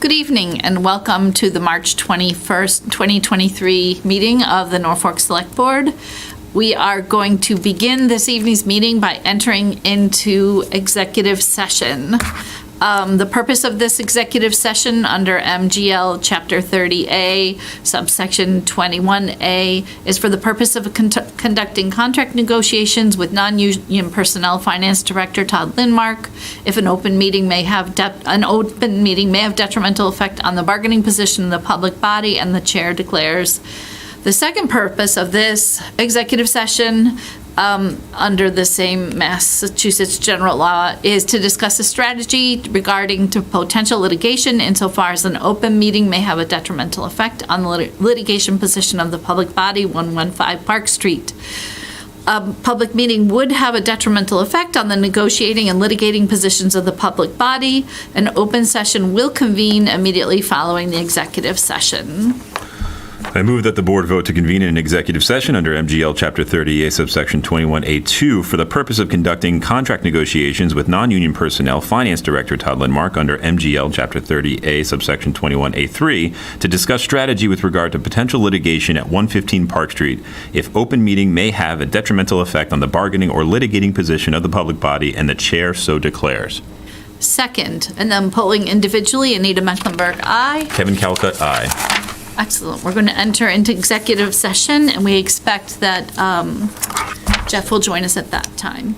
Good evening and welcome to the March 21st, 2023 meeting of the Norfolk Select Board. We are going to begin this evening's meeting by entering into executive session. The purpose of this executive session under MGL Chapter 30A, subsection 21A, is for the purpose of conducting contract negotiations with non-union personnel. Finance Director Todd Lindmark. If an open meeting may have detrimental effect on the bargaining position of the public body, and the chair declares. The second purpose of this executive session under the same Massachusetts general law is to discuss a strategy regarding to potential litigation insofar as an open meeting may have a detrimental effect on the litigation position of the public body, 115 Park Street. A public meeting would have a detrimental effect on the negotiating and litigating positions of the public body. An open session will convene immediately following the executive session. I move that the board vote to convene an executive session under MGL Chapter 30A, subsection 21A2, for the purpose of conducting contract negotiations with non-union personnel. Finance Director Todd Lindmark under MGL Chapter 30A, subsection 21A3, to discuss strategy with regard to potential litigation at 115 Park Street if open meeting may have a detrimental effect on the bargaining or litigating position of the public body, and the chair so declares. Second, and then polling individually, Anita Mecklenburg, aye. Kevin Calcutt, aye. Excellent. We're going to enter into executive session, and we expect that Jeff will join us at that time.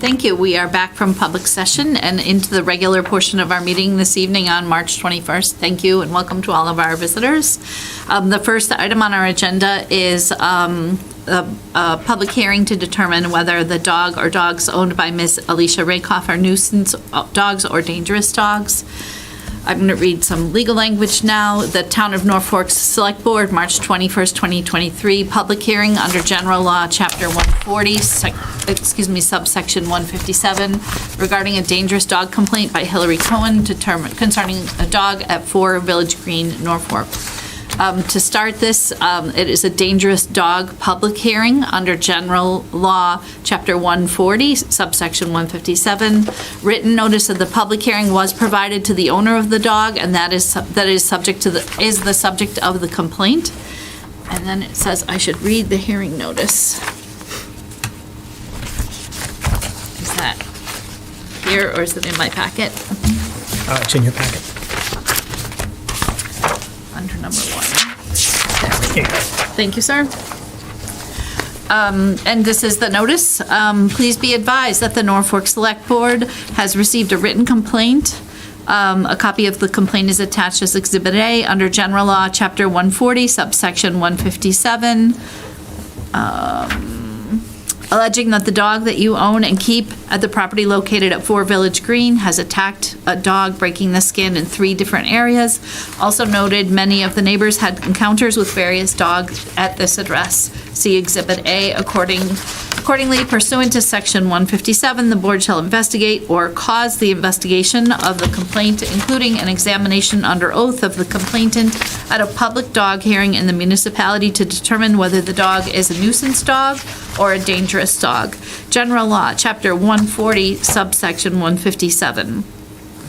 Thank you. We are back from public session and into the regular portion of our meeting this evening on March 21st. Thank you and welcome to all of our visitors. The first item on our agenda is a public hearing to determine whether the dog or dogs owned by Ms. Alicia Rakoff are nuisance dogs or dangerous dogs. I'm going to read some legal language now. The Town of Norfolk Select Board, March 21st, 2023, public hearing under General Law, Chapter 140, subsection 157, regarding a dangerous dog complaint by Hillary Cohen concerning a dog at 4 Village Green, Norfolk. To start this, it is a dangerous dog public hearing under General Law, Chapter 140, subsection 157. Written notice of the public hearing was provided to the owner of the dog, and that is the subject of the complaint. And then it says I should read the hearing notice. Is that here, or is it in my packet? It's in your packet. Under number 1. There we Here go. you go. Thank you, sir. And this is the notice. Please be advised that the Norfolk Select Board has received a written complaint. A copy of the complaint is attached as Exhibit A under General Law, Chapter 140, subsection 157. Alleging that the dog that you own and keep at the property located at 4 Village Green has attacked a dog, breaking the skin in 3 different areas. Also noted, many of the neighbors had encounters with various dogs at this address. See Exhibit A. Accordingly, pursuant to Section 157, the board shall investigate or cause the investigation of the complaint, including an examination under oath of the complainant at a public dog hearing in the municipality to determine whether the dog is a nuisance dog or a dangerous dog. General Law, Chapter 140, subsection 157.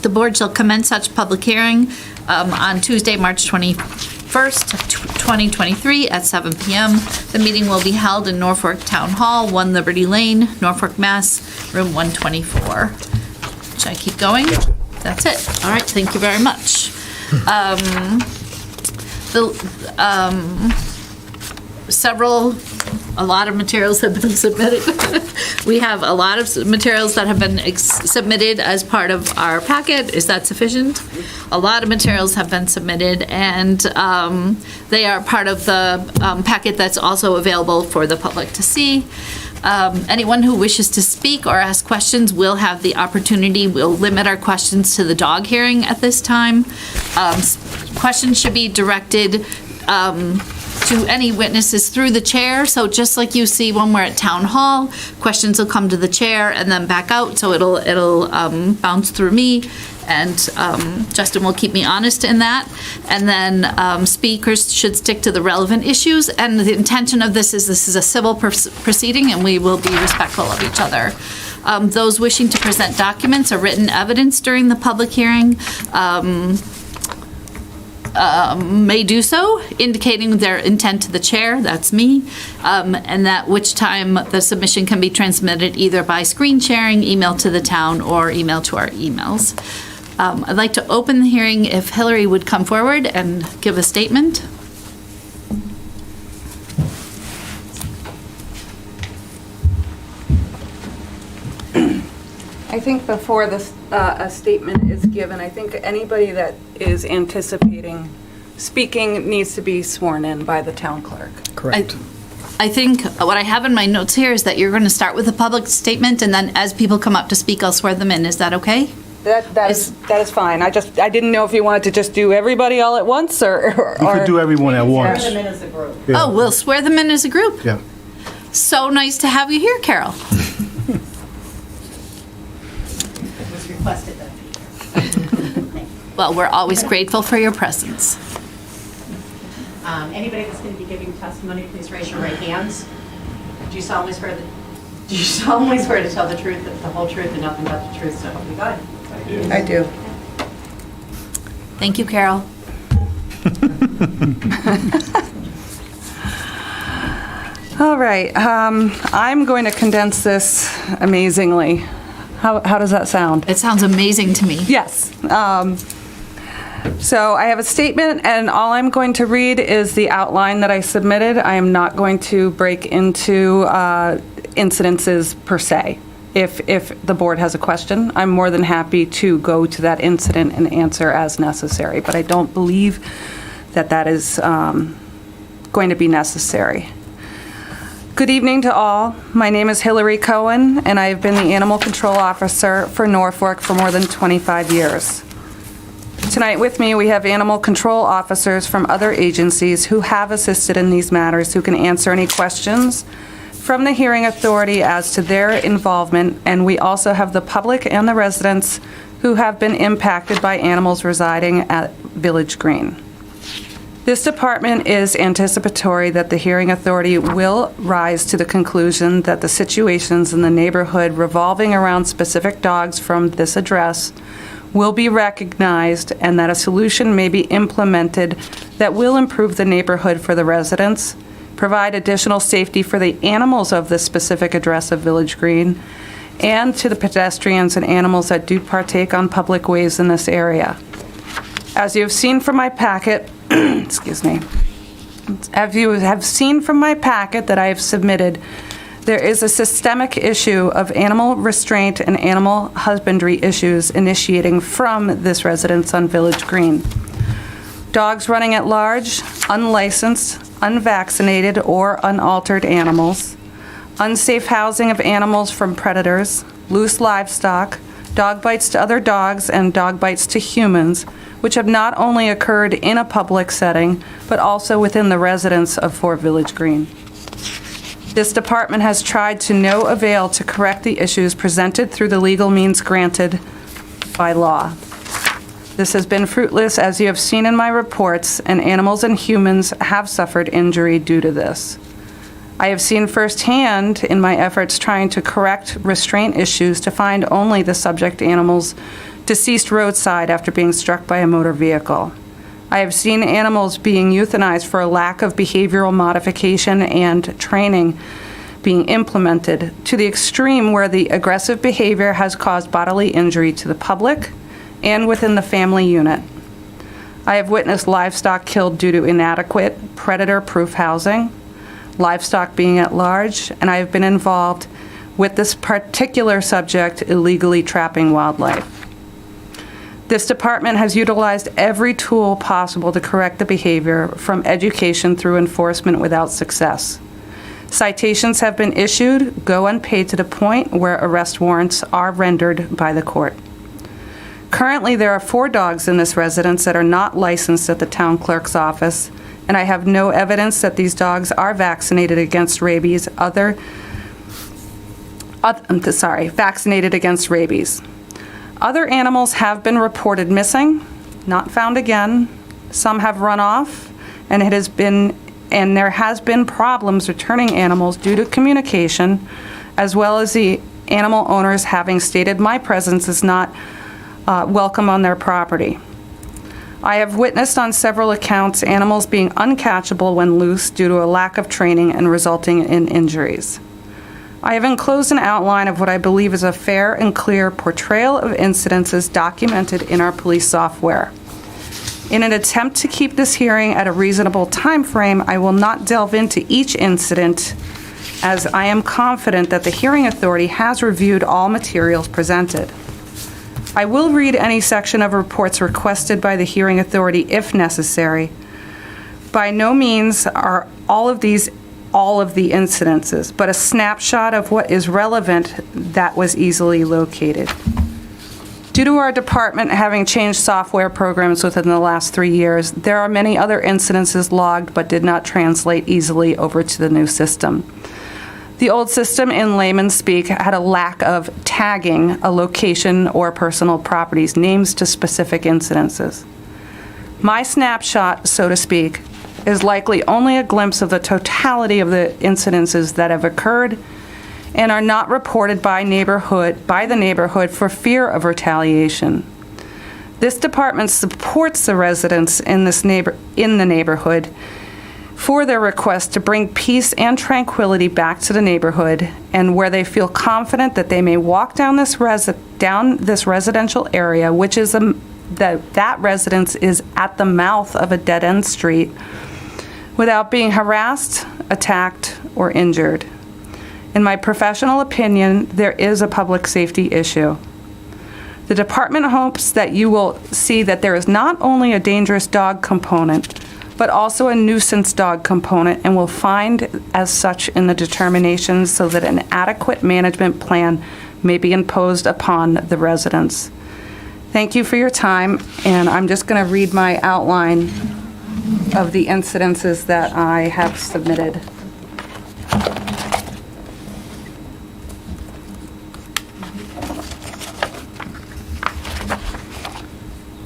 The board shall commence such public hearing on Tuesday, March 21st, 2023 at 7 p.m. The meeting will be held in Norfolk Town Hall, 1 Liberty Lane, Norfolk, Mass., room 124. Should I keep going? That's it. All right, thank you very much. A lot of materials have been submitted. We have a lot of materials that have been submitted as part of our packet. Is that sufficient? A lot of materials have been submitted, and they are part of the packet that's also available for the public to see. Anyone who wishes to speak or ask questions will have the opportunity. We'll limit our questions to the dog hearing at this time. Questions should be directed to any witnesses through the chair. So just like you see when we're at town hall, questions will come to the chair and then back out. So it'll bounce through me, and Justin will keep me honest in that. And then speakers should stick to the relevant issues. And the intention of this is a civil proceeding, and we will be respectful of each other. Those wishing to present documents or written evidence during the public hearing may do so, indicating their intent to the chair, that's me, and that which time the submission can be transmitted either by screen sharing, email to the town, or email to our emails. I'd like to open the hearing if Hillary would come forward and give a statement. I think before this, a statement is given, I think anybody that is anticipating speaking needs to be sworn in by the town clerk. Correct. I think what I have in my notes here is that you're going to start with a public statement, and then as people come up to speak, I'll swear them in. Is that okay? That is fine. I didn't know if you wanted to just do everybody all at once, or. You could do everyone at once. Swear them in as a group. Yeah. Oh, we'll swear them in as a group? Yeah. So nice to have you here, Carol. Was requested that. Well, we're always grateful for your presence. Anybody that's going to be giving testimony, please raise your right hands. Do you solemnly swear to tell the truth, the whole truth, and nothing but the truth, so help you God? I do. Thank you, Carol. All right. I'm going to condense this amazingly. How does that sound? It sounds amazing to me. Yes. So I have a statement, and all I'm going to read is the outline that I submitted. I am not going to break into incidences per se. If the board has a question, I'm more than happy to go to that incident and answer as necessary, but I don't believe that that is going to be necessary. Good evening to all. My name is Hillary Cohen, and I have been the Animal Control Officer for Norfolk for more than 25 years. Tonight with me, we have animal control officers from other agencies who have assisted in these matters, who can answer any questions from the hearing authority as to their involvement, and we also have the public and the residents who have been impacted by animals residing at Village Green. This department is anticipatory that the hearing authority will rise to the conclusion that the situations in the neighborhood revolving around specific dogs from this address will be recognized and that a solution may be implemented that will improve the neighborhood for the residents, provide additional safety for the animals of this specific address of Village Green, and to the pedestrians and animals that do partake on public ways in this area. As you have seen from my packet, excuse me, as you have seen from my packet that I have submitted, there is a systemic issue of animal restraint and animal husbandry issues initiating from this residence on Village Green. Dogs running at large, unlicensed, unvaccinated, or unaltered animals, unsafe housing of animals from predators, loose livestock, dog bites to other dogs, and dog bites to humans, which have not only occurred in a public setting, but also within the residence of Fort Village Green. This department has tried to no avail to correct the issues presented through the legal means granted by law. This has been fruitless, as you have seen in my reports, and animals and humans have suffered injury due to this. I have seen firsthand in my efforts trying to correct restraint issues to find only the subject animals deceased roadside after being struck by a motor vehicle. I have seen animals being euthanized for a lack of behavioral modification and training being implemented to the extreme where the aggressive behavior has caused bodily injury to the public and within the family unit. I have witnessed livestock killed due to inadequate predator-proof housing, livestock being at large, and I have been involved with this particular subject, illegally trapping wildlife. This department has utilized every tool possible to correct the behavior, from education through enforcement, without success. Citations have been issued, go unpaid, to the point where arrest warrants are rendered by the court. Currently, there are 4 dogs in this residence that are not licensed at the town clerk's office, and I have no evidence that these dogs are vaccinated against rabies. Vaccinated against rabies. Other animals have been reported missing, not found again. Some have run off, and there has been problems returning animals due to communication, as well as the animal owners having stated my presence is not welcome on their property. I have witnessed on several accounts animals being uncatchable when loose due to a lack of training and resulting in injuries. I have enclosed an outline of what I believe is a fair and clear portrayal of incidences documented in our police software. In an attempt to keep this hearing at a reasonable time frame, I will not delve into each incident, as I am confident that the hearing authority has reviewed all materials presented. I will read any section of reports requested by the hearing authority if necessary. By no means are all of the incidences, but a snapshot of what is relevant that was easily located. Due to our department having changed software programs within the last 3 years, there are many other incidences logged but did not translate easily over to the new system. The old system, in layman's speak, had a lack of tagging a location or personal properties, names to specific incidences. My snapshot, so to speak, is likely only a glimpse of the totality of the incidences that have occurred and are not reported by the neighborhood for fear of retaliation. This department supports the residents in the neighborhood for their request to bring peace and tranquility back to the neighborhood, and where they feel confident that they may walk down this residential area, which is that residence is at the mouth of a dead-end street, without being harassed, attacked, or injured. In my professional opinion, there is a public safety issue. The department hopes that you will see that there is not only a dangerous dog component, but also a nuisance dog component, and will find as such in the determinations so that an adequate management plan may be imposed upon the residents. Thank you for your time, and I'm just going to read my outline of the incidences that I have submitted.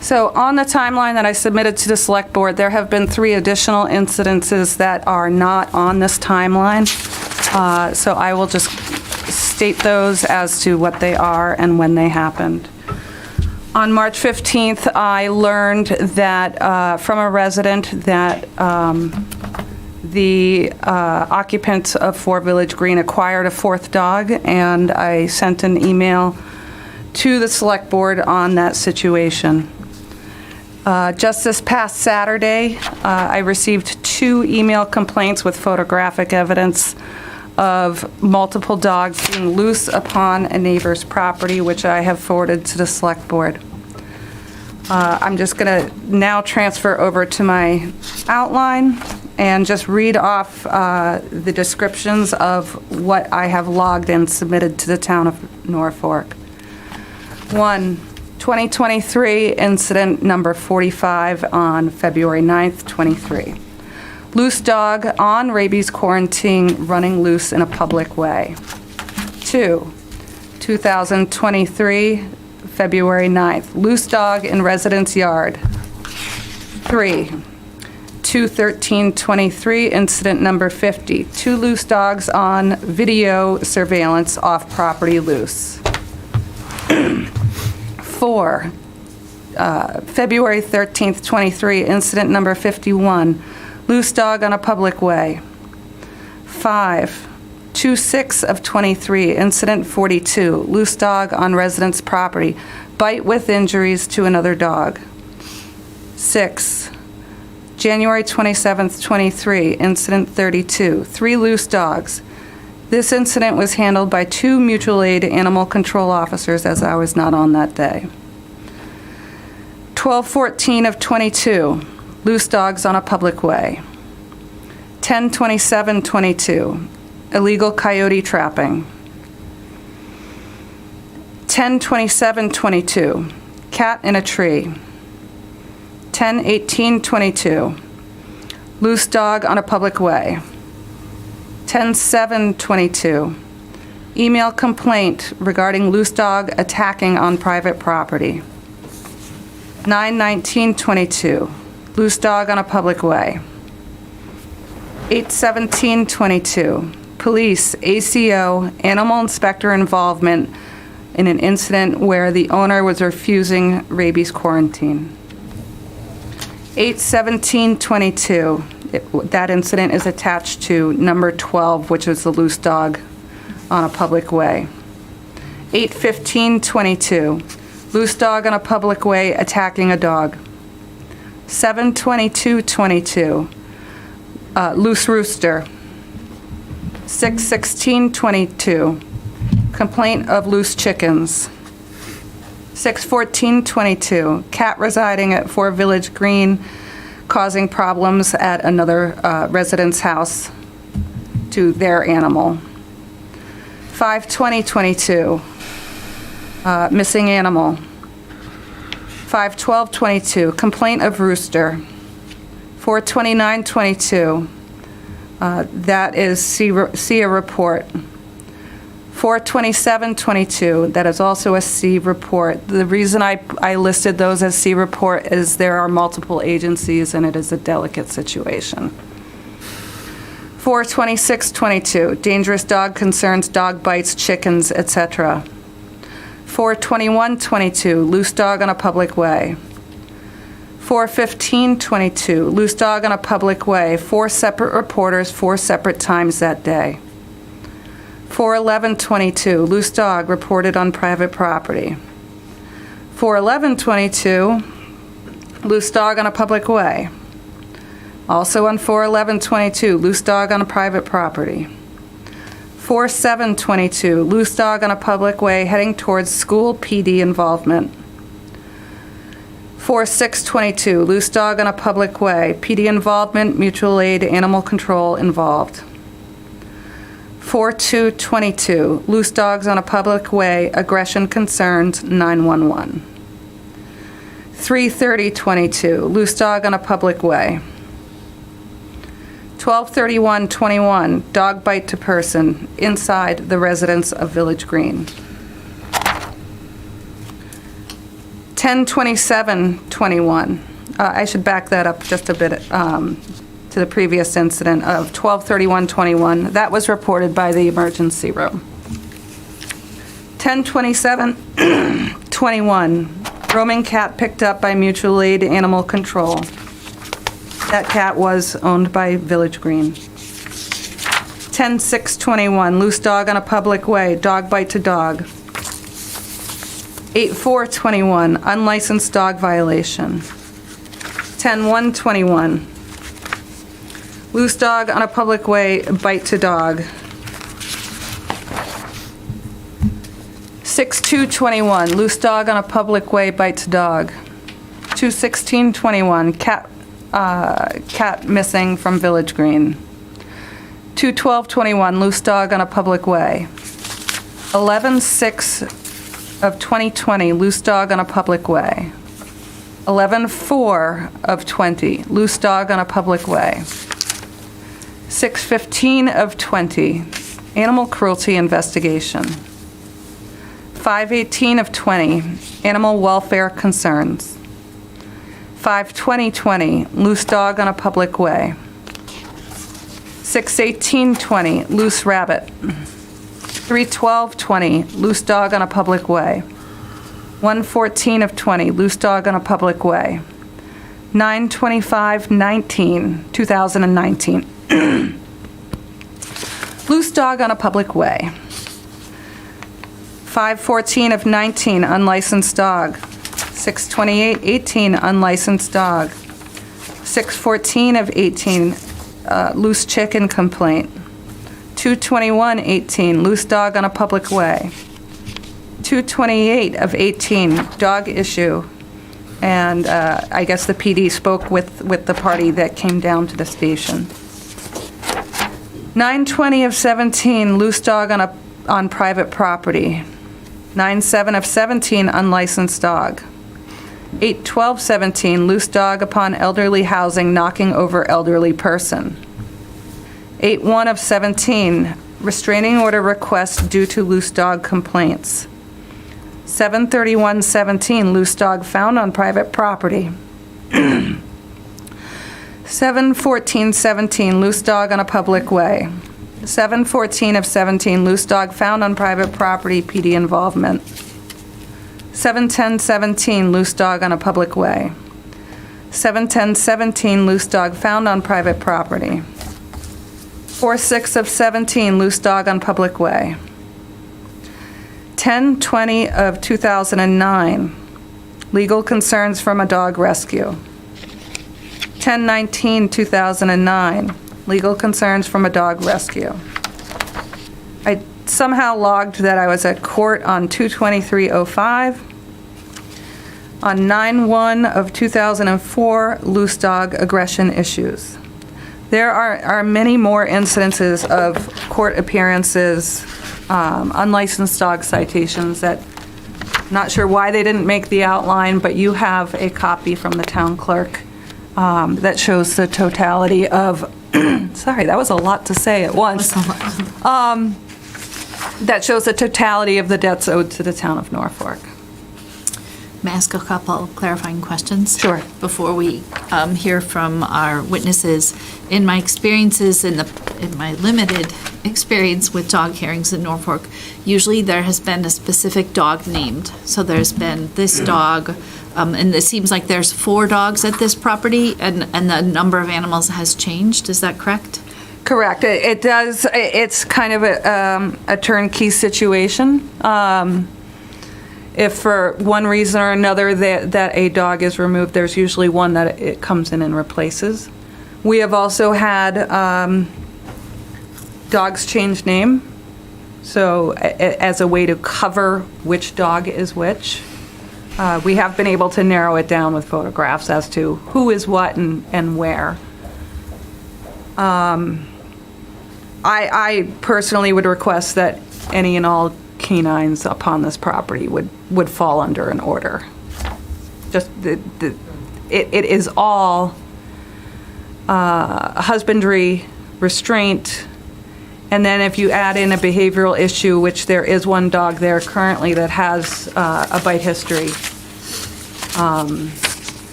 So on the timeline that I submitted to the Select Board, there have been 3 additional incidences that are not on this timeline. So I will just state those as to what they are and when they happened. On March 15th, I learned that from a resident that the occupants of 4 Village Green acquired a 4th dog, and I sent an email to the Select Board on that situation. Just this past Saturday, I received 2 email complaints with photographic evidence of multiple dogs being loose upon a neighbor's property, which I have forwarded to the Select Board. I'm just going to now transfer over to my outline and just read off the descriptions of what I have logged and submitted to the town of Norfolk. 1, 2023 incident number 45 on February 9th, 23. Loose dog on rabies quarantine running loose in a public way. 2, 2023 February 9th. Loose dog in residence yard. 3, 2/13/23 incident number 50. 2 loose dogs on video surveillance off property loose. 4, February 13th, 23, incident number 51, loose dog on a public way. 5, 2/6/23, incident 42, loose dog on resident's property, bite with injuries to another dog. 6, January 27th, 23, incident 32, 3 loose dogs. This incident was handled by 2 mutual aid animal control officers, as I was not on that day. 12/14/22, loose dogs on a public way. 10/27/22, illegal coyote trapping. 10/27/22, cat in a tree. 10/18/22, loose dog on a public way. 10/7/22, email complaint regarding loose dog attacking on private property. 9/19/22, loose dog on a public way. 8/17/22, police, ACO, animal inspector involvement in an incident where the owner was refusing rabies quarantine. 8/17/22, that incident is attached to number 12, which is the loose dog on a public way. 8/15/22, loose dog on a public way attacking a dog. 7/22/22, loose rooster. 6/16/22, complaint of loose chickens. 6/14/22, cat residing at 4 Village Green causing problems at another resident's house to their animal. 5/20/22, missing animal. 5/12/22, complaint of rooster. 4/29/22, that is see a report. 4/27/22, that is also a C report. The reason I listed those as C report is there are multiple agencies and it is a delicate situation. 4/26/22, dangerous dog concerns dog bites, chickens, etc. 4/21/22, loose dog on a public way. 4/15/22, loose dog on a public way. 4 separate reporters, 4 separate times that day. 4/11/22, loose dog reported on private property. 4/11/22, loose dog on a public way. Also on 4/11/22, loose dog on a private property. 4722, loose dog on a public way heading towards school PD involvement. 4622, loose dog on a public way, PD involvement, mutual aid, animal control involved. 4222, loose dogs on a public way, aggression concerns, 911. 33022, loose dog on a public way. 123121, dog bite to person inside the residence of Village Green. 102721, I should back that up just a bit to the previous incident of 123121. That was reported by the emergency room. 102721, roaming cat picked up by mutual aid animal control. That cat was owned by Village Green. 10621, loose dog on a public way, dog bite to dog. 8421, unlicensed dog violation. 10121, loose dog on a public way, bite to dog. 6221, loose dog on a public way, bite to dog. 21621, cat missing from Village Green. 21221, loose dog on a public way. 11/6 of 2020, loose dog on a public way. 11/4 of 20, loose dog on a public way. 6/15 of 20, animal cruelty investigation. 5/18 of 20, animal welfare concerns. 5/20/20, loose dog on a public way. 6/18/20, loose rabbit. 3/12/20, loose dog on a public way. 1/14 of 20, loose dog on a public way. 9/25/19, 2019, loose dog on a public way. 5/14 of 19, unlicensed dog. 6/28/18, unlicensed dog. 6/14 of 18, loose chicken complaint. 2/21/18, loose dog on a public way. 2/28 of 18, dog issue. And I guess the PD spoke with the party that came down to the station. 9/20 of 17, loose dog on private property. 9/7 of 17, unlicensed dog. 8/12/17, loose dog upon elderly housing knocking over elderly person. 8/1 of 17, restraining order request due to loose dog complaints. 7/31/17, loose dog found on private property. 7/14/17, loose dog on a public way. 7/14 of 17, loose dog found on private property, PD involvement. 7/10/17, loose dog on a public way. 7/10/17, loose dog found on private property. 4/6 of 17, loose dog on public way. 10/20 of 2009, legal concerns from a dog rescue. 10/19/2009, legal concerns from a dog rescue. I somehow logged that I was at court on 2/23/05. On 9/1 of 2004, loose dog aggression issues. There are many more incidences of court appearances, unlicensed dog citations that, not sure why they didn't make the outline, but you have a copy from the town clerk that shows the totality of, sorry, that was a lot to say at once. That shows the totality of the debts owed to the town of Norfolk. May I ask a couple clarifying questions? Sure. Before we hear from our witnesses. In my experiences, in my limited experience with dog hearings in Norfolk, usually there has been a specific dog named. So there's been this dog, and it seems like there's 4 dogs at this property, and the number of animals has changed. Is that correct? Correct. It does. It's kind of a turnkey situation. If for one reason or another that a dog is removed, there's usually one that it comes in and replaces. We have also had dogs change name. So as a way to cover which dog is which, we have been able to narrow it down with photographs as to who is what and where. I personally would request that any and all canines upon this property would fall under an order. Just it is all husbandry, restraint, and then if you add in a behavioral issue, which there is one dog there currently that has a bite history,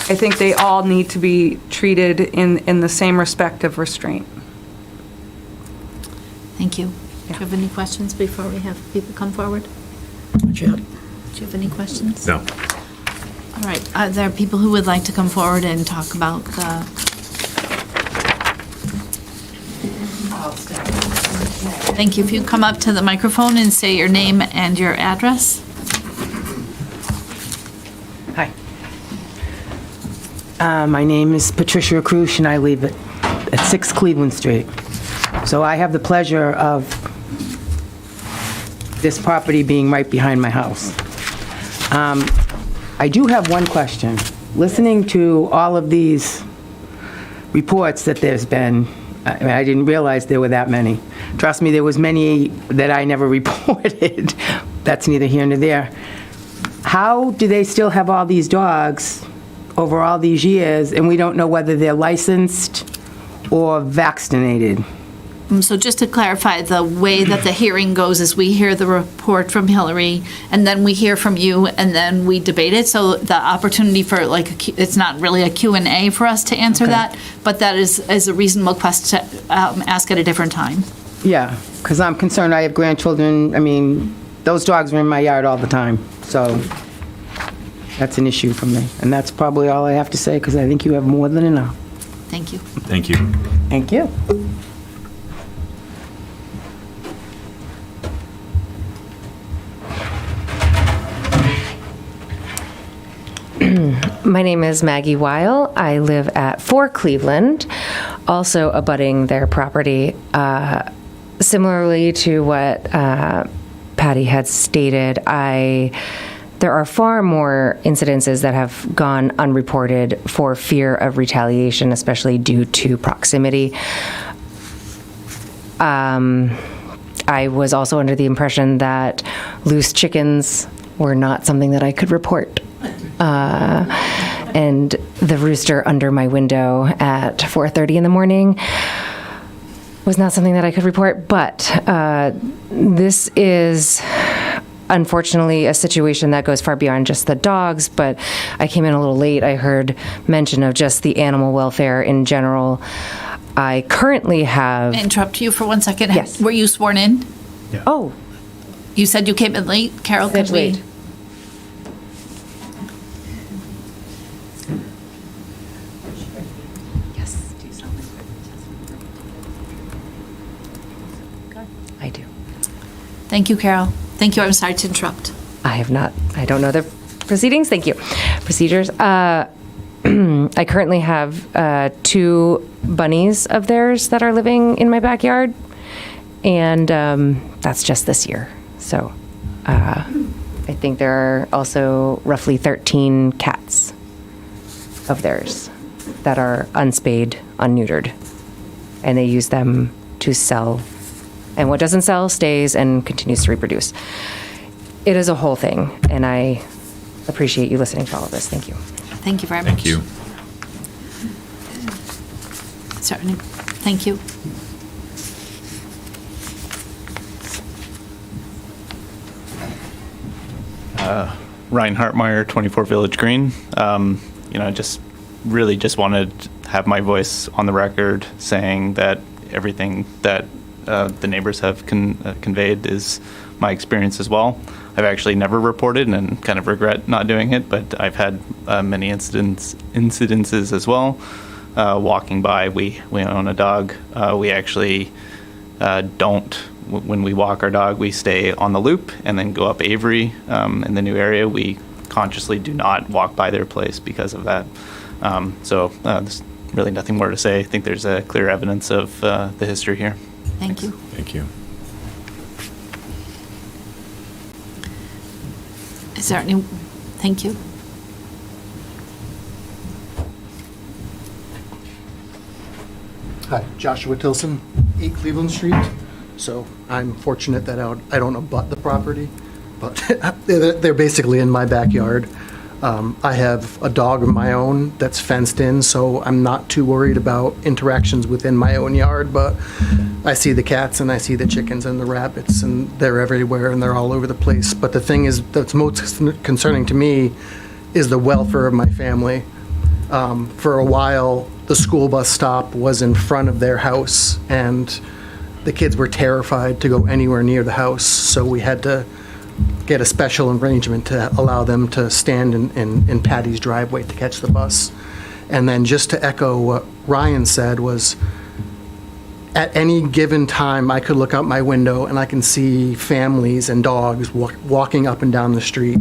I think they all need to be treated in the same respect of restraint. Thank you. Do you have any questions before we have people come forward? Jim? Do you have any questions? No. All right, are there people who would like to come forward and talk about the, thank you. If you come up to the microphone and say your name and your address. Hi. My name is Patricia Crush, and I live at 6 Cleveland Street. So I have the pleasure of this property being right behind my house. I do have one question. Listening to all of these reports that there's been, I didn't realize there were that many. Trust me, there was many that I never reported. That's neither here nor there. How do they still have all these dogs over all these years, and we don't know whether they're licensed or vaccinated? So just to clarify, the way that the hearing goes is we hear the report from Hillary, and then we hear from you, and then we debate it. So the opportunity for, it's not really a Q&A for us to answer Okay. that, but that is a reasonable question to ask at a different time. Yeah, because I'm concerned, I have grandchildren, I mean, those dogs are in my yard all the time, so that's an issue for me. And that's probably all I have to say, because I think you have more than enough. Thank you. Thank you. Thank you. My name is Maggie Weil. I live at 4 Cleveland, also abutting their property. Similarly to what Patty had stated, there are far more incidences that have gone unreported for fear of retaliation, especially due to proximity. I was also under the impression that loose chickens were not something that I could report. And the rooster under my window at 4:30 in the morning was not something that I could report. But this is unfortunately a situation that goes far beyond just the dogs. But I came in a little late. I heard mention of just the animal welfare in general. I currently have... Interrupt you for 1 second. Yes. Were you sworn in? Oh, You said you came in late. Carol, could That's we? late. Yes. I do. Thank you, Carol. Thank you. I'm sorry to interrupt. I don't know the proceedings. Thank you. Procedures. I currently have 2 bunnies of theirs that are living in my backyard, and that's just this year. So I think there are also roughly 13 cats of theirs that are unspayed, unneutered, and they use them to sell. And what doesn't sell stays and continues to reproduce. It is a whole thing, and I appreciate you listening to all of this. Thank you. Thank you very much. Thank you. Certainly. Thank you. Ryan Hartmeyer, 24 Village Green. Just really just wanted to have my voice on the record saying that everything that the neighbors have conveyed is my experience as well. I've actually never reported and kind of regret not doing it, but I've had many incidences as well. Walking by, we own a dog. We actually don't, when we walk our dog, we stay on the loop and then go up Avery in the new area. We consciously do not walk by their place because of that. There's really nothing more to say. I think there's clear evidence of the history here. Thank you. Thank you. Is there any, thank you. Hi, Joshua Tilson, 8 Cleveland Street. So I'm fortunate that I don't abut the property, but they're basically in my backyard. I have a dog of my own that's fenced in, so I'm not too worried about interactions within my own yard, but I see the cats and I see the chickens and the rabbits, and they're everywhere and they're all over the place. But the thing is that's most concerning to me is the welfare of my family. For a while, the school bus stop was in front of their house, and the kids were terrified to go anywhere near the house, so we had to get a special arrangement to allow them to stand in Patty's driveway to catch the bus. And then just to echo what Ryan said was, at any given time, I could look out my window and I can see families and dogs walking up and down the street.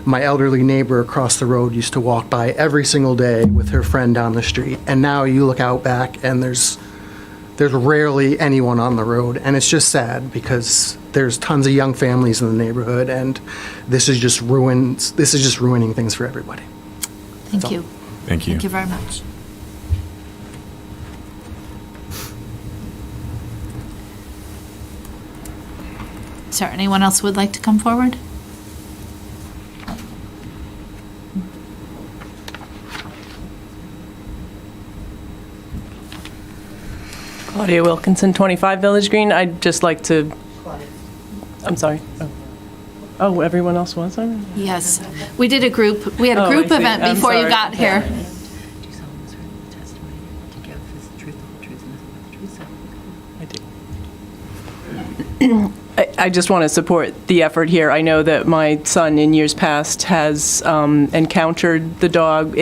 My elderly neighbor across the road used to walk by every single day with her friend down the street. And now you look out back and there's rarely anyone on the road. And it's just sad because there's tons of young families in the neighborhood, and this is just ruining things for everybody. Thank you. Thank you. Thank you very much. Is there anyone else who would like to come forward? Claudia Wilkinson, 25 Village Green. I'd just like to, I'm sorry. Oh, everyone else was on? Yes. We had a group Oh, I see. event I'm before you sorry. got here. Do you solemnly swear that the testimony to give is the truth, the whole truth, and nothing but the truth? So- I do. I just want to support the effort here. I know that my son in years past has encountered the dog,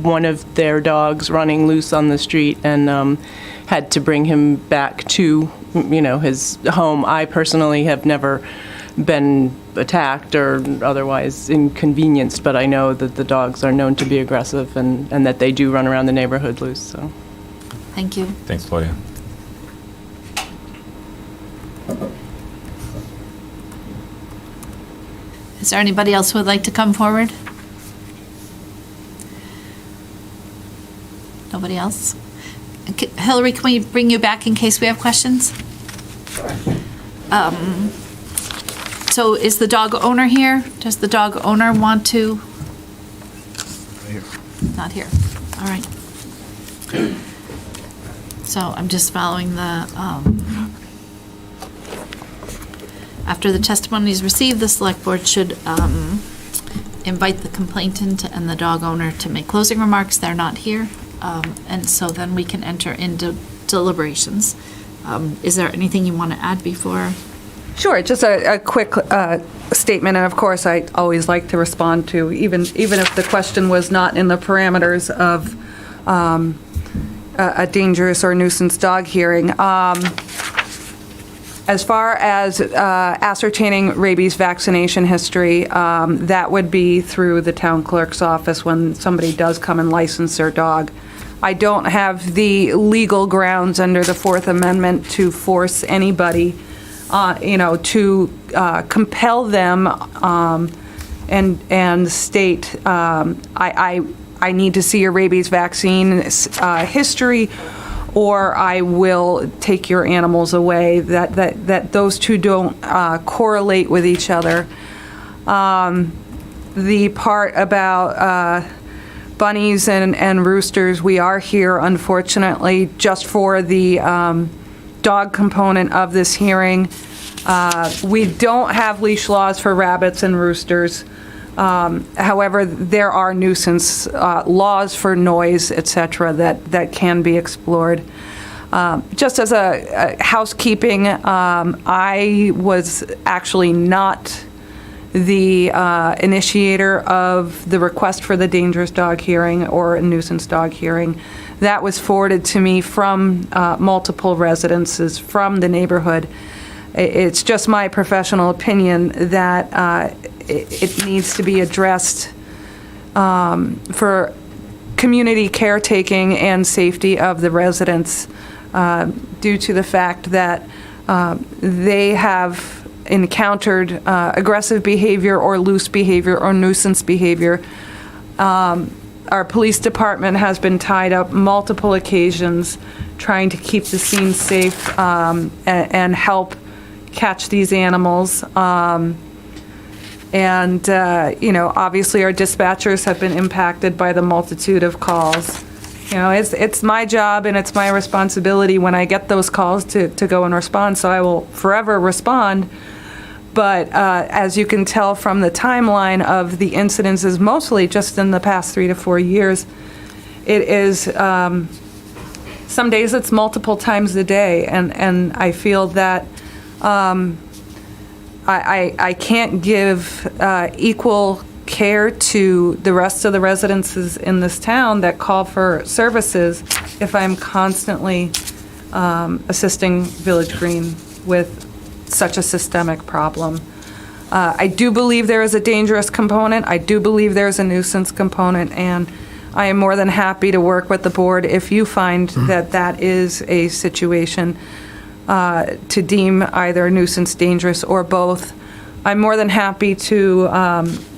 one of their dogs running loose on the street, and had to bring him back to, his home. I personally have never been attacked or otherwise inconvenienced, but I know that the dogs are known to be aggressive and that they do run around the neighborhood loose. So, Thank you. Thanks, Claudia. Is there anybody else who would like to come forward? Nobody else? Hillary, can we bring you back in case we have questions? So is the dog owner here? Does the dog owner want to? Not here. All right. So I'm just following the, after the testimony is received, the select board should invite the complainant and the dog owner to make closing remarks. They're not here. And so then we can enter into deliberations. Is there anything you want to add before? Sure, just a quick statement, and of course, I always like to respond to, even if the question was not in the parameters of a dangerous or nuisance dog hearing. As far as ascertaining rabies vaccination history, that would be through the town clerk's office when somebody does come and license their dog. I don't have the legal grounds under the Fourth Amendment to force anybody to compel them and state, I need to see your rabies vaccine history, or I will take your animals away. That those two don't correlate with each other. The part about bunnies and roosters, we are here, unfortunately, just for the dog component of this hearing. We don't have leash laws for rabbits and roosters. However, there are nuisance laws for noise, et cetera, that can be explored. Just as a housekeeping, I was actually not the initiator of the request for the dangerous dog hearing or a nuisance dog hearing. That was forwarded to me from multiple residences from the neighborhood. It's just my professional opinion that it needs to be addressed for community caretaking and safety of the residents due to the fact that they have encountered aggressive behavior or loose behavior or nuisance behavior. Our police department has been tied up multiple occasions trying to keep the scene safe and help catch these animals. Obviously our dispatchers have been impacted by the multitude of calls. It's my job and it's my responsibility when I get those calls to go and respond, so I will forever respond. But as you can tell from the timeline of the incidences, mostly just in the past 3 to 4 years, it is, some days it's multiple times a day, and I feel that I can't give equal care to the rest of the residences in this town that call for services if I'm constantly assisting Village Green with such a systemic problem. I do believe there is a dangerous component. I do believe there's a nuisance component, and I am more than happy to work with the board if you find that that is a situation to deem either nuisance, dangerous, or both. I'm more than happy to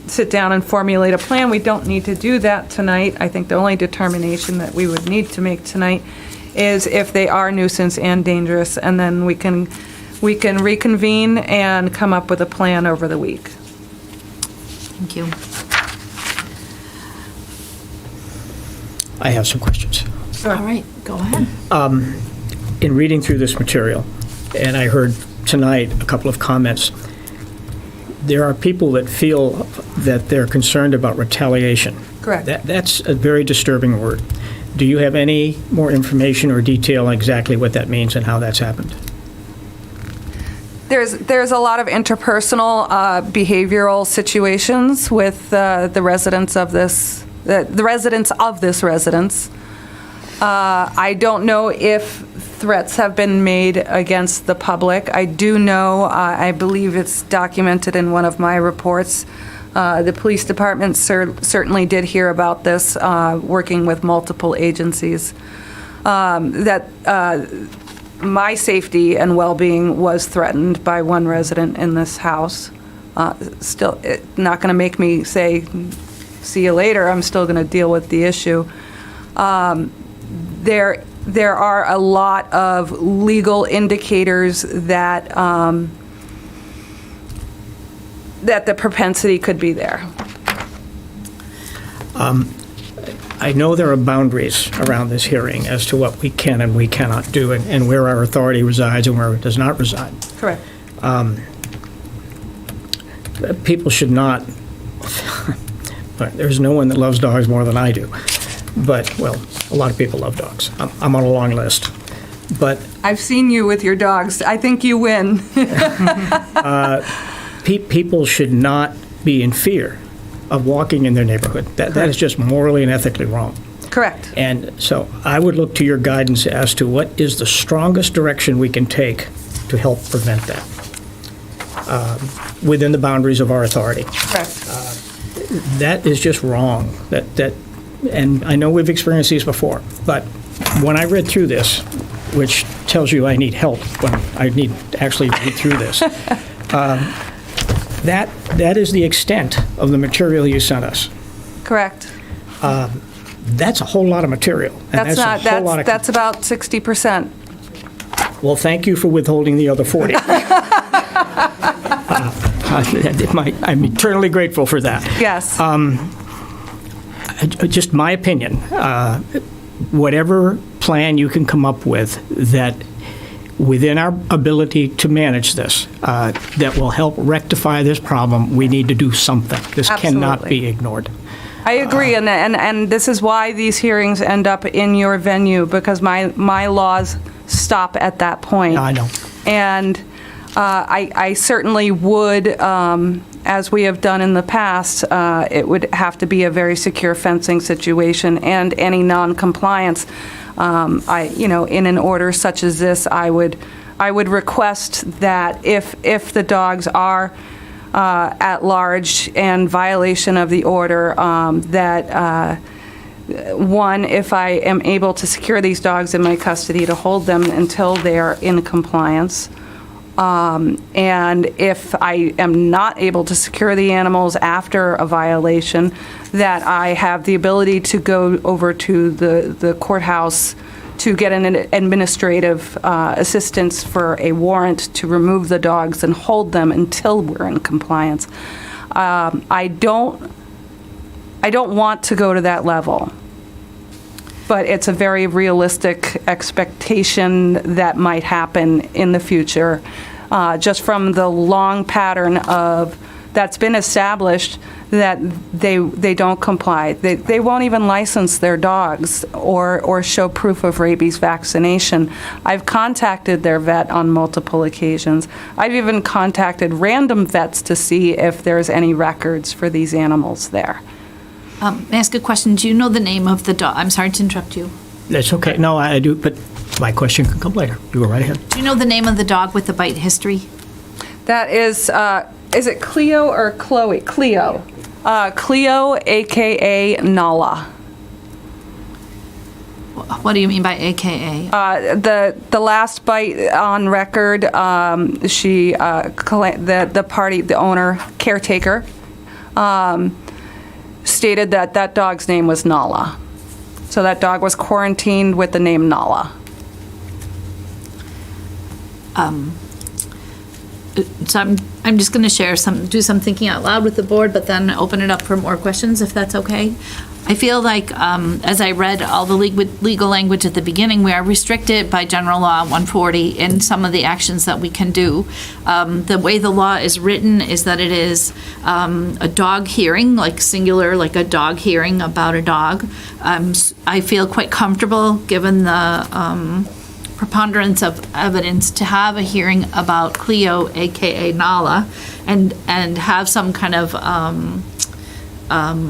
sit down and formulate a plan. We don't need to do that tonight. I think the only determination that we would need to make tonight is if they are nuisance and dangerous, and then we can reconvene and come up with a plan over the week. Thank you. I have some questions. All right, go ahead. In reading through this material, and I heard tonight a couple of comments, there are people that feel that they're concerned about retaliation. Correct. That's a very disturbing word. Do you have any more information or detail on exactly what that means and how that's happened? There's a lot of interpersonal behavioral situations with the residents of this residence. I don't know if threats have been made against the public. I do know, I believe it's documented in one of my reports, the police department certainly did hear about this, working with multiple agencies, that my safety and well-being was threatened by one resident in this house. Still, not going to make me say, see you later. I'm still going to deal with the issue. There are a lot of legal indicators that that the propensity could be there. I know there are boundaries around this hearing as to what we can and we cannot do, and where our authority resides and where it does not reside. Correct. People should not, there's no one that loves dogs more than I do, but, well, a lot of people love dogs. I'm on a long list. But I've seen you with your dogs. I think you win. people should not be in fear of walking in their neighborhood. That is just morally and ethically wrong. Correct. And so I would look to your guidance as to what is the strongest direction we can take to help prevent that within the boundaries of our authority. Correct. That is just wrong. And I know we've experienced these before, but when I read through this, which tells you I need help when I need to actually read through this, that is the extent of the material you sent us. Correct. That's a whole lot of material. And That's about 60%. Well, thank you for withholding the other 40. I'm eternally grateful for that. Yes. Just my opinion, whatever plan you can come up with that within our ability to manage this, that will help rectify this problem, we need to do something. This cannot be ignored. I agree, and this is why these hearings end up in your venue, because my laws stop at that point. I know. And I certainly would, as we have done in the past, it would have to be a very secure fencing situation, and any non-compliance. In an order such as this, I would request that if the dogs are at large and violation of the order, that one, if I am able to secure these dogs in my custody, to hold them until they are in compliance, And if I am not able to secure the animals after a violation, that I have the ability to go over to the courthouse to get an administrative assistance for a warrant to remove the dogs and hold them until we're in compliance. I don't want to go to that level, but it's a very realistic expectation that might happen in the future, just from the long pattern of that's been established that they don't comply. They won't even license their dogs or show proof of rabies vaccination. I've contacted their vet on multiple occasions. I've even contacted random vets to see if there's any records for these animals there. May I ask a question? Do you know the name of the dog? I'm sorry to interrupt you. That's okay. No, I do, but my question can come later. You go right ahead. Do you know the name of the dog with the bite history? That is it Cleo or Chloe? Cleo. Cleo, a.k.a. Nala. What do you mean by AKA? The last bite on record, she, the party, the owner, caretaker, stated that that dog's name was Nala. So that dog was quarantined with the name Nala. So I'm just going to do some thinking out loud with the board, but then open it up for more questions, if that's okay. I feel like, as I read all the legal language at the beginning, we are restricted by General Law 140 in some of the actions that we can do. The way the law is written is that it is a dog hearing, like singular, like a dog hearing about a dog. I feel quite comfortable, given the preponderance of evidence, to have a hearing about Cleo, aka Nala, and have some kind of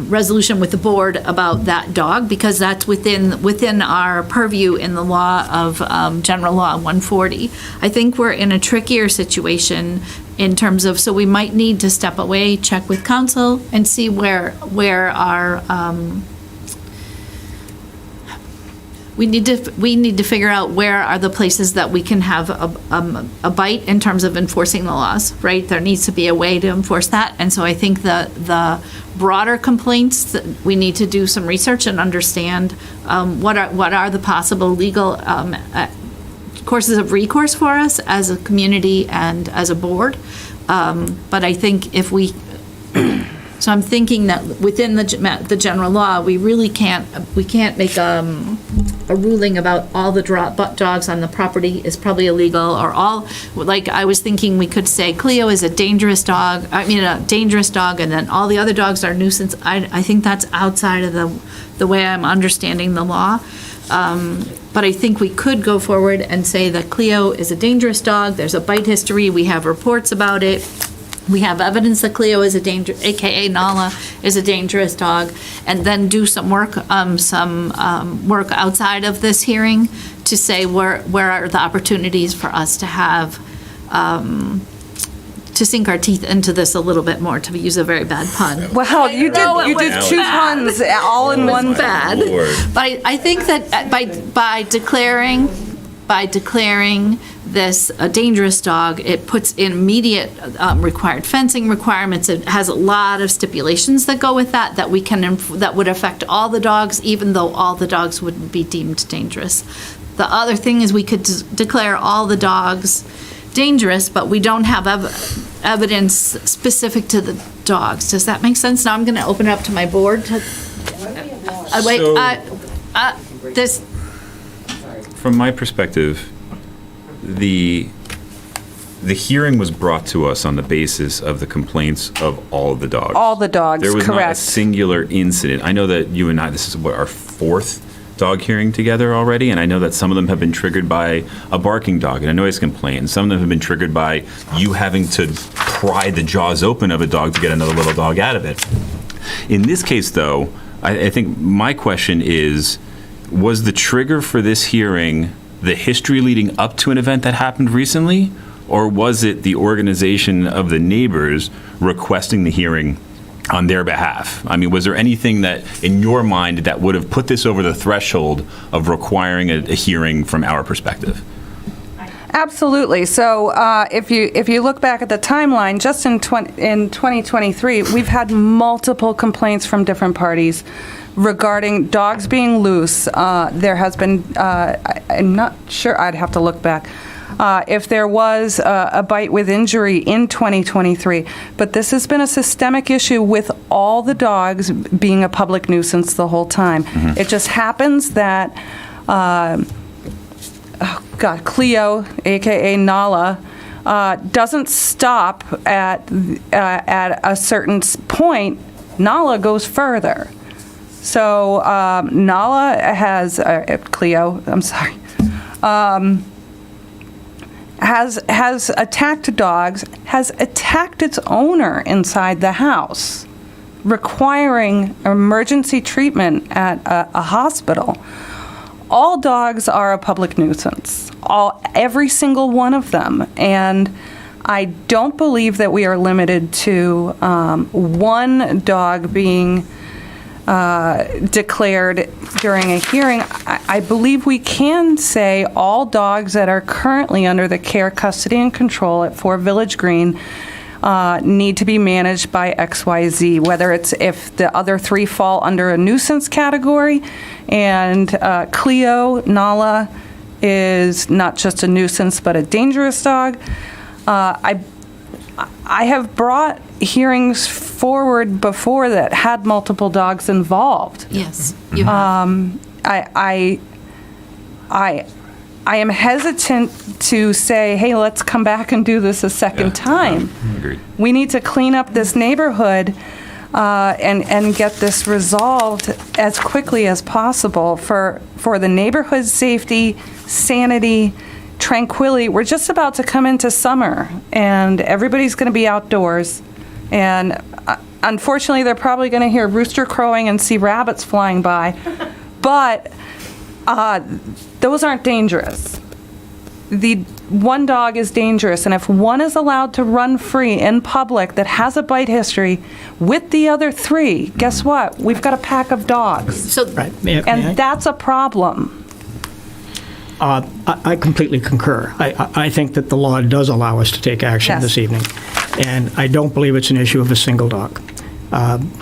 resolution with the board about that dog, because that's within our purview in the law of General Law 140. I think we're in a trickier situation in terms of, so we might need to step away, check with council, and see where our we need to figure out where are the places that we can have a bite in terms of enforcing the laws, right? There needs to be a way to enforce that. And so I think the broader complaints, that we need to do some research and understand what are the possible legal courses of recourse for us as a community and as a board. But I think if we, so I'm thinking that within the general law, we really can't make a ruling about all the dogs on the property is probably illegal, or all, like I was thinking we could say Cleo is a dangerous dog, and then all the other dogs are nuisance. I think that's outside of the way I'm understanding the law. But I think we could go forward and say that Cleo is a dangerous dog. There's a bite history. We have reports about it. We have evidence that Cleo is aka Nala is a dangerous dog, and then do some work outside of this hearing to say where are the opportunities for us to have to sink our teeth into this a little bit more, to use a very bad pun. Well, you did two puns all in one. Bad, but I think that by declaring this a dangerous dog, it puts in immediate required fencing requirements. It has a lot of stipulations that go with that we can that would affect all the dogs, even though all the dogs wouldn't be deemed dangerous. The other thing is we could declare all the dogs dangerous, but we don't have evidence specific to the dogs. Does that make sense? Now I'm going to open it up to my board. This. From my perspective, the hearing was brought to us on the basis of the complaints of all of the dogs. All the dogs, there was correct. Not a singular incident. I know that you and I, this is our fourth dog hearing together already, and I know that some of them have been triggered by a barking dog and a noise complaint, and some of them have been triggered by you having to pry the jaws open of a dog to get another little dog out of it. In this case, though, I think my question is, was the trigger for this hearing the history leading up to an event that happened recently, or was it the organization of the neighbors requesting the hearing on their behalf? I mean, was there anything that, in your mind, that would have put this over the threshold of requiring a hearing from our perspective? Absolutely. So if you look back at the timeline, just in 2023, we've had multiple complaints from different parties regarding dogs being loose. There has been, I'm not sure, I'd have to look back, if there was a bite with injury in 2023. But this has been a systemic issue with all the dogs being a public nuisance the whole time. Mm-hmm. It just happens that Cleo, aka Nala, doesn't stop at a certain point. Nala goes further. So Nala has Cleo. I'm sorry. Has attacked dogs. Has attacked its owner inside the house, requiring emergency treatment at a hospital. All dogs are a public nuisance, every single one of them. And I don't believe that we are limited to one dog being declared during a hearing. I believe we can say all dogs that are currently under the care, custody, and control at 4 Village Green need to be managed by XYZ, whether it's if the other 3 fall under a nuisance category, and Cleo, Nala, is not just a nuisance but a dangerous dog. I have brought hearings forward before that had multiple dogs involved. Yes, you have. I am hesitant to say, hey, let's come back and do this a second time. Agreed. We need to clean up this neighborhood and get this resolved as quickly as possible for the neighborhood's safety, sanity, tranquility. We're just about to come into summer, and everybody's going to be outdoors. And unfortunately, they're probably going to hear rooster crowing and see rabbits flying by. But those aren't dangerous. The one dog is dangerous, and if one is allowed to run free in public that has a bite history with the other 3, guess what? We've got a pack of dogs. So, Right. May I? And that's a problem. I completely concur. I think that the law does allow us to take action Yes. this evening, and I don't believe it's an issue of a single dog.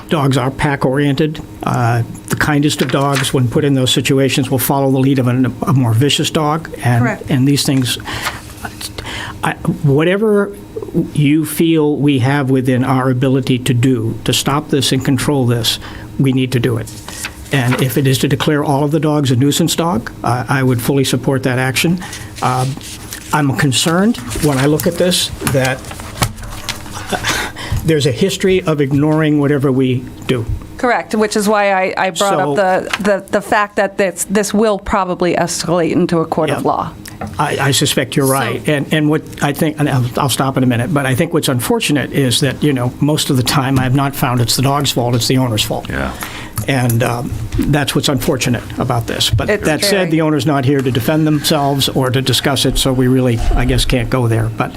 Dogs are pack-oriented. The kindest of dogs, when put in those situations, will follow the lead of a more vicious dog. Correct. And these things, whatever you feel we have within our ability to do to stop this and control this, we need to do it. And if it is to declare all of the dogs a nuisance dog, I would fully support that action. I'm concerned when I look at this that there's a history of ignoring whatever we do. Correct, which is why I brought So- up the fact that this will probably escalate into a court of Yeah. law. I suspect you're right. And what I think, and I'll stop in a minute, but I think what's unfortunate is that, most of the time I have not found it's the dog's fault, it's the owner's fault. Yeah. And that's what's unfortunate about this. But It's that very- said, the owner's not here to defend themselves or to discuss it, so we really, I guess, can't go there. But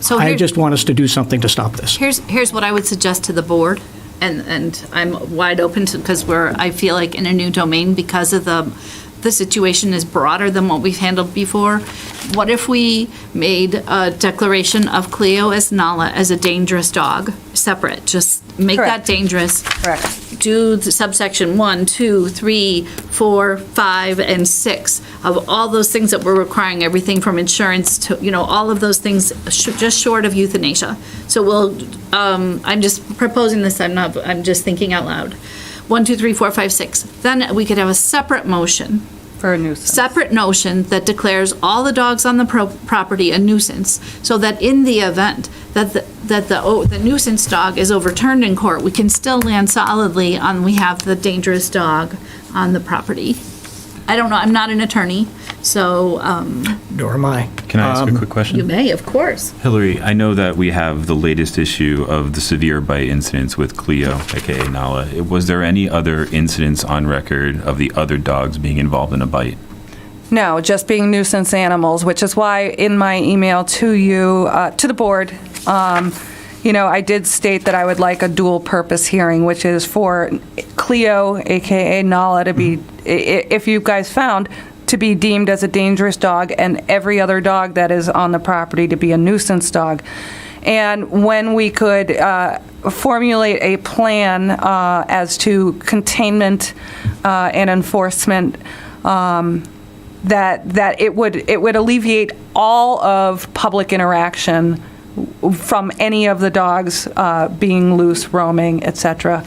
so I here- just want us to do something to stop this. Here's what I would suggest to the board, and I'm wide open to, because I feel like in a new domain because of the situation is broader than what we've handled before. What if we made a declaration of Cleo as Nala as a dangerous dog, separate, just make Correct. that dangerous. Correct. Do the subsection 1, 2, 3, 4, 5, and 6 of all those things that we're requiring, everything from insurance to, all of those things, just short of euthanasia. So I'm just proposing this, I'm just thinking out loud. 1, 2, 3, 4, 5, 6. Then we could have a separate motion, For a nuisance. separate notion that declares all the dogs on the property a nuisance, so that in the event that the nuisance dog is overturned in court, we can still land solidly on we have the dangerous dog on the property. I don't know, I'm not an attorney, so Nor am I. Can I ask a quick question? you may, of course. Hillary, I know that we have the latest issue of the severe bite incidents with Cleo, aka Nala. Was there any other incidents on record of the other dogs being involved in a bite? No, just being nuisance animals, which is why in my email to you, to the board, I did state that I would like a dual purpose hearing, which is for Cleo, AKA Nala, to be, if you guys found, to be deemed as a dangerous dog and every other dog that is on the property to be a nuisance dog. And when we could formulate a plan as to containment and enforcement, that it would alleviate all of public interaction from any of the dogs being loose, roaming, etc.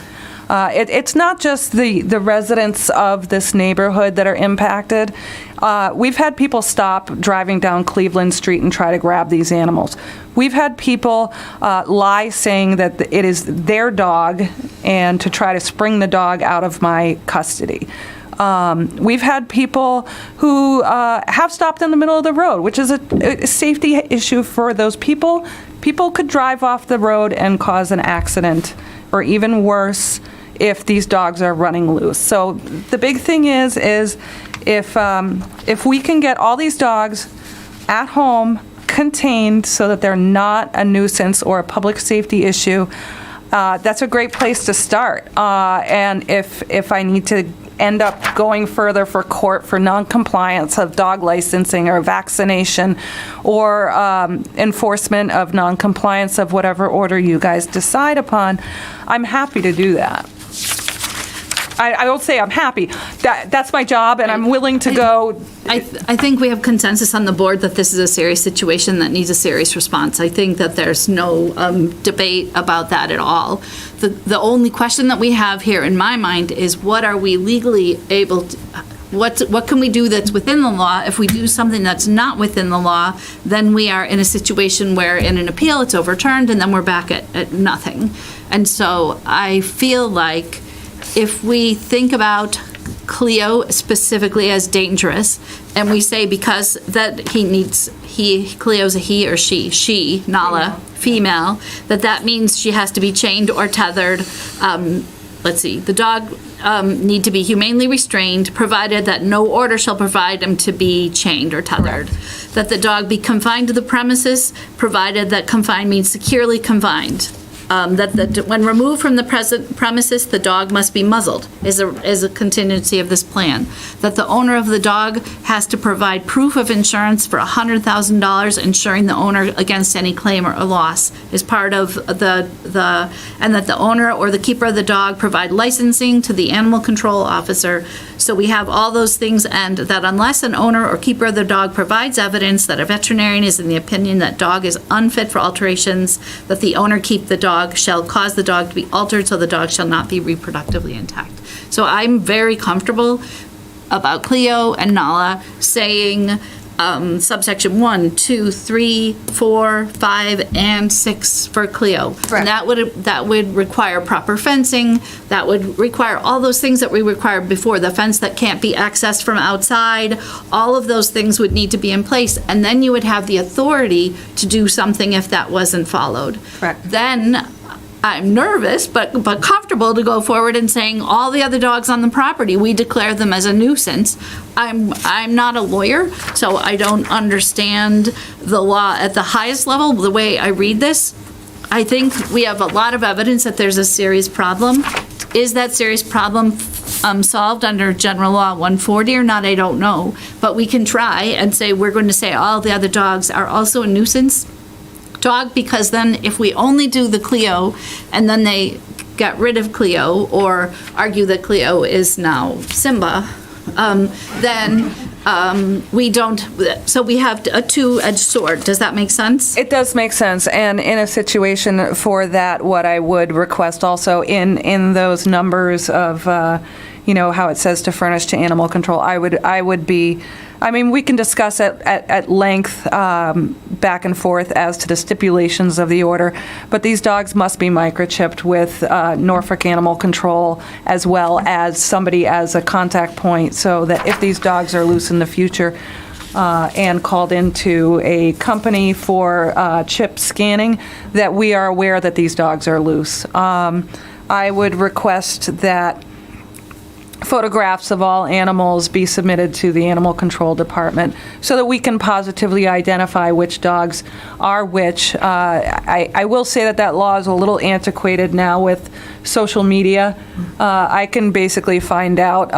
It's not just the residents of this neighborhood that are impacted. We've had people stop driving down Cleveland Street and try to grab these animals. We've had people lie saying that it is their dog and to try to spring the dog out of my custody. We've had people who have stopped in the middle of the road, which is a safety issue for those people. People could drive off the road and cause an accident, or even worse, if these dogs are running loose. So the big thing is if we can get all these dogs at home, contained, so that they're not a nuisance or a public safety issue, that's a great place to start. And if I need to end up going further for court for non-compliance of dog licensing or vaccination or enforcement of non-compliance of whatever order you guys decide upon, I'm happy to do that. I won't say I'm happy. That's my job, and I'm willing to go. I think we have consensus on the board that this is a serious situation that needs a serious response. I think that there's no debate about that at all. The only question that we have here in my mind is what are we legally able to, what can we do that's within the law? If we do something that's not within the law, then we are in a situation where in an appeal it's overturned and then we're back at nothing. And so I feel like if we think about Cleo specifically as dangerous, and we say because that Cleo's a he or she, Nala, female, that means she has to be chained or tethered. Let's see, the dog need to be humanely restrained, provided that no order shall provide him to be chained or tethered. Correct. That the dog be confined to the premises, provided that confined means securely confined. That when removed from the premises, the dog must be muzzled, is a contingency of this plan. That the owner of the dog has to provide proof of insurance for $100,000, insuring the owner against any claim or loss, is part of and that the owner or the keeper of the dog provide licensing to the animal control officer. So we have all those things, and that unless an owner or keeper of the dog provides evidence that a veterinarian is in the opinion that dog is unfit for alterations, that the owner keep the dog shall cause the dog to be altered so the dog shall not be reproductively intact. So I'm very comfortable about Cleo and Nala saying subsection 1, 2, 3, 4, 5, and 6 for Cleo. Correct. And that would require proper fencing. That would require all those things that we required before. The fence that can't be accessed from outside. All of those things would need to be in place. And then you would have the authority to do something if that wasn't followed. Correct. Then I'm nervous, but comfortable to go forward and saying all the other dogs on the property, we declare them as a nuisance. I'm not a lawyer, so I don't understand the law at the highest level. The way I read this, I think we have a lot of evidence that there's a serious problem. Is that serious problem solved under General Law 140 or not? I don't know. But we can try and say we're going to say all the other dogs are also a nuisance dog, because then if we only do the Cleo and then they get rid of Cleo or argue that Cleo is now Simba, then we don't, so we have a two-edged sword. Does that make sense? It does make sense, and in a situation for that, what I would request also in those numbers of, how it says to furnish to animal control, I would be, we can discuss it at length back and forth as to the stipulations of the order, but these dogs must be microchipped with Norfolk Animal Control as well as somebody as a contact point, so that if these dogs are loose in the future and called into a company for chip scanning, that we are aware that these dogs are loose. I would request that photographs of all animals be submitted to the Animal Control Department so that we can positively identify which dogs are which. I will say that law is a little antiquated now with social media. I can basically find out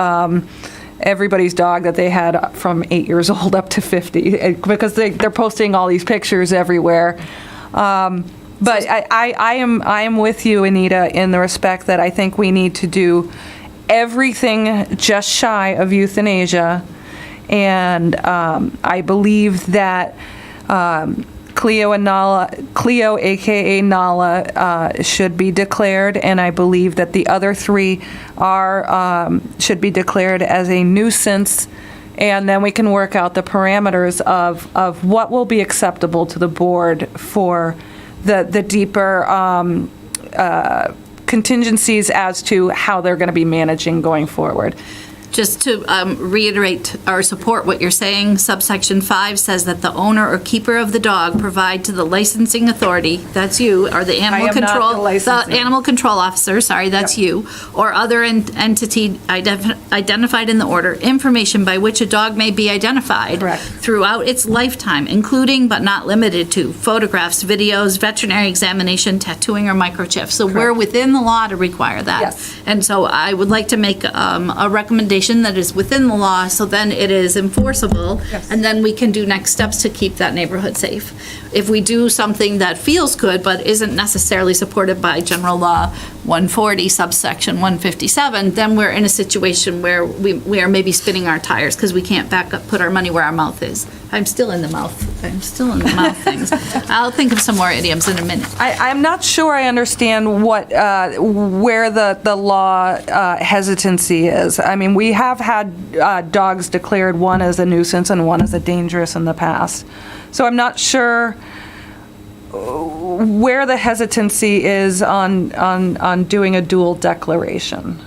everybody's dog that they had from 8 years old up to 50, because they're posting all these pictures everywhere. But I am with you, Anita, in the respect that I think we need to do everything just shy of euthanasia. And I believe that Cleo, aka Nala, should be declared, and I believe that the other three should be declared as a nuisance. And then we can work out the parameters of what will be acceptable to the board for the deeper contingencies as to how they're going to be managing going forward. Just to reiterate or support what you're saying, subsection 5 says that the owner or keeper of the dog provide to the licensing authority, that's you, or the animal animal control officer, sorry, that's you, or other entity identified in the order, information by which a dog may be identified throughout its lifetime, including but not limited to photographs, videos, veterinary examination, tattooing, or microchips. So we're within the law to require that. Yes. And so I would like to make a recommendation that is within the law, so then it is enforceable, and then we can do next steps to keep that neighborhood safe. If we do something that feels good but isn't necessarily supported by general law 140 subsection 157, then we're in a situation where we are maybe spinning our tires because we can't back up, put our money where our mouth is. I'm still in the mouth things. I'll think of some more idioms in a minute. I'm not sure I understand where the law hesitancy is. I mean, we have had dogs declared, one as a nuisance and one as a dangerous in the past. So I'm not sure where the hesitancy is on doing a dual declaration.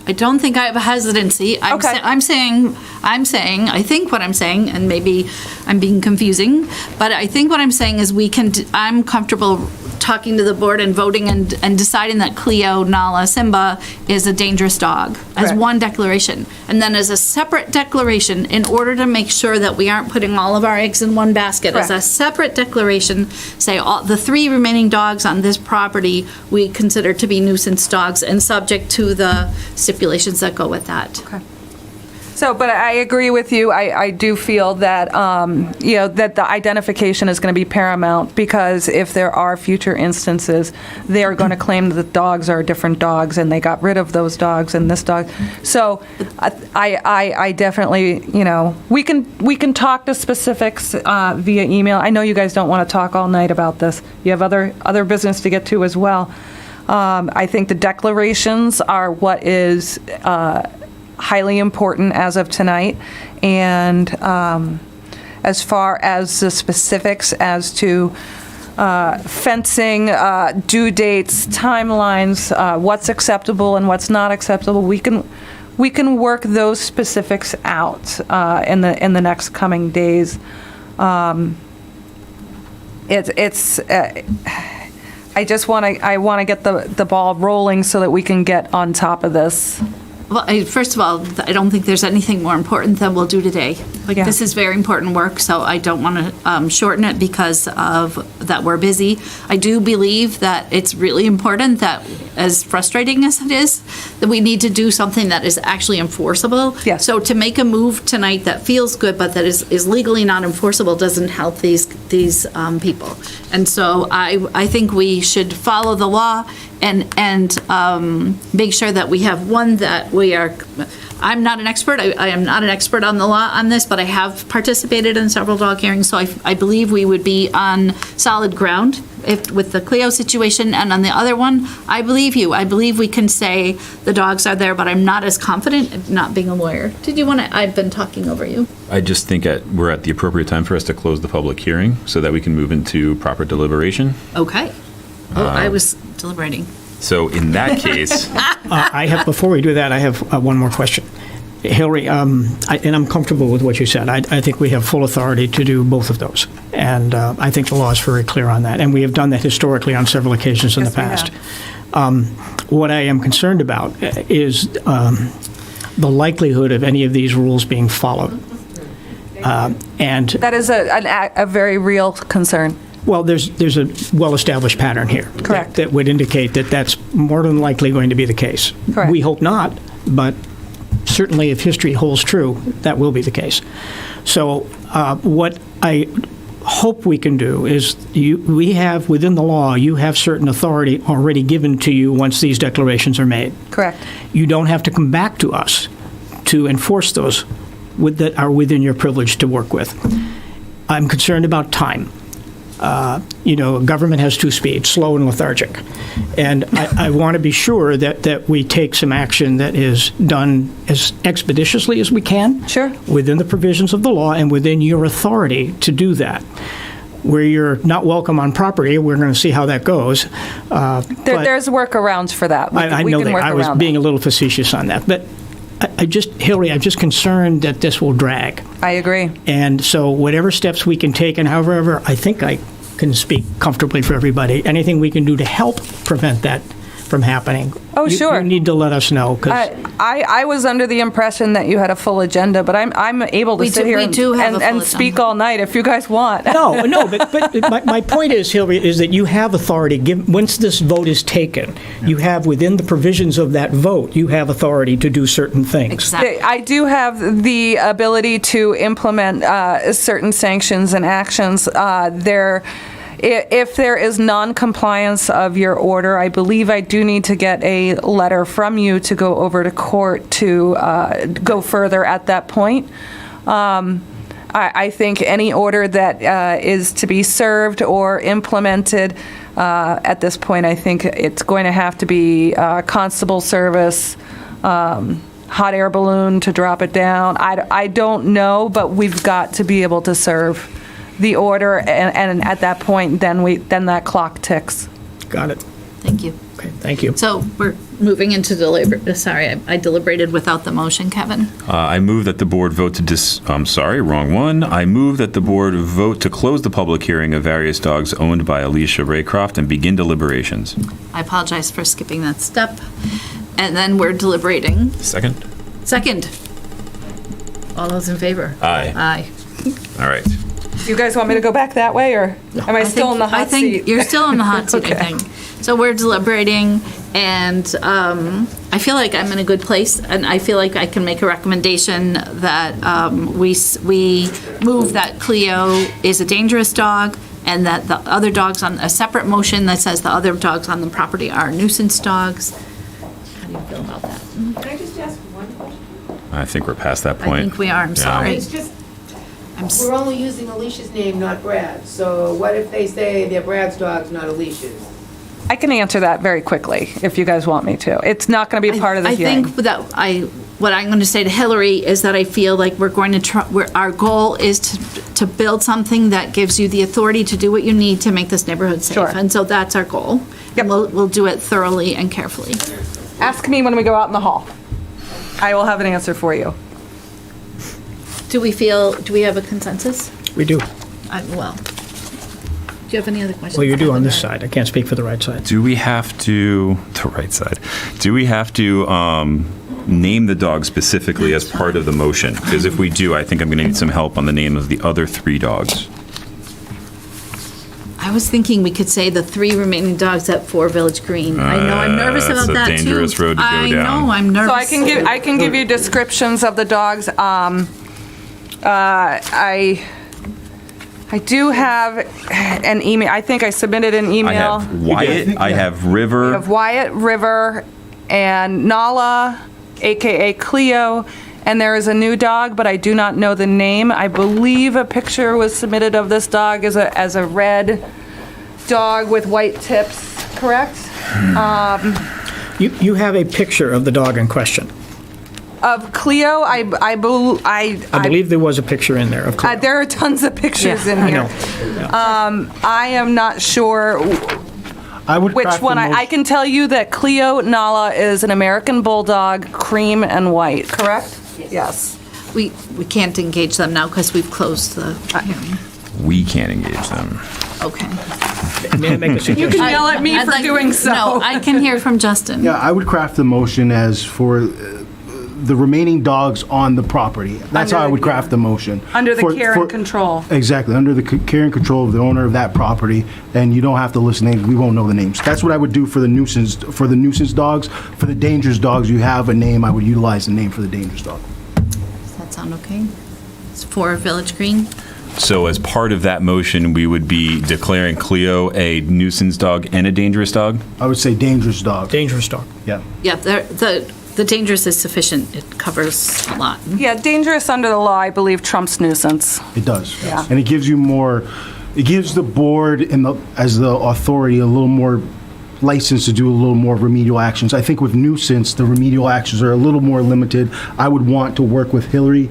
I don't think I have a hesitancy. I'm saying, I think what I'm saying, and maybe I'm being confusing, but I think what I'm saying is I'm comfortable talking to the board and voting and deciding that Cleo, Nala, Simba is a dangerous dog as one declaration. And then as a separate declaration, in order to make sure that we aren't putting all of our eggs in one basket, as a separate declaration, say the 3 remaining dogs on this property we consider to be nuisance dogs and subject to the stipulations that go with that. Okay. So, but I agree with you. I do feel that, that the identification is going to be paramount, because if there are future instances, they're going to claim that the dogs are different dogs and they got rid of those dogs and this dog. So I definitely, we can talk to specifics via email. I know you guys don't want to talk all night about this. You have other business to get to as well. I think the declarations are what is highly important as of tonight, and as far as the specifics as to fencing, due dates, timelines, what's acceptable and what's not acceptable, we can work those specifics out in the next coming days. I just want to get the ball rolling so that we can get on top of this. Well, first of all, I don't think there's anything more important than we'll do today. This is very important work, so I don't want to shorten it because of that we're busy. I do believe that it's really important that, as frustrating as it is, that we need to do something that is actually enforceable. Yes. So to make a move tonight that feels good but that is legally not enforceable doesn't help these people. And so I think we should follow the law and make sure that we have one that we are. I'm not an expert. I am not an expert on the law on this, but I have participated in several dog hearings, so I believe we would be on solid ground with the Cleo situation. And on the other one, I believe you. I believe we can say the dogs are there, but I'm not as confident, not being a lawyer. Did you want to? I've been talking over you. I just think we're at the appropriate time for us to close the public hearing so that we can move into proper deliberation. Okay. Oh, I was deliberating. So in that case, Before we do that, I have one more question. Hillary, and I'm comfortable with what you said. I think we have full authority to do both of those. And I think the law is very clear on that. And we have done that historically on several occasions in the past. What I am concerned about is the likelihood of any of these rules being followed. And that is a very real concern. Well, there's a well-established pattern here. Correct. That would indicate that that's more than likely going to be the case. Correct. We hope not, but certainly if history holds true, that will be the case. So what I hope we can do is we have, within the law, you have certain authority already given to you once these declarations are made. Correct. You don't have to come back to us to enforce those that are within your privilege to work with. I'm concerned about time. Government has two speeds, slow and lethargic. And I want to be sure that we take some action that is done as expeditiously as we can. Sure. Within the provisions of the law and within your authority to do that. Where you're not welcome on property, we're going to see how that goes. There's workarounds for that. I know that. I was being a little facetious on that. But Hillary, I'm just concerned that this will drag. I agree. And so whatever steps we can take, and however, I think I can speak comfortably for everybody, anything we can do to help prevent that from happening. Oh, sure. You need to let us know. I was under the impression that you had a full agenda, but I'm able to sit here and speak all night if you guys want. No, but my point is, Hillary, is that you have authority. Once this vote is taken, you have, within the provisions of that vote, you have authority to do certain things. Exactly. I do have the ability to implement certain sanctions and actions. If there is non-compliance of your order, I believe I do need to get a letter from you to go over to court to go further at that point. I think any order that is to be served or implemented at this point, I think it's going to have to be constable service, hot air balloon to drop it down. I don't know, but we've got to be able to serve the order, and at that point, then that clock ticks. Got it. Thank you. Okay, thank you. So we're moving into sorry, I deliberated without the motion, Kevin. I move that the board vote to I'm sorry, wrong one. I move that the board vote to close the public hearing of various dogs owned by Alicia Raycroft and begin deliberations. I apologize for skipping that step. And then we're deliberating. Second? Second. All those in favor? Aye. Aye. All right. Do you guys want me to go back that way, or am I still in the hot seat? I think you're still in the hot seat, Okay. I think. So we're deliberating, and I feel like I'm in a good place, and I feel like I can make a recommendation that we move that Cleo is a dangerous dog, and that the other dogs on a separate motion that says the other dogs on the property are nuisance dogs. How do you feel about that? Can I just ask one question? I think we're past that point. I think we are, I'm Yeah. sorry. It's just, we're only using Alicia's name, not Brad's. So what if they say they're Brad's dogs, not Alicia's? I can answer that very quickly if you guys want me to. It's not going to be part of the I hearing. think that what I'm going to say to Hillary is that I feel like we're going to try, our goal is to build something that gives you the authority to do what you need to make this neighborhood safe. Sure. And so that's our goal. Yep. And we'll do it thoroughly and carefully. Ask me when we go out in the hall. I will have an answer for you. Do we have a consensus? We do. Well, do you have any other questions? Well, you do on this side. I can't speak for the right side. Do we have to, the right side, do we have to name the dog specifically as part of the motion? Because if we do, I think I'm going to need some help on the name of the other 3 dogs. I was thinking we could say the 3 remaining dogs at 4 Village Green. I know I'm nervous That's about a that too. dangerous road to go I down. know, I'm nervous. So I can give you descriptions of the dogs. I do have an email. I think I submitted an I email. have Wyatt, I have River. We have Wyatt, River, and Nala, AKA Cleo, and there is a new dog, but I do not know the name. I believe a picture was submitted of this dog as a red dog with white tips, correct? You have a picture of the dog in question. Of Cleo, I believe there was a picture in there of Cleo. there are tons of pictures in I here. know. I am not sure I would which craft one. the I can tell you that Cleo Nala is an American Bulldog, cream and white, correct? Yes. We can't engage them now because we've closed the hearing. We can't engage them. Okay. May I make a You suggestion? can yell at me I'd for like- doing so. No, I can hear from Justin. Yeah, I would craft the motion as for the remaining dogs on the property. That's how I would craft the motion. Under the care and control. Exactly, under the care and control of the owner of that property, and you don't have to list names, we won't know the names. That's what I would do for the nuisance dogs. For the dangerous dogs, you have a name, I would utilize the name for the dangerous dog. Does that sound okay? It's for Village Green. So as part of that motion, we would be declaring Cleo a nuisance dog and a dangerous dog? I would say dangerous dog. Dangerous dog. Yeah. Yeah, the dangerous is sufficient. It covers a lot. Yeah, dangerous under the law, I believe, trumps nuisance. It does. Yeah. And it gives you more, it gives the board and as the authority a little more license to do a little more remedial actions. I think with nuisance, the remedial actions are a little more limited. I would want to work with Hillary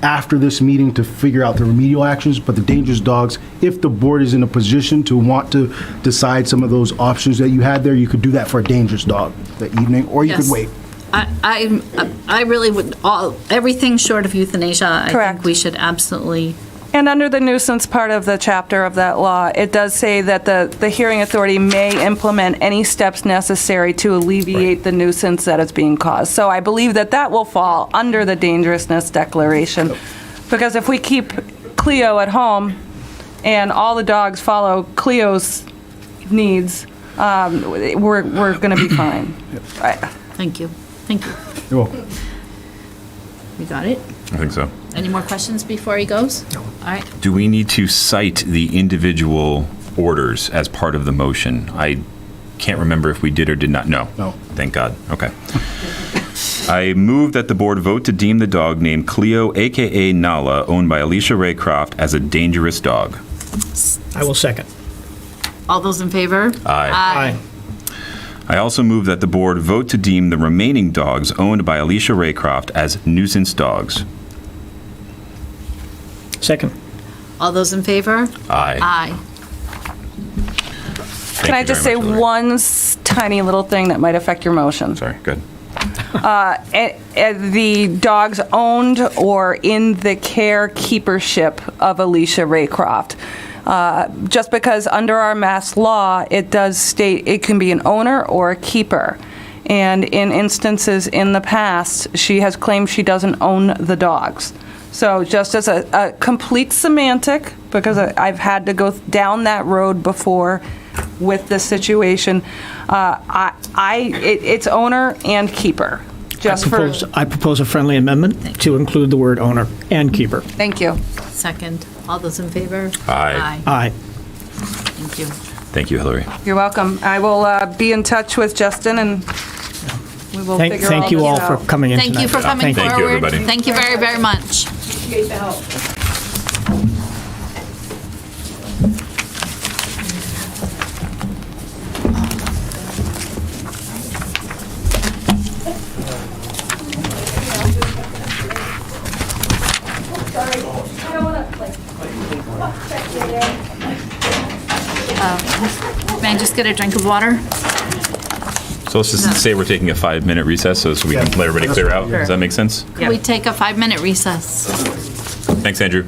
after this meeting to figure out the remedial actions, but the dangerous dogs, if the board is in a position to want to decide some of those options that you had there, you could do that for a dangerous dog that evening, or you could Yes. wait. I really would, everything short of euthanasia, I Correct. think we should absolutely, And under the nuisance part of the chapter of that law, it does say that the hearing authority may implement any steps necessary to alleviate the nuisance that is being caused. So I believe that that will fall under the dangerousness declaration. Because if we keep Cleo at home and all the dogs follow Cleo's needs, we're going to be fine. thank you. Thank you. You're welcome. We got it? I think so. Any more questions before he goes? No. All right. Do we need to cite the individual orders as part of the motion? I can't remember if we did or did not. No. No. Thank God. Okay. I move that the board vote to deem the dog named Cleo, a.k.a. Nala, owned by Alicia Raycroft, as a dangerous dog. I will second. All those in favor? Aye. I also move that the board vote to deem the remaining dogs owned by Alicia Raycroft as nuisance dogs. Second. All those in favor? Aye. Aye. Thank Can I you just very say much, Hillary. one tiny little thing that might affect your motion? Sorry, good. The dogs owned or in the carekeepership of Alicia Raycroft. Just because under our mass law, it does state it can be an owner or a keeper. And in instances in the past, she has claimed she doesn't own the dogs. So just as a complete semantic, because I've had to go down that road before with this situation, it's owner and keeper. Just for, I propose a friendly amendment to include the word owner and keeper. thank you. Second. All those in favor? Aye. Aye. Thank you. Thank you, Hillary. You're welcome. I will be in touch with Justin, and we will Thank figure thank you this all out. for coming in tonight. Thank you for coming Thank you, forward. everybody. Thank you very, very much. Appreciate the help. May I just get a drink of water? So let's just say we're taking a 5-minute recess so we can let everybody clear out. Does that make sense? Can we take a 5-minute recess? Thanks, Andrew.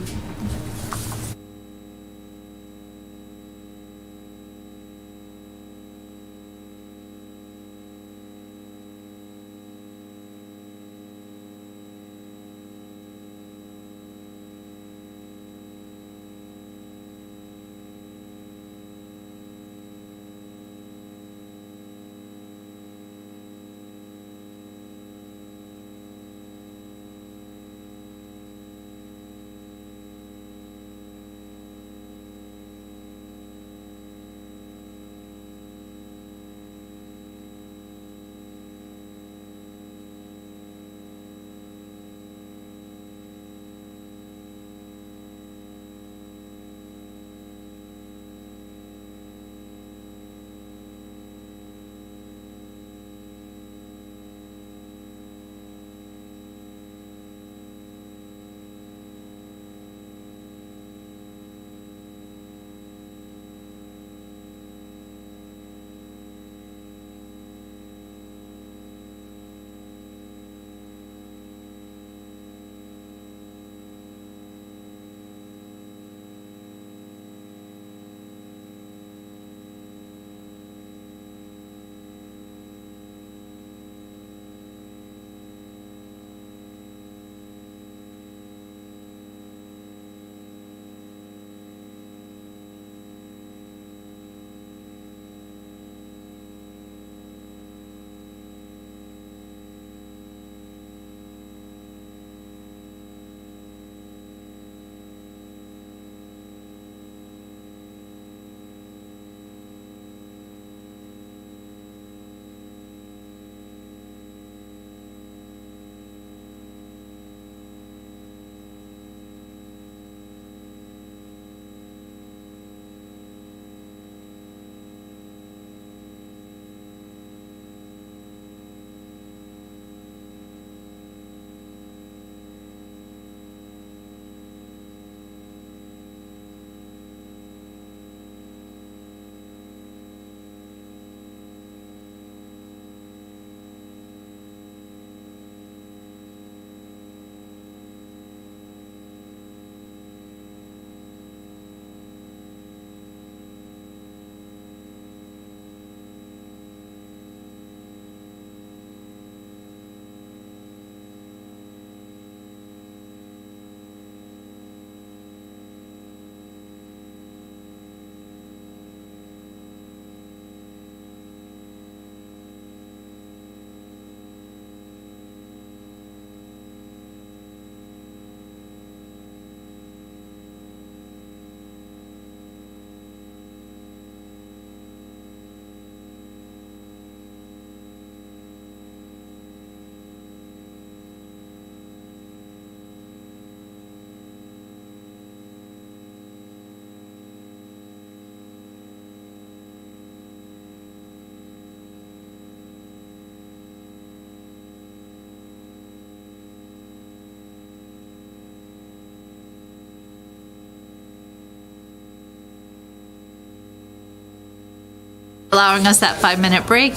allowing us that 5-minute break.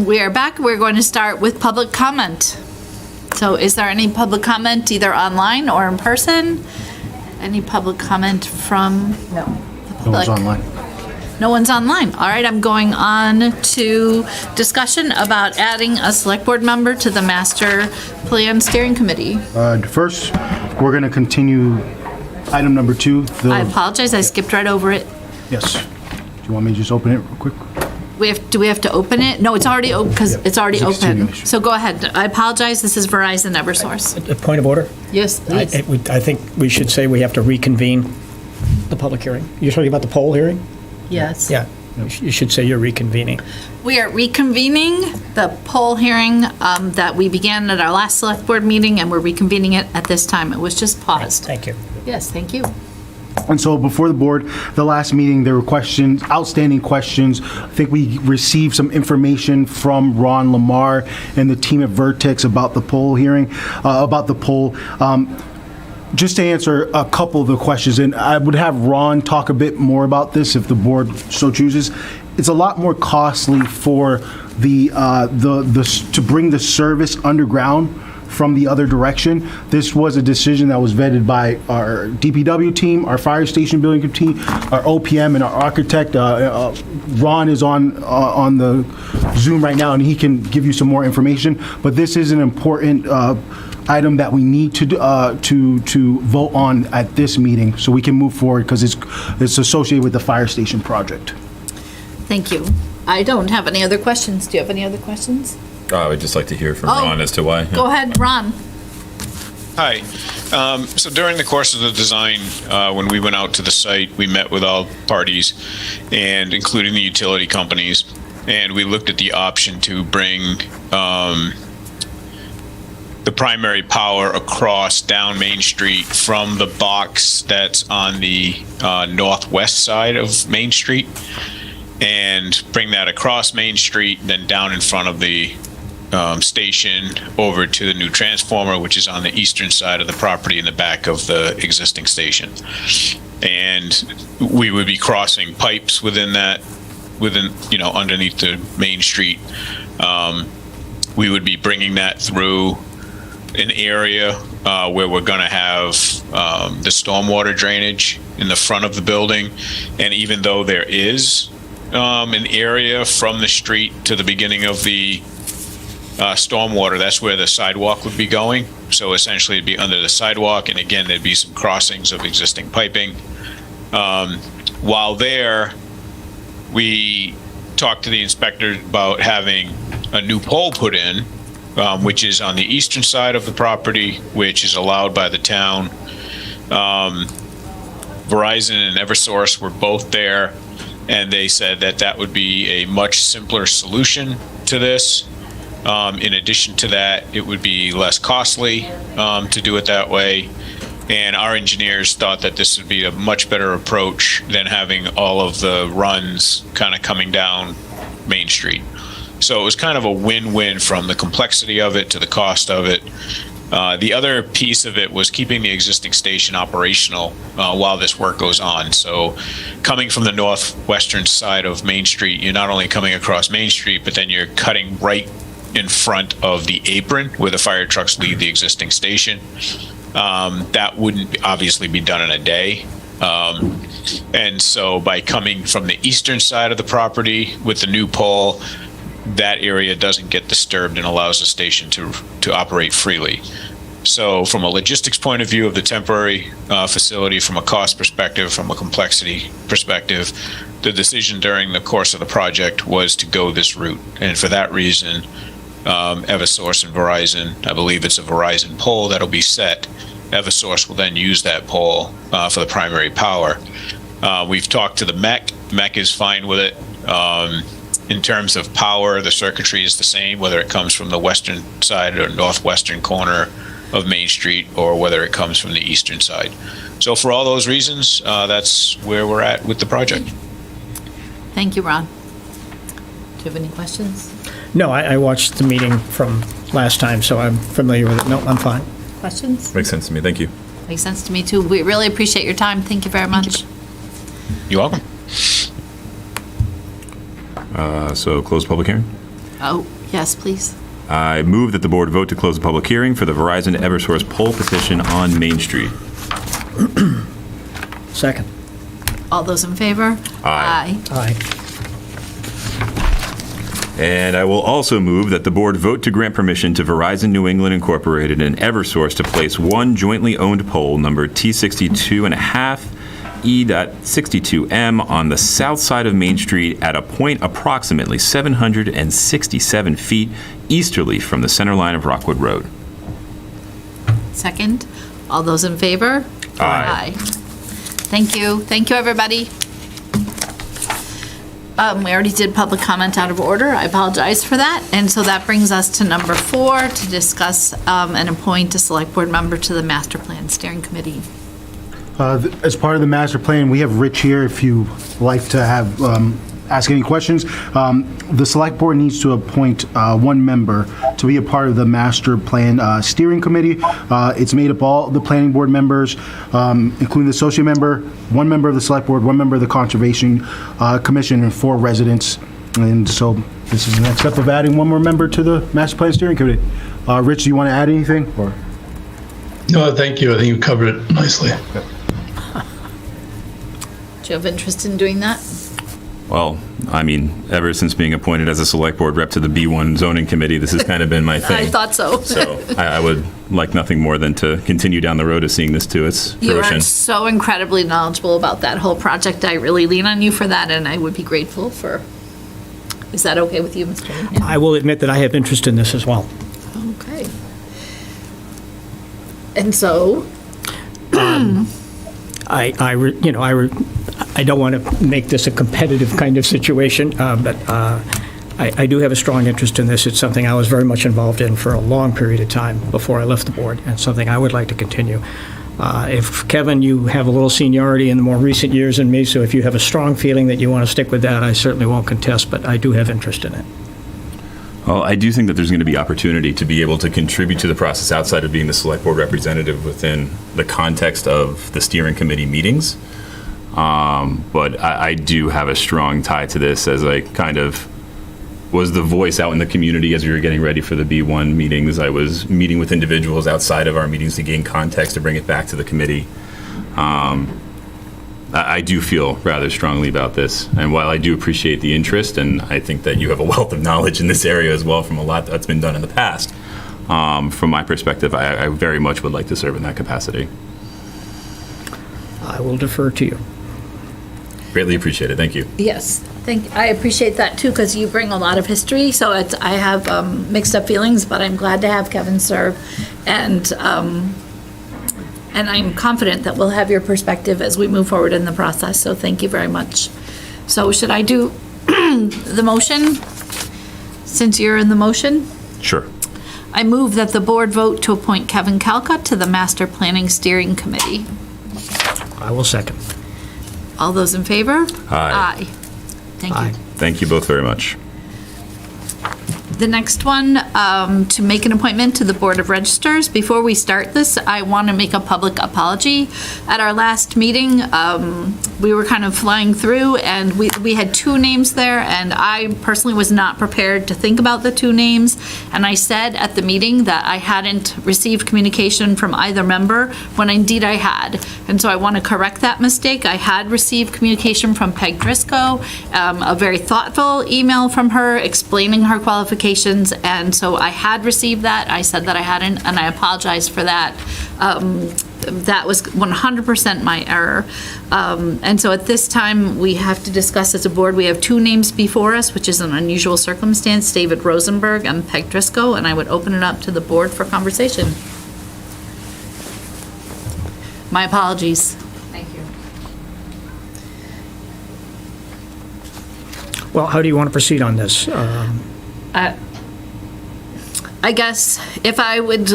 We are back. We're going to start with public comment. So is there any public comment either online or in person? Any public comment from the public? No one's online. No one's online. All right, I'm going on to discussion about adding a select board member to the master plan steering committee. First, we're going to continue item number 2. I apologize, I skipped right over it. Yes. Do you want me to just open it real quick? Do we have to open it? No, it's already open, because it's already It's a open. continuation. So go ahead. I apologize, this is Verizon Eversource. A point of order? Yes, please. I think we should say we have to reconvene the public hearing. You're talking about the poll hearing? Yes. Yeah. You should say you're reconvening. We are reconvening the poll hearing that we began at our last select board meeting, and we're reconvening it at this time. It was just paused. Thank you. Yes, thank you. And so before the board, the last meeting, there were questions, outstanding questions. I think we received some information from Ron Lamar and the team at Vertex about the poll hearing, about the poll. Just to answer a couple of the questions, and I would have Ron talk a bit more about this if the board so chooses. It's a lot more costly for to bring the service underground from the other direction. This was a decision that was vetted by our DPW team, our fire station building team, our OPM, and our architect. Ron is on the Zoom right now, and he can give you some more information. But this is an important item that we need to vote on at this meeting, so we can move forward because it's associated with the fire station project. Thank you. I don't have any other questions. Do you have any other questions? I would just like to hear from Oh, Ron as to why. Go ahead, Ron. Hi. So during the course of the design, when we went out to the site, we met with all parties, and including the utility companies, and we looked at the option to bring the primary power across down Main Street from the box that's on the northwest side of Main Street, and bring that across Main Street, then down in front of the station over to the new transformer, which is on the eastern side of the property in the back of the existing station. And we would be crossing pipes underneath the Main Street. We would be bringing that through an area where we're going to have the stormwater drainage in the front of the building. And even though there is an area from the street to the beginning of the stormwater, that's where the sidewalk would be going. So essentially it'd be under the sidewalk, and again, there'd be some crossings of existing piping. While there, we talked to the inspector about having a new pole put in, which is on the eastern side of the property, which is allowed by the town. Verizon and Eversource were both there, and they said that that would be a much simpler solution to this. In addition to that, it would be less costly to do it that way. And our engineers thought that this would be a much better approach than having all of the runs kind of coming down Main Street. So it was kind of a win-win from the complexity of it to the cost of it. The other piece of it was keeping the existing station operational while this work goes on. So coming from the northwestern side of Main Street, you're not only coming across Main Street, but then you're cutting right in front of the apron where the fire trucks leave the existing station. That wouldn't obviously be done in a day. And so by coming from the eastern side of the property with the new pole, that area doesn't get disturbed and allows the station to operate freely. So from a logistics point of view of the temporary facility, from a cost perspective, from a complexity perspective, the decision during the course of the project was to go this route. And for that reason, Eversource and Verizon, I believe it's a Verizon pole that'll be set. Eversource will then use that pole for the primary power. We've talked to the MEC. MEC is fine with it. In terms of power, the circuitry is the same, whether it comes from the western side or northwestern corner of Main Street, or whether it comes from the eastern side. So for all those reasons, that's where we're at with the project. Thank you, Ron. Do you have any questions? No, I watched the meeting from last time, so I'm familiar with it. No, I'm fine. Questions? Makes sense to me. Thank you. Makes sense to me, too. We really appreciate your time. Thank you very much. You're welcome. So close the public hearing. Oh, yes, please. I move that the board vote to close the public hearing for the Verizon Eversource poll petition on Main Street. Second. All those in favor? Aye. Aye. And I will also move that the board vote to grant permission to Verizon New England Incorporated and Eversource to place one jointly owned pole number T62.5 E.62M on the south side of Main Street at a point approximately 767 feet easterly from the center line of Rockwood Road. Second. All those in favor? Aye. Thank you. Thank you, everybody. We already did public comment out of order. I apologize for that. And so that brings us to number 4, to discuss and appoint a select board member to the master plan steering committee. As part of the master plan, we have Rich here if you like to have, ask any questions. The select board needs to appoint one member to be a part of the master plan steering committee. It's made up all the planning board members, including the associate member, one member of the select board, one member of the conservation commission, and 4 residents. And so this is the next step of adding one more member to the master plan steering committee. Rich, do you want to add anything? Or? No, thank you. I think you covered it nicely. Do you have interest in doing that? Well, I mean, ever since being appointed as a select board rep to the B1 zoning committee, this has kind of been my thing. I thought so. So I would like nothing more than to continue down the road of seeing this to its You fruition. are so incredibly knowledgeable about that whole project. I really lean on you for that, and I would be grateful for. Is that okay with you, Mr. Meehan? I will admit that I have interest in this as well. Okay. And so, I don't want to make this a competitive kind of situation, but I do have a strong interest in this. It's something I was very much involved in for a long period of time before I left the board, and something I would like to continue. If, Kevin, you have a little seniority in the more recent years than me, so if you have a strong feeling that you want to stick with that, I certainly won't contest, but I do have interest in it. Well, I do think that there's going to be opportunity to be able to contribute to the process outside of being the select board representative within the context of the steering committee meetings. But I do have a strong tie to this, as I kind of was the voice out in the community as we were getting ready for the B1 meetings. I was meeting with individuals outside of our meetings to gain context to bring it back to the committee. I do feel rather strongly about this, and while I do appreciate the interest, and I think that you have a wealth of knowledge in this area as well from a lot that's been done in the past, from my perspective, I very much would like to serve in that capacity. I will defer to you. Greatly appreciate it. Thank you. yes, I appreciate that too, because you bring a lot of history, so I have mixed up feelings, but I'm glad to have Kevin serve, and I'm confident that we'll have your perspective as we move forward in the process, so thank you very much. So should I do the motion, since you're in the motion? Sure. I move that the board vote to appoint Kevin Calcutt to the Master Planning Steering Committee. I will second. All those in favor? Aye. Thank you. Aye. Thank you both very much. The next one, to make an appointment to the Board of Registers. Before we start this, I want to make a public apology. At our last meeting, we were kind of flying through, and we had 2 names there, and I personally was not prepared to think about the 2 names. And I said at the meeting that I hadn't received communication from either member, when indeed I had. And so I want to correct that mistake. I had received communication from Peg Driscoll, a very thoughtful email from her explaining her qualifications, and so I had received that. I said that I hadn't, and I apologize for that. That was 100% my error. And so at this time, we have to discuss as a board. We have 2 names before us, which is an unusual circumstance, David Rosenberg and Peg Driscoll, and I would open it up to the board for conversation. My apologies. Thank you. Well, how do you want to proceed on this? I guess if I would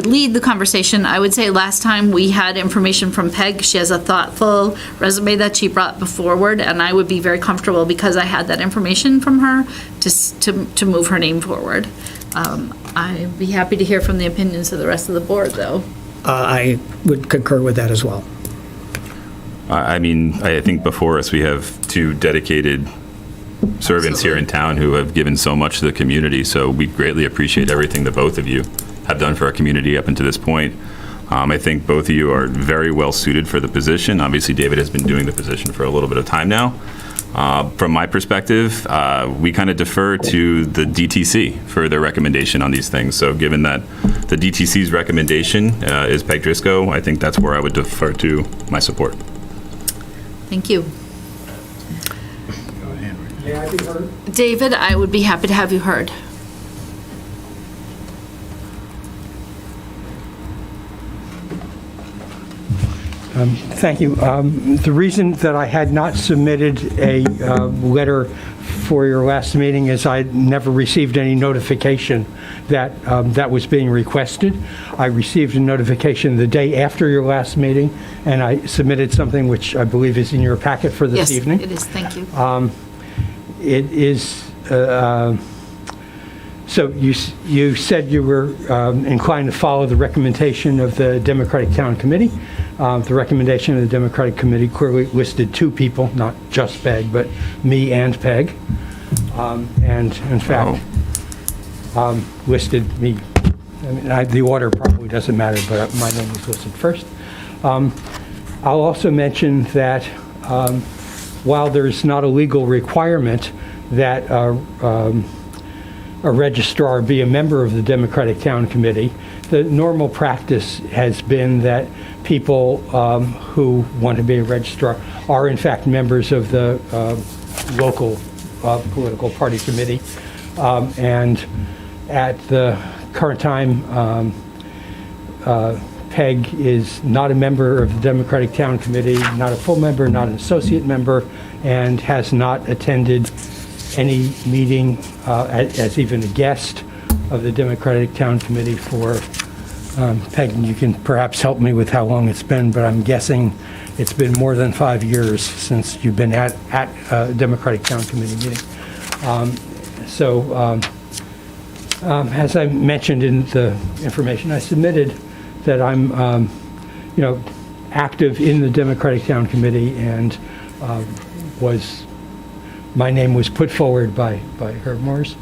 lead the conversation, I would say last time we had information from Peg. She has a thoughtful resume that she brought forward, and I would be very comfortable because I had that information from her to move her name forward. I'd be happy to hear from the opinions of the rest of the board, though. I would concur with that as well. I mean, I think before us we have 2 dedicated servants here in town who have given so much to the community. So we greatly appreciate everything that both of you have done for our community up until this point. I think both of you are very well suited for the position. Obviously, David has been doing the position for a little bit of time now. From my perspective, we kind of defer to the DTC for their recommendation on these things. So given that the DTC's recommendation is Peg Driscoll, I think that's where I would defer to my support. Thank you. David, I would be happy to have you heard. Thank you. The reason that I had not submitted a letter for your last meeting is I never received any notification that that was being requested. I received a notification the day after your last meeting, and I submitted something which I believe is in your packet for this evening. Yes, it is. Thank you. It is, so you said you were inclined to follow the recommendation of the Democratic Town Committee. The recommendation of the Democratic Committee clearly listed two people, not just Peg, but me and Peg. And in fact, listed me, I mean, the order probably doesn't matter, but my name was listed first. I'll also mention that while there's not a legal requirement that a registrar be a member of the Democratic Town Committee, the normal practice has been that people who want to be a registrar are in fact members of the local political party committee. And at the current time, Peg is not a member of the Democratic Town Committee, not a full member, not an associate member, and has not attended any meeting as even a guest of the Democratic Town Committee for, Peg, you can perhaps help me with how long it's been, but I'm guessing it's been more than 5 years since you've been at a Democratic Town Committee meeting. As I mentioned in the information I submitted, that I'm, active in the Democratic Town Committee, and my name was put forward by Herb Morris.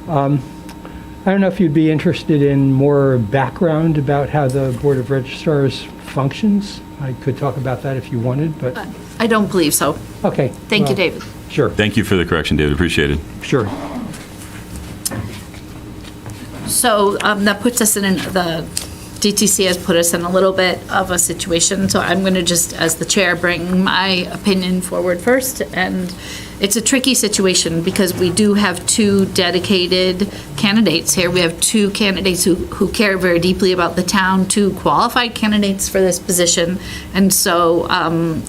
I don't know if you'd be interested in more background about how the Board of Registrars functions. I could talk about that if you wanted, but... I don't believe so. Okay. Thank you, David. Sure. Thank you for the correction, David. Appreciate it. Sure. So that puts us in the DTC has put us in a little bit of a situation. So I'm going to just, as the chair, bring my opinion forward first. And it's a tricky situation because we do have two dedicated candidates here. We have two candidates who care very deeply about the town, two qualified candidates for this position. And so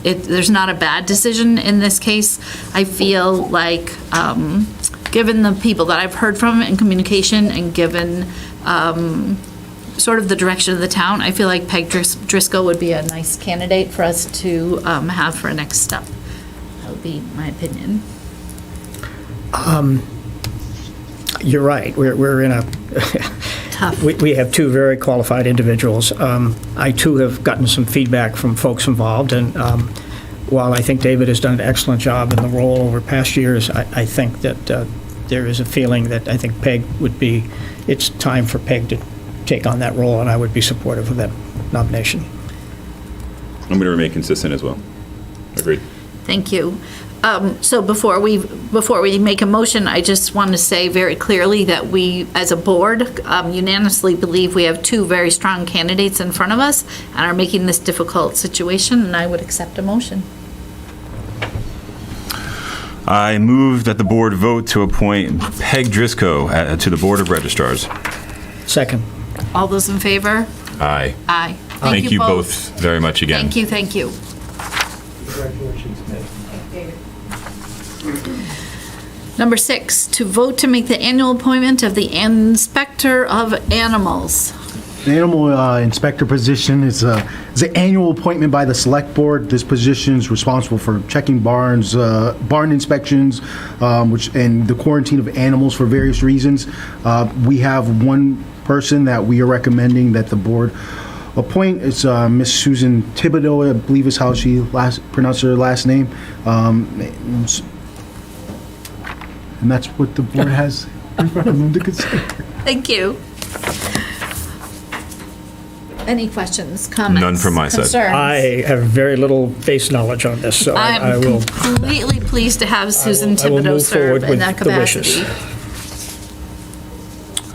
there's not a bad decision in this case. I feel like given the people that I've heard from in communication and given sort of the direction of the town, I feel like Peg Driscoll would be a nice candidate for us to have for a next step. That would be my opinion. You're right. We're in a Tough. We have two very qualified individuals. I too have gotten some feedback from folks involved, and while I think David has done an excellent job in the role over past years, I think that there is a feeling that I think Peg would be. It's time for Peg to take on that role, and I would be supportive of that nomination. I'm going to remain consistent as well. Agreed. Thank you. So before we make a motion, I just want to say very clearly that we, as a board, unanimously believe we have two very strong candidates in front of us and are making this difficult situation, and I would accept a motion. I move that the board vote to appoint Peg Driscoll to the Board of Registrars. Second. All those in favor? Aye. Aye. Thank you both very much again. Thank you, thank you. Congratulations, Peg. Number 6, to vote to make the annual appointment of the Inspector of Animals. The animal inspector position is an annual appointment by the select board. This position is responsible for checking barns, barn inspections, and the quarantine of animals for various reasons. We have one person that we are recommending that the board appoint. It's Miss Susan Thibodeau, I believe is how she pronounced her last name. And that's what the board has in front of them to consider. Thank you. Any questions, comments? None from my side. Concerns? I have very little base knowledge on this, so I I'm will. completely pleased to have Susan I will Thibodeau move forward serve in with that the wishes. capacity.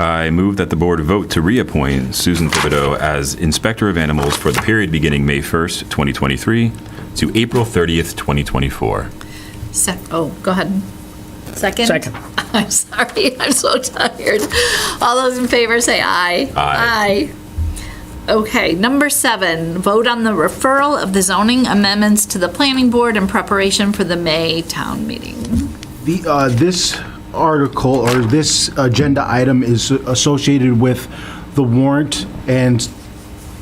I move that the board vote to reappoint Susan Thibodeau as Inspector of Animals for the period beginning May 1st, 2023 to April 30th, 2024. Oh, go ahead. Second? Second. I'm sorry, I'm so tired. All those in favor say aye. Aye. Okay, number 7, vote on the referral of the zoning amendments to the planning board in preparation for the May town meeting. This article or this agenda item is associated with the warrant and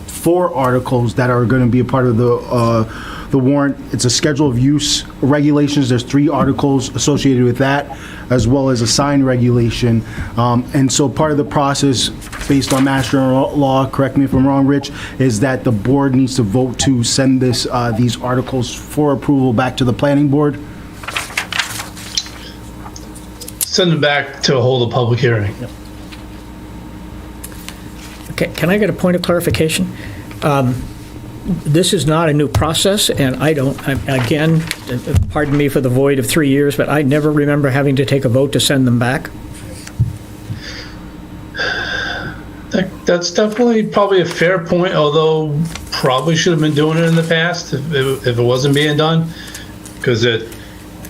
4 articles that are going to be a part of the warrant. It's a schedule of use regulations. There's 3 articles associated with that, as well as a sign regulation. And so part of the process, based on Mass General Law, correct me if I'm wrong, Rich, is that the board needs to vote to send these articles for approval back to the planning board. Send it back to hold a public hearing. Okay, can I get a point of clarification? This is not a new process, and again, pardon me for the void of 3 years, but I never remember having to take a vote to send them back. That's definitely probably a fair point, although probably should have been doing it in the past if it wasn't being done. Because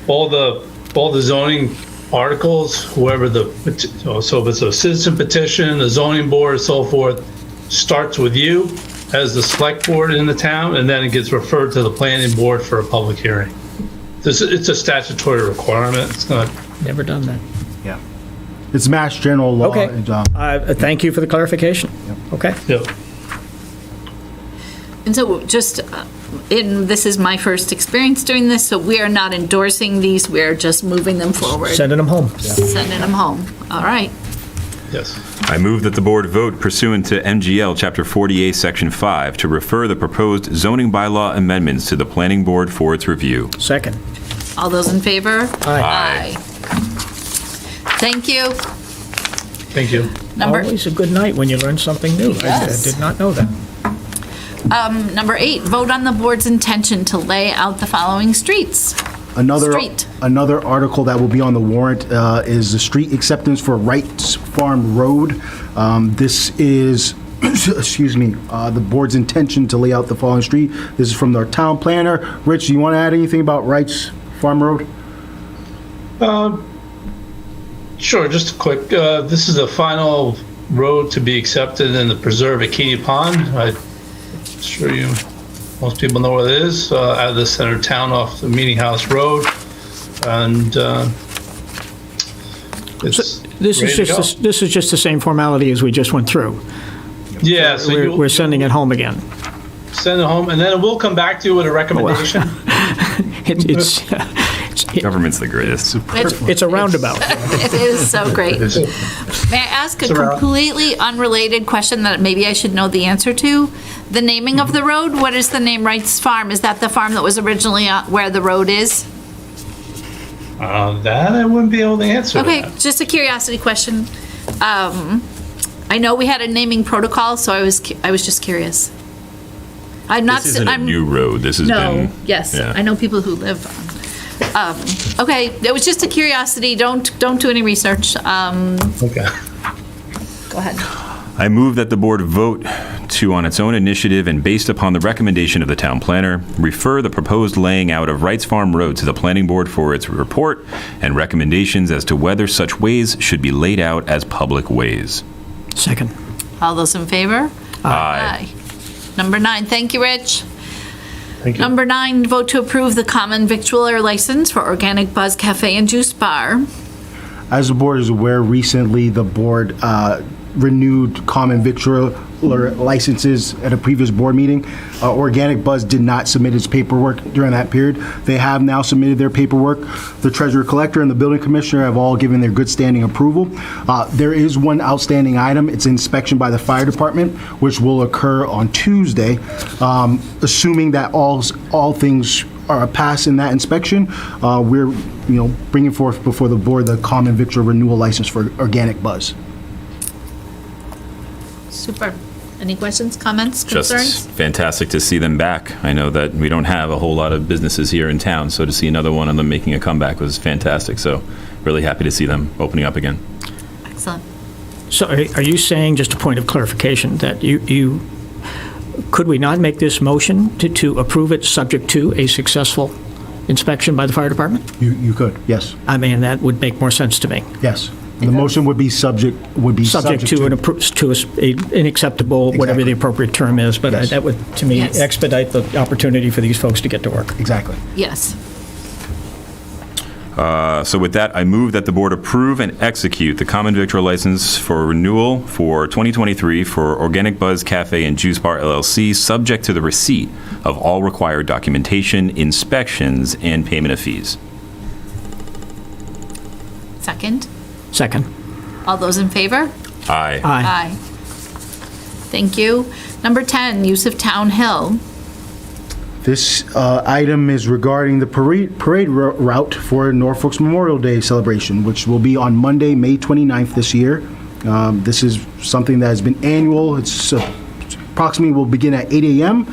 all the zoning articles, whoever so if it's a citizen petition, a zoning board, and so forth, starts with you as the select board in the town, and then it gets referred to the planning board for a public hearing. It's a statutory requirement. It's not. Never done that. Yeah. It's Mass General Law. Okay. And, Thank you for the clarification. Okay. Yep. And so just, this is my first experience doing this, so we are not endorsing these, we're just moving them forward. Sending them home. Sending them home. All right. Yes. I move that the board vote pursuant to MGL Chapter 48, Section 5, to refer the proposed zoning bylaw amendments to the planning board for its review. Second. All those in favor? Aye. Thank you. Thank you. Always a good night when you learn something new. Yes. I did not know that. Number 8, vote on the board's intention to lay out the following streets. Another article that will be on the warrant is the street acceptance for Wrights Farm Road. This is, excuse me, the board's intention to lay out the following street. This is from our town planner. Rich, do you want to add anything about Wrights Farm Road? Sure, just a quick. This is the final road to be accepted in the preserve at Katy Pond. I'm sure most people know where it is, out of the center of town off the Meeting House Road. And This is just the same formality as we just went through. Yeah, so We're sending it home again. send it home, and then we'll come back to you with a recommendation. It's Government's the greatest. it's a roundabout. It is so great. May I ask a completely unrelated question that maybe I should know the answer to? The naming of the road, what is the name Wrights Farm? Is that the farm that was originally where the road is? That I wouldn't be able to answer. Okay, that. just a curiosity question. I know we had a naming protocol, so I was just curious. I'm not. This isn't a new road. This has been. Yes, yeah. I know people who live. Okay, it was just a curiosity. Don't do any research. Okay. Go ahead. I move that the board vote to, on its own initiative and based upon the recommendation of the town planner, refer the proposed laying out of Wrights Farm Road to the planning board for its report and recommendations as to whether such ways should be laid out as public ways. Second. All those in favor? Aye. Number 9, thank you, Rich. Thank you. Number 9, vote to approve the common victualler license for Organic Buzz Cafe and Juice Bar. As the board is aware, recently the board renewed common victualler licenses at a previous board meeting. Organic Buzz did not submit its paperwork during that period. They have now submitted their paperwork. The treasurer collector and the building commissioner have all given their good standing approval. There is one outstanding item. It's inspection by the fire department, which will occur on Tuesday, assuming that all things pass in that inspection, we're, bringing forth before the board the common victual renewal license for Organic Buzz. Super. Any questions, comments, concerns? Just fantastic to see them back. I know that we don't have a whole lot of businesses here in town, so to see another one of them making a comeback was fantastic. So really happy to see them opening up again. Excellent. So are you saying, just a point of clarification, that you could we not make this motion to approve it subject to a successful inspection by the fire department? You could, yes. I mean, that would make more sense to me. Yes. The motion would be subject To an acceptable, whatever the appropriate term is, but Yes. that would, to me, Yes. expedite the opportunity for these folks to get to work. Exactly. Yes. So with that, I move that the board approve and execute the common victual license for renewal for 2023 for Organic Buzz Cafe and Juice Bar LLC, subject to the receipt of all required documentation, inspections, and payment of fees. Second. Second. All those in favor? Aye. Aye. Thank you. Number 10, use of Town Hill. This item is regarding the parade route for Norfolk's Memorial Day celebration, which will be on Monday, May 29th this year. This is something that has been annual. It's approximately will begin at 8 a.m.,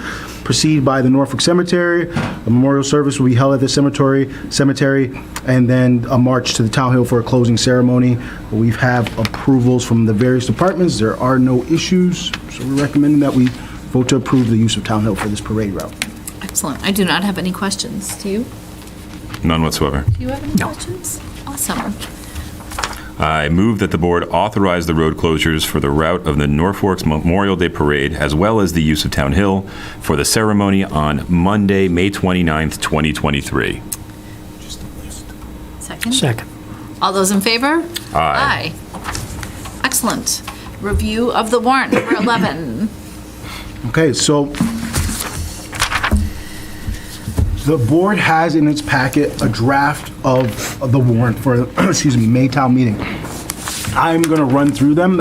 proceed by the Norfolk Cemetery. A memorial service will be held at the cemetery, and then a march to the Town Hill for a closing ceremony. We have approvals from the various departments. There are no issues, so we're recommending that we vote to approve the use of Town Hill for this parade route. Excellent. I do not have any questions. Do you? None whatsoever. Do you have any questions? Awesome. I move that the board authorize the road closures for the route of the Norfolk's Memorial Day Parade, as well as the use of Town Hill for the ceremony on Monday, May 29th, 2023. Second. Second. All those in favor? Aye. Excellent. Review of the warrant, number 11. Okay, so the board has in its packet a draft of the warrant for, May town meeting. I'm going to run through them.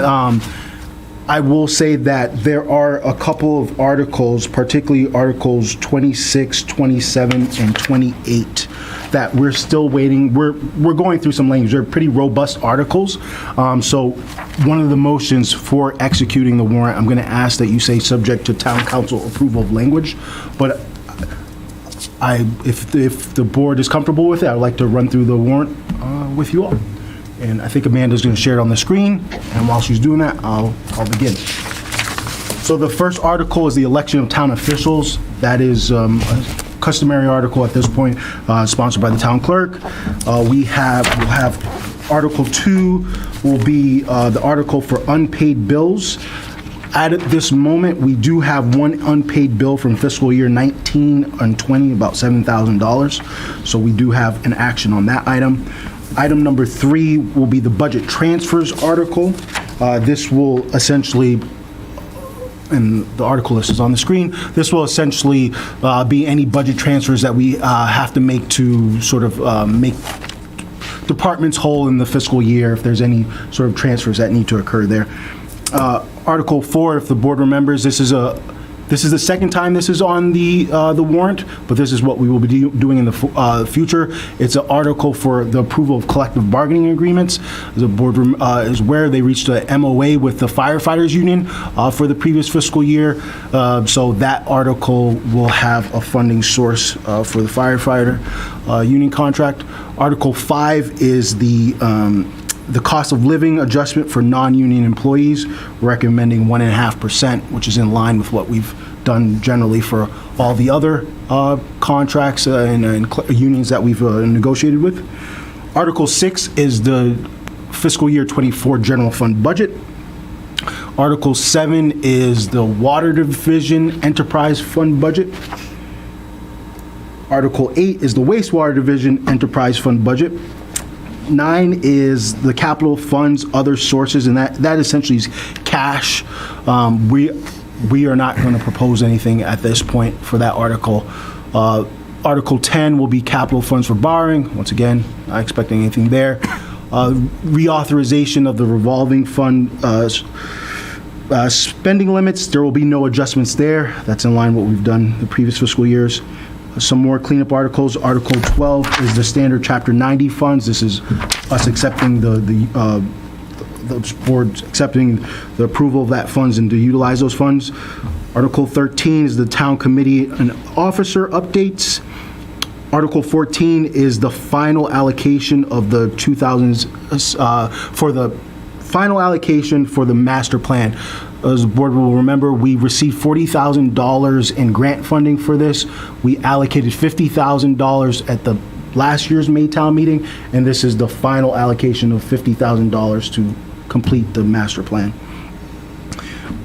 I will say that there are a couple of articles, particularly Articles 26, 27, and 28, that we're still waiting. We're going through some language. They're pretty robust articles. So one of the motions for executing the warrant, I'm going to ask that you say subject to town council approval of language. But if the board is comfortable with it, I'd like to run through the warrant with you all. And I think Amanda's going to share it on the screen, and while she's doing that, I'll begin. So the first article is the election of town officials. That is a customary article at this point, sponsored by the town clerk. We'll have Article 2 will be the article for unpaid bills. At this moment, we do have one unpaid bill from fiscal year 19 and 20, about $7,000. So we do have an action on that item. Item number 3 will be the budget transfers article. This will essentially, and the article list is on the screen, this will essentially be any budget transfers that we have to make to sort of make departments whole in the fiscal year, if there's any sort of transfers that need to occur there. Article 4, if the board remembers, this is the second time this is on the warrant, but this is what we will be doing in the future. It's an article for the approval of collective bargaining agreements. The board is where they reached a MOA with the firefighters union for the previous fiscal year. So that article will have a funding source for the firefighter union contract. Article 5 is the cost of living adjustment for non-union employees, recommending 1.5%, which is in line with what we've done generally for all the other contracts and unions that we've negotiated with. Article 6 is the fiscal year 24 general fund budget. Article 7 is the water division enterprise fund budget. Article 8 is the wastewater division enterprise fund budget. 9 is the capital funds, other sources, and that essentially is cash. We are not going to propose anything at this point for that article. Article 10 will be capital funds for borrowing. Once again, not expecting anything there. Reauthorization of the revolving fund spending limits. There will be no adjustments there. That's in line with what we've done the previous fiscal years. Some more cleanup articles. Article 12 is the standard Chapter 90 funds. This is us accepting the board accepting the approval of that funds and to utilize those funds. Article 13 is the town committee and officer updates. Article 14 is the final allocation of the 2000s for the final allocation for the master plan. As the board will remember, we received $40,000 in grant funding for this. We allocated $50,000 at the last year's Maytown meeting, and this is the final allocation of $50,000 to complete the master plan.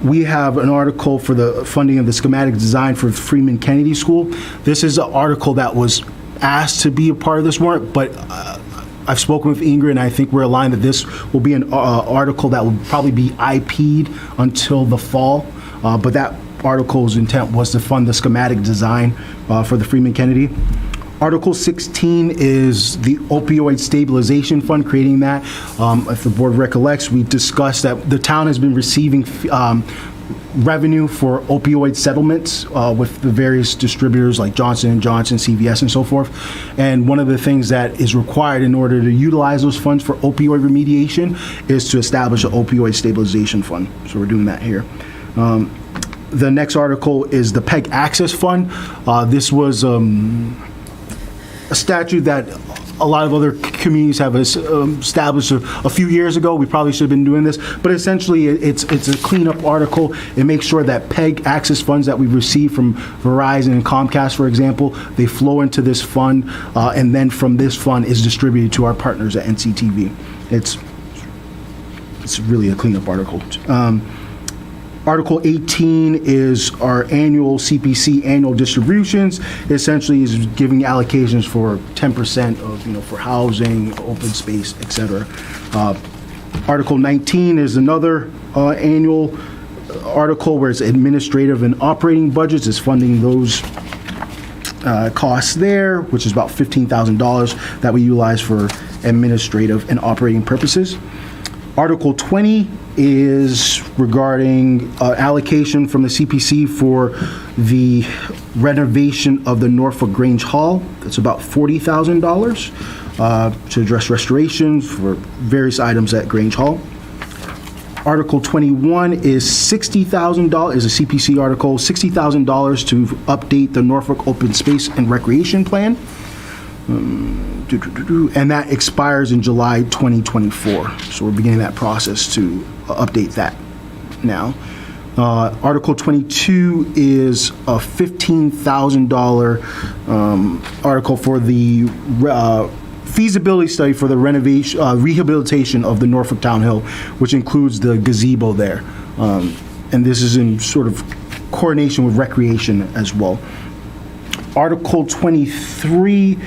We have an article for the funding of the schematic design for Freeman Kennedy School. This is an article that was asked to be a part of this warrant, but I've spoken with Ingrid, and I think we're aligned that this will be an article that will probably be IP'd until the fall. But that article's intent was to fund the schematic design for the Freeman Kennedy. Article 16 is the opioid stabilization fund, creating that. If the board recollects, we discussed that the town has been receiving revenue for opioid settlements with the various distributors like Johnson & Johnson, CVS, and so forth. And one of the things that is required in order to utilize those funds for opioid remediation is to establish an opioid stabilization fund. So we're doing that here. The next article is the PEG Access Fund. This was a statute that a lot of other communities have established a few years ago. We probably should have been doing this, but essentially it's a cleanup article. It makes sure that PEG access funds that we receive from Verizon and Comcast, for example, they flow into this fund, and then from this fund is distributed to our partners at NCTV. It's really a cleanup article. Article 18 is our annual CPC annual distributions. It essentially is giving allocations for 10% of, for housing, open space, etc. Article 19 is another annual article where it's administrative and operating budgets. It's funding those costs there, which is about $15,000 that we utilize for administrative and operating purposes. Article 20 is regarding allocation from the CPC for the renovation of the Norfolk Grange Hall. That's about $40,000 to address restorations for various items at Grange Hall. Article 21 is $60,000, is a CPC article, $60,000 to update the Norfolk Open Space and Recreation Plan. And that expires in July 2024. So we're beginning that process to update that now. Article 22 is a $15,000 article for the feasibility study for the renovation, rehabilitation of the Norfolk Town Hill, which includes the gazebo there. And this is in sort of coordination with recreation as well. Article 23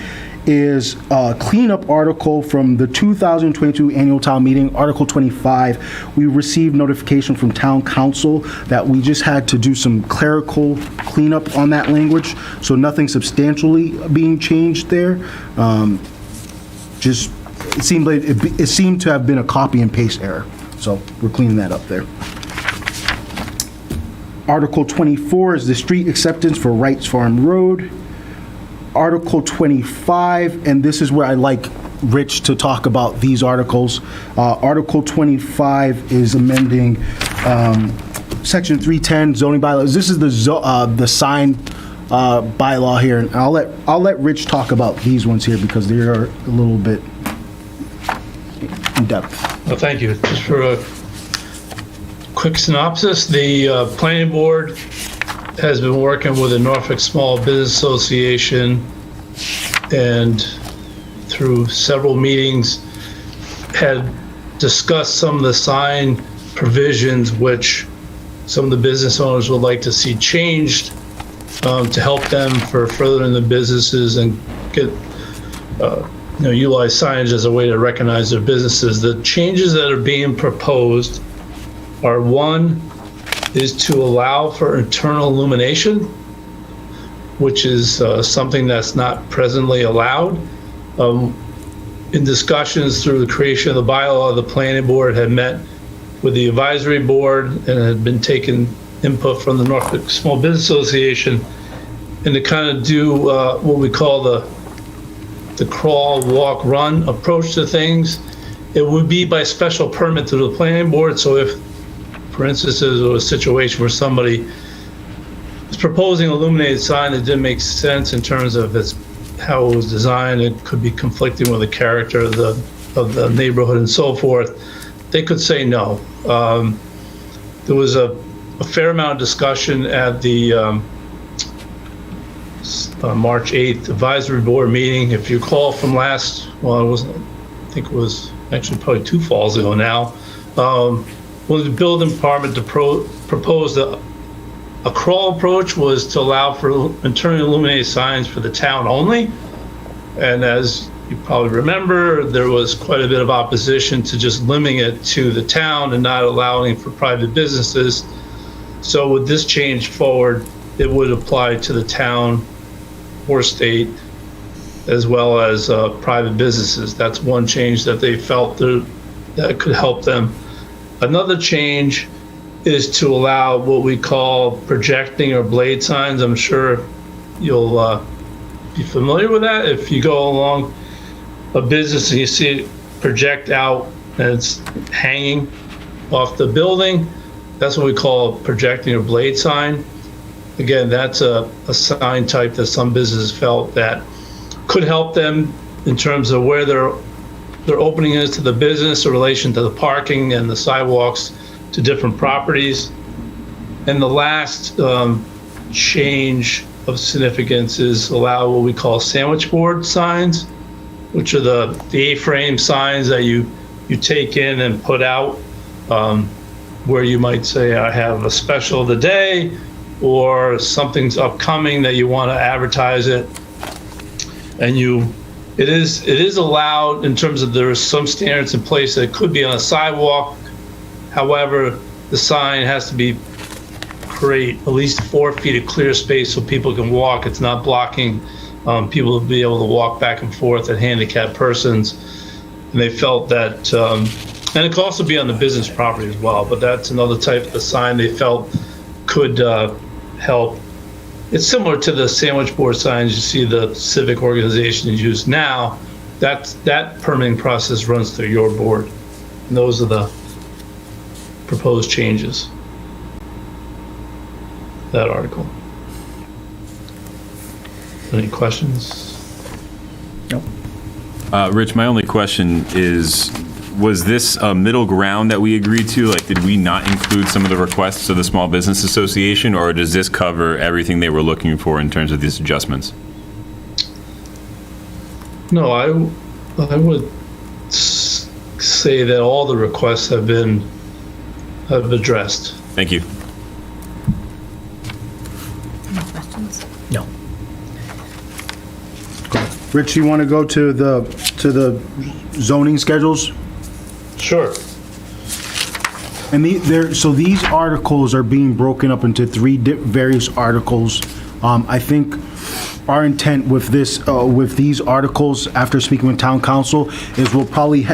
is a cleanup article from the 2022 annual town meeting. Article 25, we received notification from town council that we just had to do some clerical cleanup on that language, so nothing substantially being changed there. Just it seemed to have been a copy and paste error, so we're cleaning that up there. Article 24 is the street acceptance for Wrights Farm Road. Article 25, and this is where I like Rich to talk about these articles. Article 25 is amending Section 310 zoning bylaws. This is the sign bylaw here, and I'll let Rich talk about these ones here because they are a little bit in depth. Well, thank you. Just for a quick synopsis, the planning board has been working with the Norfolk Small Business Association and through several meetings had discussed some of the sign provisions which some of the business owners would like to see changed to help them for furthering the businesses and get utilize signage as a way to recognize their businesses. The changes that are being proposed are, one, is to allow for internal illumination, which is something that's not presently allowed. In discussions through the creation of the bylaw, the planning board had met with the advisory board and had been taking input from the Norfolk Small Business Association. and to kind of do what we call the crawl, walk, run approach to things, it would be by special permit to the planning board. So if, for instance, there was a situation where somebody was proposing an illuminated sign that didn't make sense in terms of how it was designed, it could be conflicting with the character of the neighborhood and so forth, they could say no. There was a fair amount of discussion at the March 8th advisory board meeting. If you recall from I think it was actually probably 2 falls ago now, when the building department proposed a crawl approach was to allow for internally illuminated signs for the town only. And as you probably remember, there was quite a bit of opposition to just limiting it to the town and not allowing for private businesses. So with this change forward, it would apply to the town or state, as well as private businesses. That's one change that they felt that could help them. Another change is to allow what we call projecting or blade signs. I'm sure you'll be familiar with that. If you go along a business and you see it project out and it's hanging off the building, that's what we call a projecting or blade sign. Again, that's a sign type that some businesses felt that could help them in terms of where their opening is to the business in relation to the parking and the sidewalks to different properties. And the last change of significance is allow what we call sandwich board signs, which are the A-frame signs that you take in and put out, where you might say, I have a special of the day, or something's upcoming that you want to advertise it. And it is allowed in terms of there are some standards in place that it could be on a sidewalk. However, the sign has to create at least 4 feet of clear space so people can walk. It's not blocking people to be able to walk back and forth and handicapped persons. And they felt that, and it could also be on the business property as well, but that's another type of sign they felt could help. It's similar to the sandwich board signs you see the civic organizations use now. That permitting process runs through your board. And those are the proposed changes. That article. Any questions? No. Rich, my only question is, was this a middle ground that we agreed to? Like, did we not include some of the requests of the Small Business Association, or does this cover everything they were looking for in terms of these adjustments? No, I would say that all the requests have addressed. Thank you. Any questions? No. Rich, you want to go to the zoning schedules? Sure. And so these articles are being broken up into 3 various articles. I think our intent with these articles, after speaking with town council, is we'll probably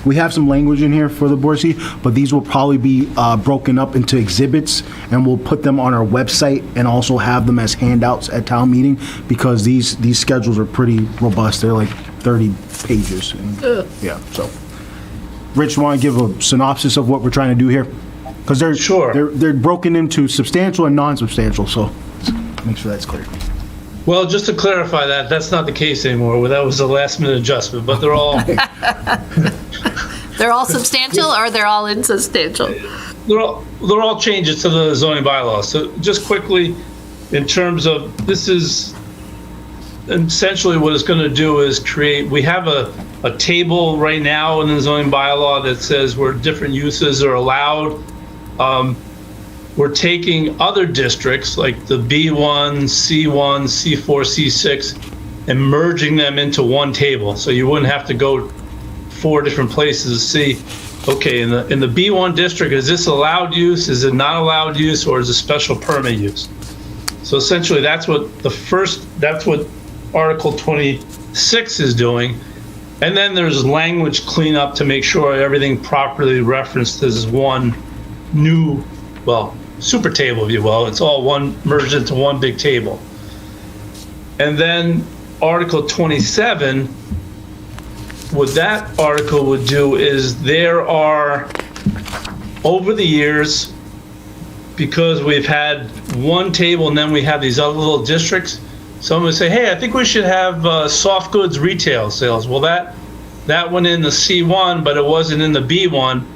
we have some language in here for the board to see, but these will probably be broken up into exhibits, and we'll put them on our website and also have them as handouts at town meeting, because these schedules are pretty robust. They're like 30 pages. Yeah, so. Rich, want to give a synopsis of what we're trying to do here? Because they're broken into substantial and non-substantial, so make sure that's clear. Well, just to clarify that's not the case anymore. That was a last-minute adjustment, but they're all They're all substantial, or they're all insubstantial? they're all changes to the zoning bylaws. So just quickly, in terms of, this is essentially what it's going to do is we have a table right now in the zoning bylaw that says where different uses are allowed. We're taking other districts like the B1, C1, C4, C6, and merging them into one table. So you wouldn't have to go 4 different places to see, okay, in the B1 district, is this allowed use, is it not allowed use, or is it special permit use? So essentially that's what Article 26 is doing. And then there's language cleanup to make sure everything properly referenced as one new, super table, if you will. It's all merged into one big table. And then Article 27, what that article would do is there are, over the years, because we've had one table and then we have these other little districts, someone would say, hey, I think we should have soft goods retail sales. Well, that went in the C1, but it wasn't in the B1.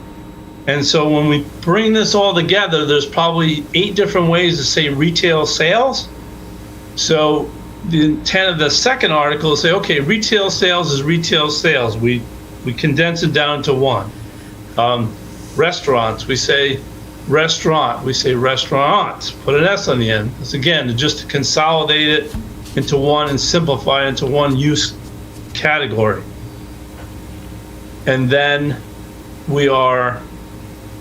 And so when we bring this all together, there's probably 8 different ways to say retail sales. So the intent of the second article is say, okay, retail sales is retail sales. We condense it down to one. Restaurants, we say restaurant, we say restaurants, put an S on the end. It's again, just to consolidate it into one and simplify it into one use category. And then we are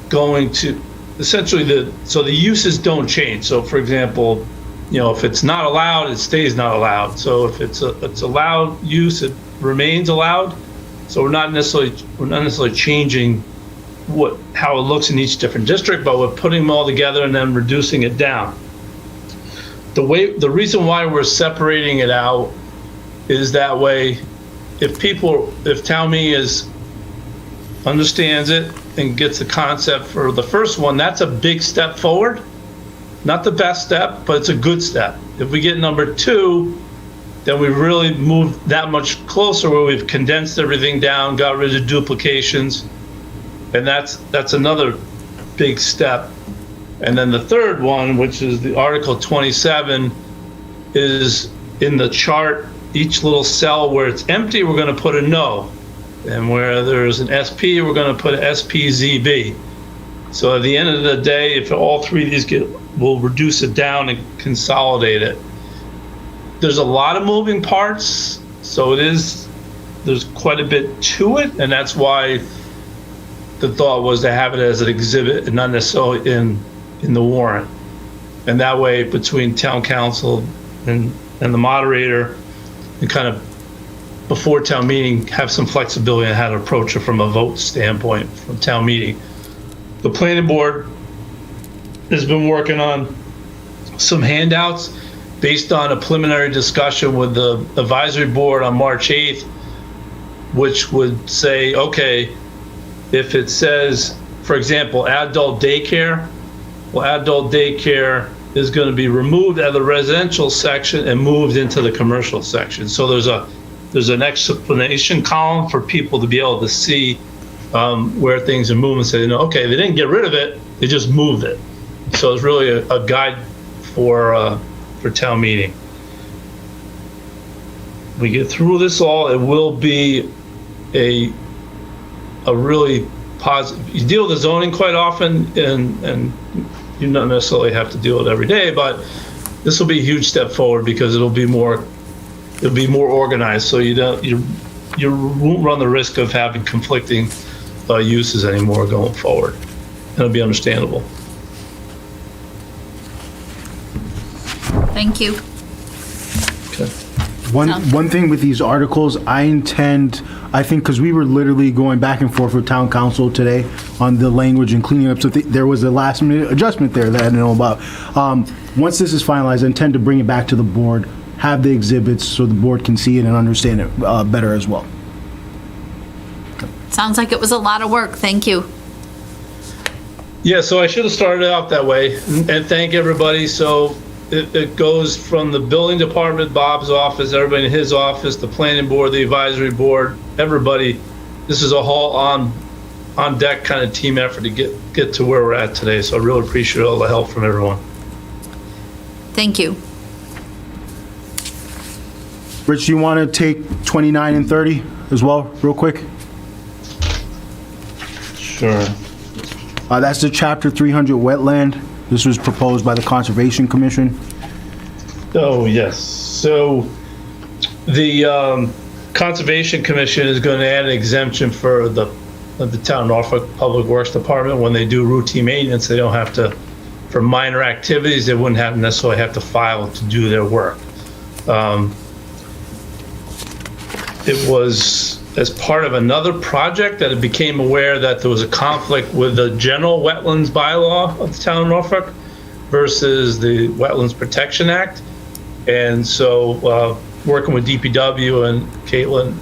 going to, essentially the uses don't change. So for example, if it's not allowed, it stays not allowed. So if it's allowed use, it remains allowed. So we're not necessarily changing how it looks in each different district, but we're putting them all together and then reducing it down. The reason why we're separating it out is that way, if town meeting understands it and gets the concept for the first one, that's a big step forward. Not the best step, but it's a good step. If we get number 2, then we've really moved that much closer where we've condensed everything down, got rid of duplications, and that's another big step. And then the third one, which is the Article 27, is in the chart, each little cell where it's empty, we're going to put a no. And where there's an SP, we're going to put an SPZB. So at the end of the day, if all 3 of these we'll reduce it down and consolidate it. There's a lot of moving parts, so there's quite a bit to it, and that's why the thought was to have it as an exhibit and not necessarily in the warrant. And that way, between town council and the moderator, and kind of before town meeting, have some flexibility on how to approach it from a vote standpoint from town meeting. The planning board has been working on some handouts based on a preliminary discussion with the advisory board on March 8th, which would say, okay, if it says, for example, adult daycare, well, adult daycare is going to be removed out of the residential section and moved into the commercial section. So there's an explanation column for people to be able to see where things are moving, say, okay, they didn't get rid of it, they just moved it. So it's really a guide for town meeting. We get through this all, it will be a really positive. You deal with the zoning quite often, and you don't necessarily have to deal with it every day, but this will be a huge step forward because it'll be more organized. So you won't run the risk of having conflicting uses anymore going forward. It'll be understandable. Thank you. Okay. One thing with these articles, I think, because we were literally going back and forth with town council today on the language and cleaning up, so there was a last minute adjustment there that I didn't know about. Once this is finalized, I intend to bring it back to the board, have the exhibits so the board can see it and understand it better as well. Sounds like it was a lot of work. Thank you. Yeah, so I should have started out that way, and thank everybody. So it goes from the building department, Bob's office, everybody in his office, the planning board, the advisory board, everybody. This is a whole on deck kind of team effort to get to where we're at today. So I really appreciate all the help from everyone. Thank you. Rich, do you want to take 29 and 30 as well, real quick? Sure. That's the Chapter 300 wetland. This was proposed by the Conservation Commission. Oh, yes. So the Conservation Commission is going to add an exemption for the town of Norfolk Public Works Department. When they do routine maintenance, they don't have to, for minor activities, they wouldn't necessarily have to file to do their work. It was as part of another project that it became aware that there was a conflict with the general wetlands bylaw of the town of Norfolk versus the Wetlands Protection Act. And so, working with DPW and Caitlin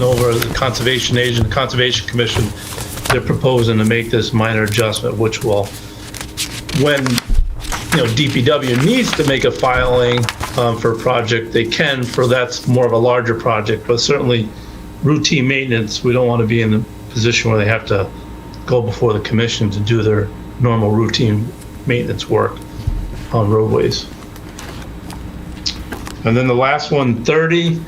over the Conservation Agent, the Conservation Commission, they're proposing to make this minor adjustment, which will, when, DPW needs to make a filing for a project, they can, for that's more of a larger project, but certainly routine maintenance, we don't want to be in the position where they have to go before the commission to do their normal routine maintenance work on roadways. And then the last one, 30,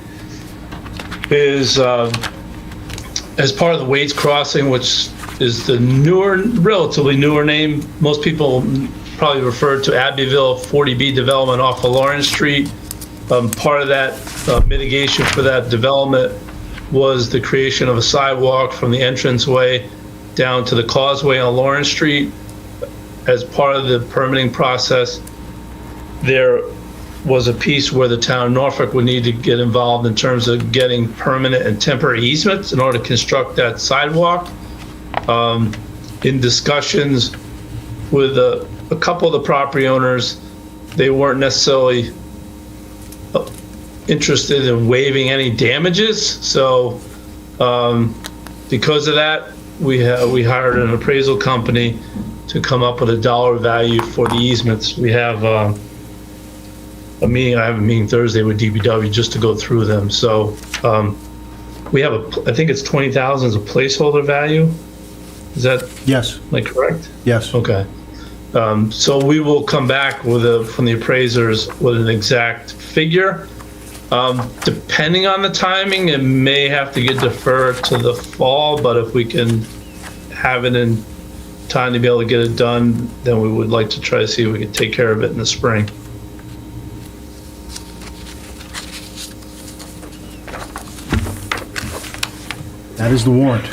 is as part of the Wade's Crossing, which is the relatively newer name. Most people probably refer to Abbeville 40B development off of Lawrence Street. Part of that mitigation for that development was the creation of a sidewalk from the entranceway down to the causeway on Lawrence Street. As part of the permitting process, there was a piece where the town of Norfolk would need to get involved in terms of getting permanent and temporary easements in order to construct that sidewalk. In discussions with a couple of the property owners, they weren't necessarily interested in waiving any damages. So because of that, we hired an appraisal company to come up with a dollar value for the easements. We have I have a meeting Thursday with DPW just to go through them. So we have I think it's 20,000 as a placeholder value. Is that Yes. correct? Yes. Okay. So we will come back from the appraisers with an exact figure. Depending on the timing, it may have to get deferred to the fall, but if we can have it in time to be able to get it done, then we would like to try to see if we can take care of it in the spring. That is the warrant.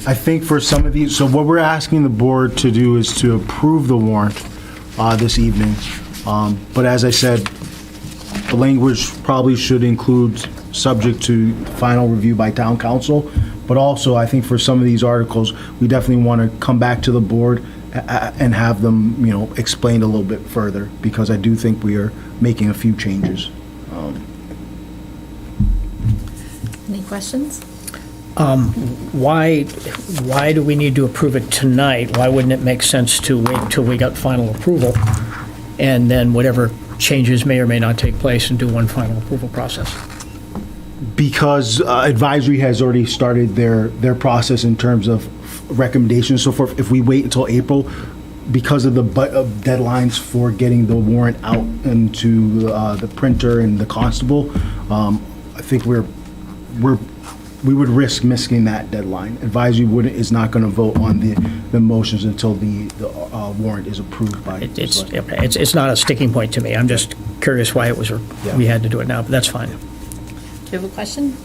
I think for some of these, so what we're asking the board to do is to approve the warrant this evening. But as I said, the language probably should include subject to final review by town council. But also, I think for some of these articles, we definitely want to come back to the board and have them, explained a little bit further, because I do think we are making a few changes. Any questions? Why do we need to approve it tonight? Why wouldn't it make sense to wait till we got final approval, and then whatever changes may or may not take place and do one final approval process? Because advisory has already started their process in terms of recommendations and so forth. If we wait until April, because of the deadlines for getting the warrant out into the printer and the constable, I think we would risk missing that deadline. Advisory is not going to vote on the motions until the warrant is approved by. It's not a sticking point to me. I'm just curious why we had to do it now, but that's fine. Do you have a question?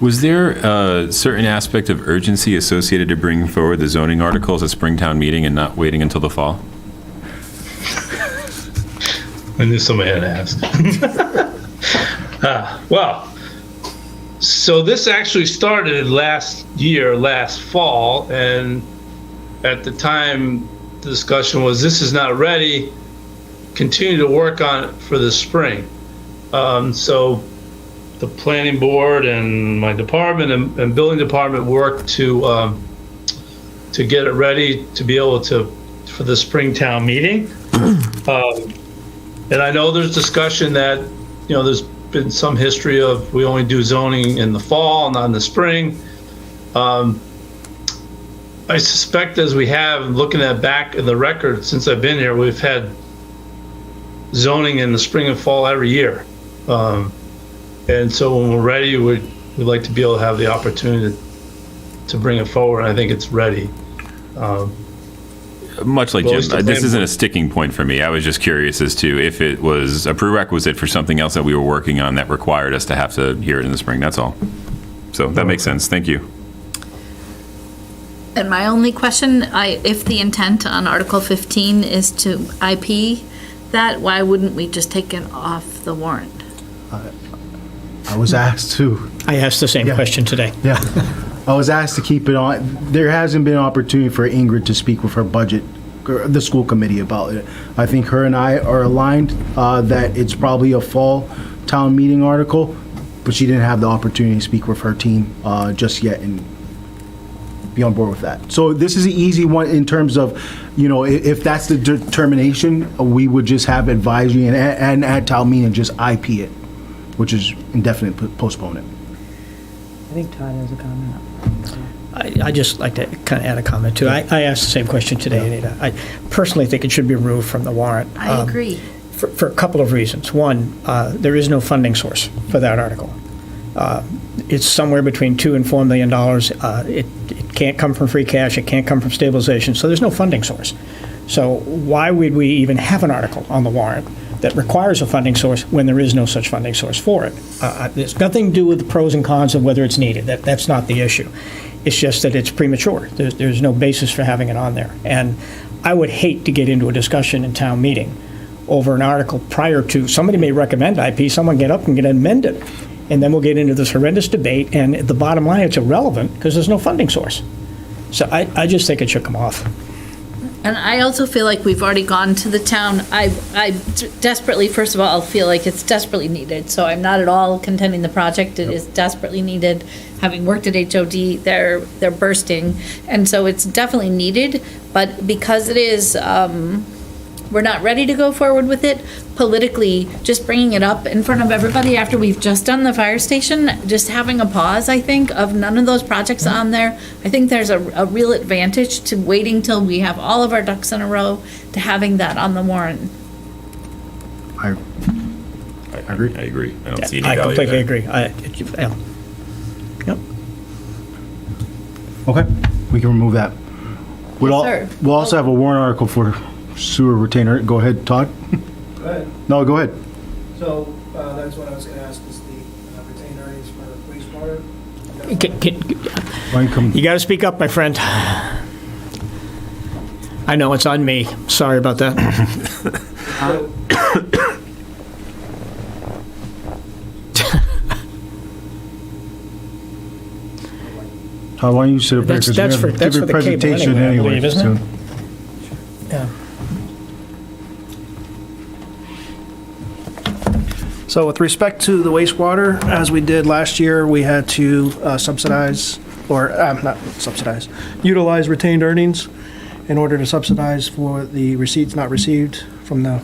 Was there a certain aspect of urgency associated to bringing forward the zoning articles at Springtown meeting and not waiting until the fall? I knew somebody had to ask. Well, so this actually started last fall, and at the time, the discussion was, this is not ready, continue to work on it for the spring. So the planning board and my department and building department worked to get it ready to be able for the Springtown meeting. And I know there's discussion that, there's been some history of we only do zoning in the fall, not in the spring. I suspect as we have, looking at back in the record since I've been here, we've had zoning in the spring and fall every year. And so when we're ready, we'd like to be able to have the opportunity to bring it forward. I think it's ready. Much like Jim, this isn't a sticking point for me. I was just curious as to if it was a prerequisite for something else that we were working on that required us to have to hear it in the spring. That's all. So that makes sense. Thank you. And my only question, if the intent on Article 15 is to IP that, why wouldn't we just take it off the warrant? I was asked to. I asked the same question today. Yeah. I was asked to keep it on. There hasn't been an opportunity for Ingrid to speak with her budget the school committee about it. I think her and I are aligned that it's probably a fall town meeting article, but she didn't have the opportunity to speak with her team just yet and be on board with that. So this is an easy one in terms of, if that's the determination, we would just have advisory and at town meeting just IP it, which is indefinite postponement. I think Todd has a comment. I just like to kind of add a comment too. I asked the same question today, Anita. I personally think it should be removed from the warrant. I agree. For a couple of reasons. One, there is no funding source for that article. It's somewhere between $2 and $4 million. It can't come from free cash. It can't come from stabilization. So there's no funding source. So why would we even have an article on the warrant that requires a funding source when there is no such funding source for it? There's nothing to do with the pros and cons of whether it's needed. That's not the issue. It's just that it's premature. There's no basis for having it on there. And I would hate to get into a discussion in town meeting over an article prior to, somebody may recommend IP, someone get up and get it amended. And then we'll get into this horrendous debate, and at the bottom line, it's irrelevant because there's no funding source. So I just think it should come off. And I also feel like we've already gone to the town. I desperately, first of all, feel like it's desperately needed. So I'm not at all contending the project. It is desperately needed. Having worked at HOD, they're bursting. And so it's definitely needed. But because it is, we're not ready to go forward with it, politically, just bringing it up in front of everybody after we've just done the fire station, just having a pause, I think, of none of those projects on there. I think there's a real advantage to waiting till we have all of our ducks in a row to having that on the warrant. I agree. I agree. I don't see any I value completely there. agree. Yep. Okay, we can remove that. Yes, sir. We'll also have a warrant article for sewer retainer. Go ahead, Todd. Go ahead. No, go ahead. So that's what I was going to ask, is the retained earnings for wastewater? Why don't you come? You got to speak up, my friend. I know it's on me. Sorry about that. Todd, why don't you sit up there? That's 'cause you're for gonna give your the cable presentation anyway, I anyway believe, isn't it? soon. Yeah. So with respect to the wastewater, as we did last year, we had to subsidize, or not subsidize, utilize retained earnings in order to subsidize for the receipts not received from the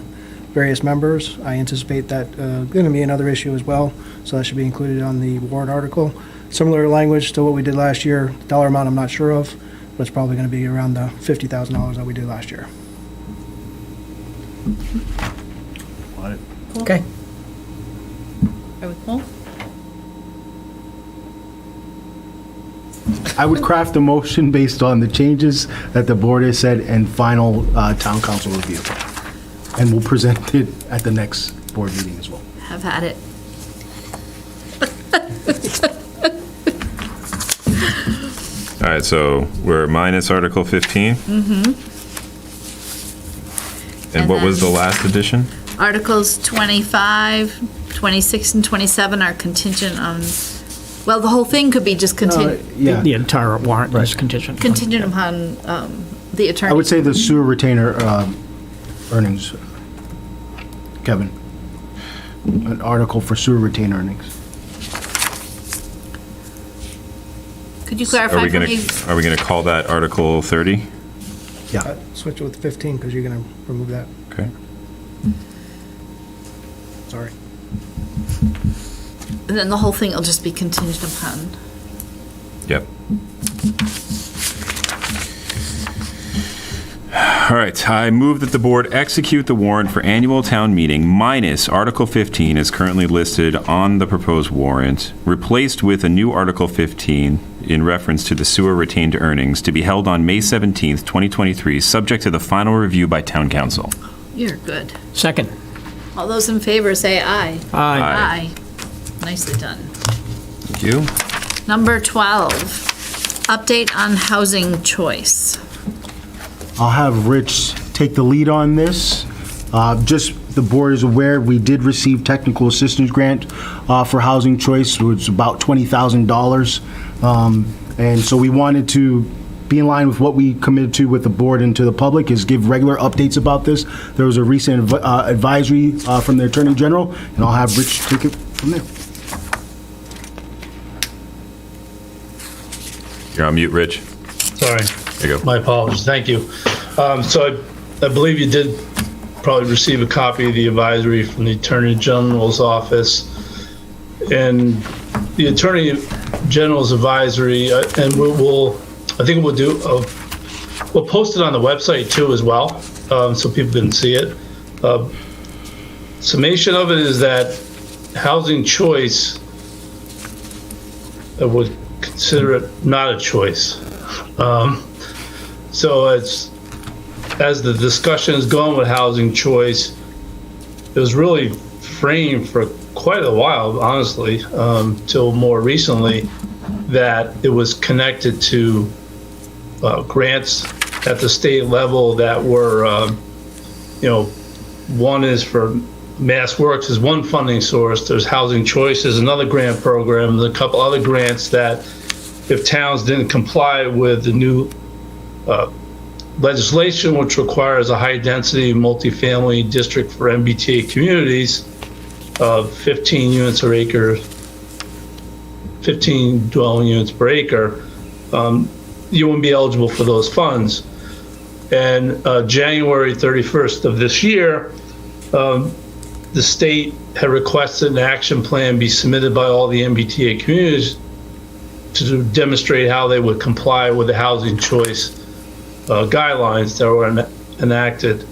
various members. I anticipate that going to be another issue as well, so that should be included on the warrant article. Similar language to what we did last year. Dollar amount I'm not sure of, but it's probably going to be around the $50,000 that we did last year. Okay. Are we cool? I would craft a motion based on the changes that the board has said and final town council review. And we'll present it at the next board meeting as well. Have at it. All right, so we're minus Article 15? Mm-hmm. And what was the last addition? Articles 25, 26, and 27 are contingent on, well, the whole thing could be just contingent Yeah, The entire warrant is contingent. upon the attorney. I would say the sewer retainer earnings. Kevin, an article for sewer retainer earnings. Could you clarify for me? Are we gonna call that Article 30? Yeah. Switch it with 15 because you're going to remove that. Okay. Sorry. And then the whole thing will just be contingent upon. Yep. All right, I move that the board execute the warrant for annual town meeting minus Article 15 as currently listed on the proposed warrant, replaced with a new Article 15 in reference to the sewer retained earnings to be held on May 17th, 2023, subject to the final review by town council. You're good. Second. All those in favor say aye. Aye. Aye. Nicely done. Thank you. Number 12, update on housing choice. I'll have Rich take the lead on this. Just the board is aware, we did receive technical assistance grant for Housing Choice, which was about $20,000. And so we wanted to be in line with what we committed to with the board and to the public, is give regular updates about this. There was a recent advisory from the Attorney General, and I'll have Rich take it from there. You're on mute, Rich. Sorry. There you go. My apologies. Thank you. So I believe you did probably receive a copy of the advisory from the Attorney General's office. And the Attorney General's advisory, and I think we'll post it on the website too as well, so people can see it. Summation of it is that housing choice, I would consider it not a choice. So as the discussion is going with housing choice, it was really framed for quite a while, honestly, till more recently, that it was connected to grants at the state level that were, one is for Mass Works is one funding source. There's Housing Choice is another grant program. There's a couple other grants that if towns didn't comply with the new legislation, which requires a high-density multifamily district for MBTA communities of 15 units per acre, 15 dwelling units per acre, you wouldn't be eligible for those funds. And January 31st of this year, the state had requested an action plan be submitted by all the MBTA communities to demonstrate how they would comply with the housing choice guidelines that were enacted.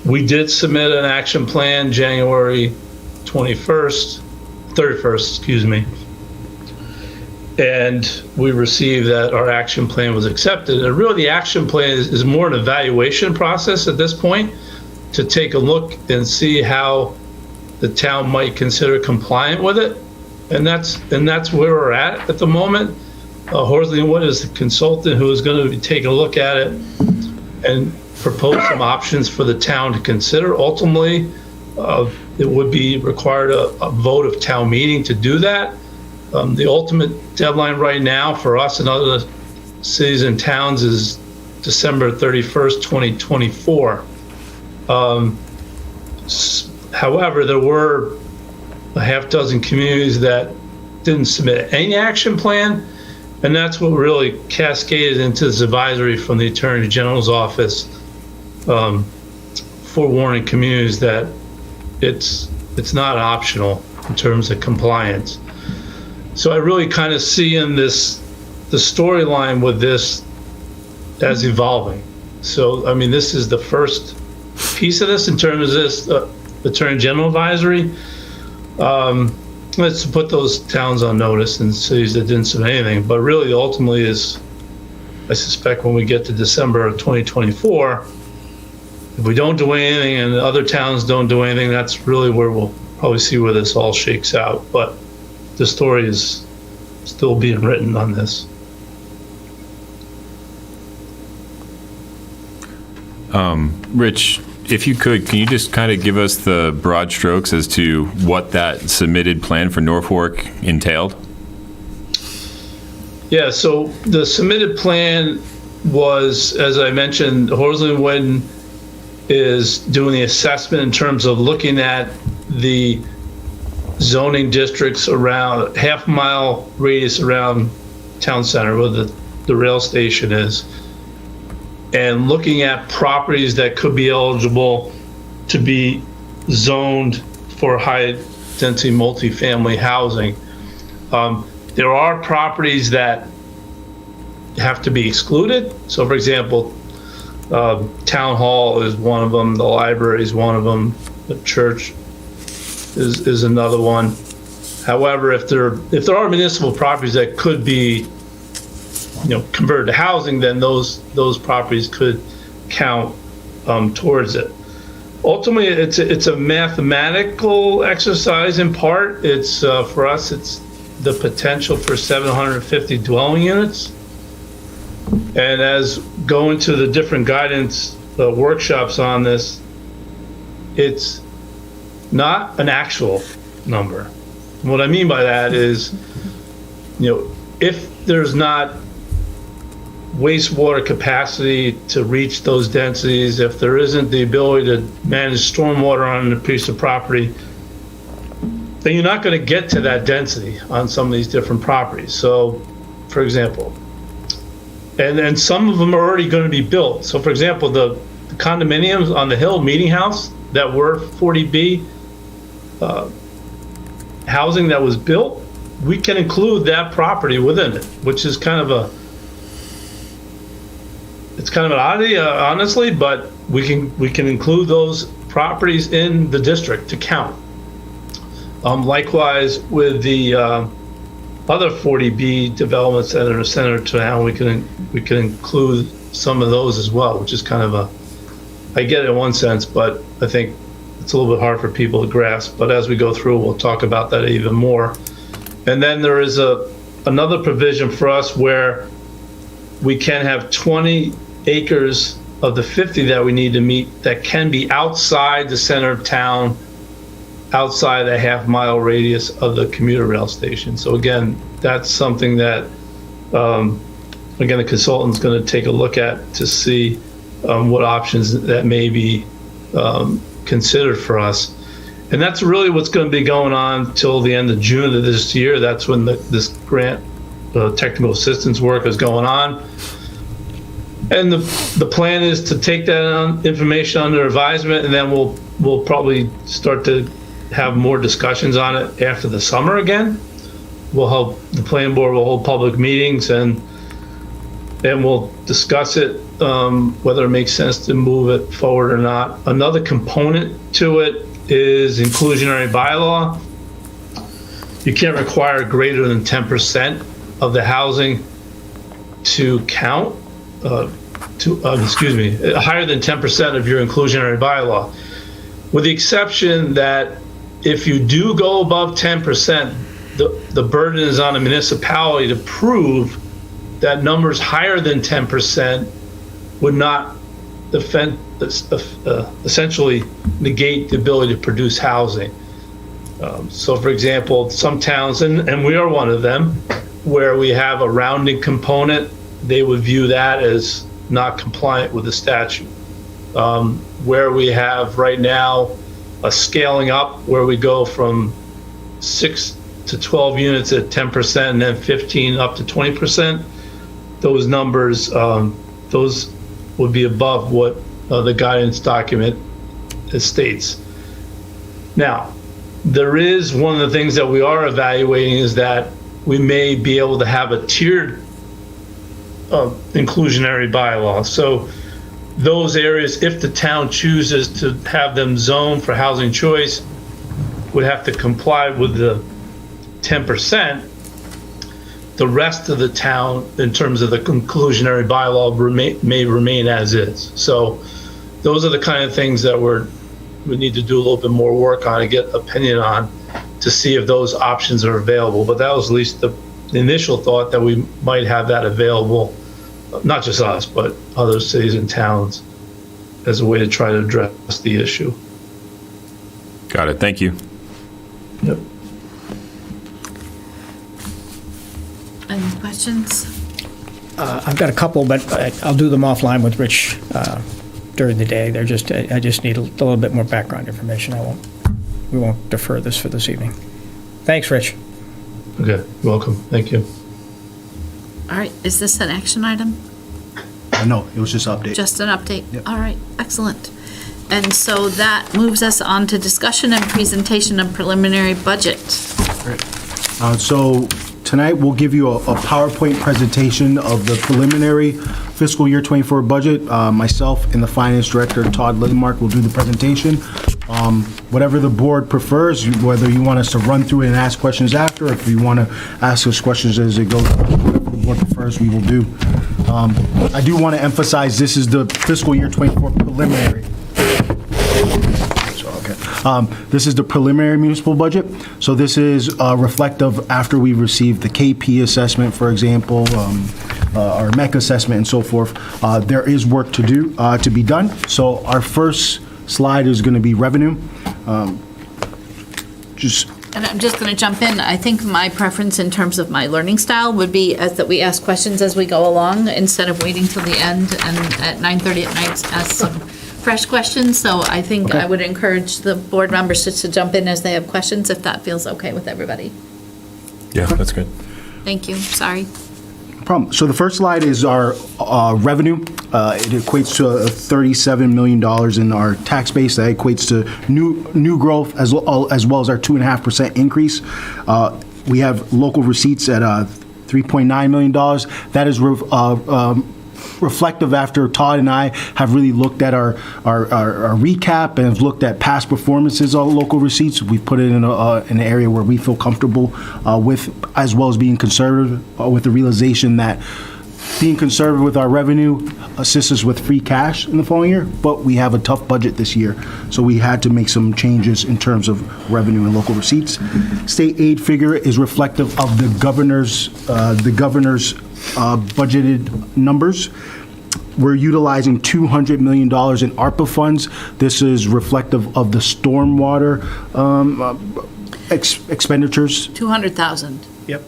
We did submit an action plan January 31st, excuse me. And we received that our action plan was accepted. And really the action plan is more an evaluation process at this point to take a look and see how the town might consider compliant with it. And that's where we're at the moment. Horsley & Wood is the consultant who is going to be taking a look at it and propose some options for the town to consider. Ultimately, it would be required a vote of town meeting to do that. The ultimate deadline right now for us and other cities and towns is December 31st, 2024. However, there were a half dozen communities that didn't submit any action plan, and that's what really cascaded into this advisory from the Attorney General's office, forewarning communities that it's not optional in terms of compliance. So I really kind of see in the storyline with this as evolving. So, I mean, this is the first piece of this in terms of this Attorney General advisory. Let's put those towns on notice and cities that didn't submit anything. But really, ultimately, is I suspect when we get to December of 2024, if we don't do anything and other towns don't do anything, that's really where we'll probably see where this all shakes out. But the story is still being written on this. Rich, if you could, can you just kind of give us the broad strokes as to what that submitted plan for Norfolk entailed? Yeah, so the submitted plan was, as I mentioned, Horsley & Wood is doing the assessment in terms of looking at the zoning districts around half-mile radius around town center where the rail station is, and looking at properties that could be eligible to be zoned for high-density multifamily housing. There are properties that have to be excluded. So, for example, Town Hall is one of them, the library is one of them, the church is another one. However, if there are municipal properties that could be converted to housing, then those properties could count towards it. Ultimately, it's a mathematical exercise in part. It's for us, it's the potential for 750 dwelling units. And as going to the different guidance workshops on this, it's not an actual number. What I mean by that is, if there's not wastewater capacity to reach those densities, if there isn't the ability to manage stormwater on a piece of property, then you're not going to get to that density on some of these different properties. So, for example, and some of them are already going to be built. So, for example, the condominiums on the Hill Meeting House that were 40B housing that was built, we can include that property within it, which is kind of an oddity, honestly, but we can include those properties in the district to count. Likewise, with the other 40B developments that are in the center of town, we can include some of those as well, which is kind of I get it in one sense, but I think it's a little bit hard for people to grasp. But as we go through, we'll talk about that even more. And then there is another provision for us where we can have 20 acres of the 50 that we need to meet that can be outside the center of town, outside the half-mile radius of the commuter rail station. So again, that's something that, again, the consultant's going to take a look at to see what options that may be considered for us. And that's really what's going to be going on till the end of June of this year. That's when this grant technical assistance work is going on. And the plan is to take that information under advisement, and then we'll probably start to have more discussions on it after the summer again. The planning board will hold public meetings and we'll discuss it, whether it makes sense to move it forward or not. Another component to it is inclusionary bylaw. You can't require greater than 10% of the housing to count, higher than 10% of your inclusionary bylaw. With the exception that if you do go above 10%, the burden is on a municipality to prove that numbers higher than 10% would not essentially negate the ability to produce housing. So for example, some towns, and we are one of them, where we have a rounding component, they would view that as not compliant with the statute. Where we have right now a scaling up, where we go from 6 to 12 units at 10% and then 15 up to 20%, those numbers, those would be above what the guidance document states. Now, there is one of the things that we are evaluating is that we may be able to have a tiered inclusionary bylaw. So those areas, if the town chooses to have them zoned for housing choice, would have to comply with the 10%. The rest of the town, in terms of the inclusionary bylaw, may remain as is. So those are the kind of things that we need to do a little bit more work on and get opinion on to see if those options are available. But that was at least the initial thought, that we might have that available, not just us, but other cities and towns, as a way to try to address the issue. Got it. Thank you. Yep. Any questions? I've got a couple, but I'll do them offline with Rich during the day. I just need a little bit more background information. We won't defer this for this evening. Thanks, Rich. Okay, welcome. Thank you. All right, is this an action item? No, it was just an update. Just an update? Yep. All right, excellent. And so that moves us on to discussion and presentation of preliminary budget. Great. So tonight we'll give you a PowerPoint presentation of the preliminary fiscal year 24 budget. Myself and the finance director, Todd Lidmark, will do the presentation. Whatever the board prefers, whether you want us to run through it and ask questions after, or if you want to ask us questions as it goes, whatever the board prefers, we will do. I do want to emphasize this is the fiscal year 24 preliminary. This is the preliminary municipal budget. So this is reflective after we received the KP assessment, for example, our MEC assessment and so forth. There is work to do, to be done. So our first slide is going to be revenue. Just And I'm just going to jump in. I think my preference in terms of my learning style would be that we ask questions as we go along instead of waiting till the end and at 9:30 at night ask some fresh questions. So I think I would encourage the board members just to jump in as they have questions, if that feels okay with everybody. Yeah, that's good. Thank you. Sorry. Problem. So the first slide is our revenue. It equates to $37 million in our tax base. That equates to new growth as well as our 2.5% increase. We have local receipts at $3.9 million. That is reflective after Todd and I have really looked at our recap and have looked at past performances of local receipts. We've put it in an area where we feel comfortable with, as well as being conservative with the realization that being conservative with our revenue assists us with free cash in the following year, but we have a tough budget this year, so we had to make some changes in terms of revenue and local receipts. State aid figure is reflective of the governor's budgeted numbers. We're utilizing $200 million in ARPA funds. This is reflective of the stormwater expenditures. 200,000. Yep.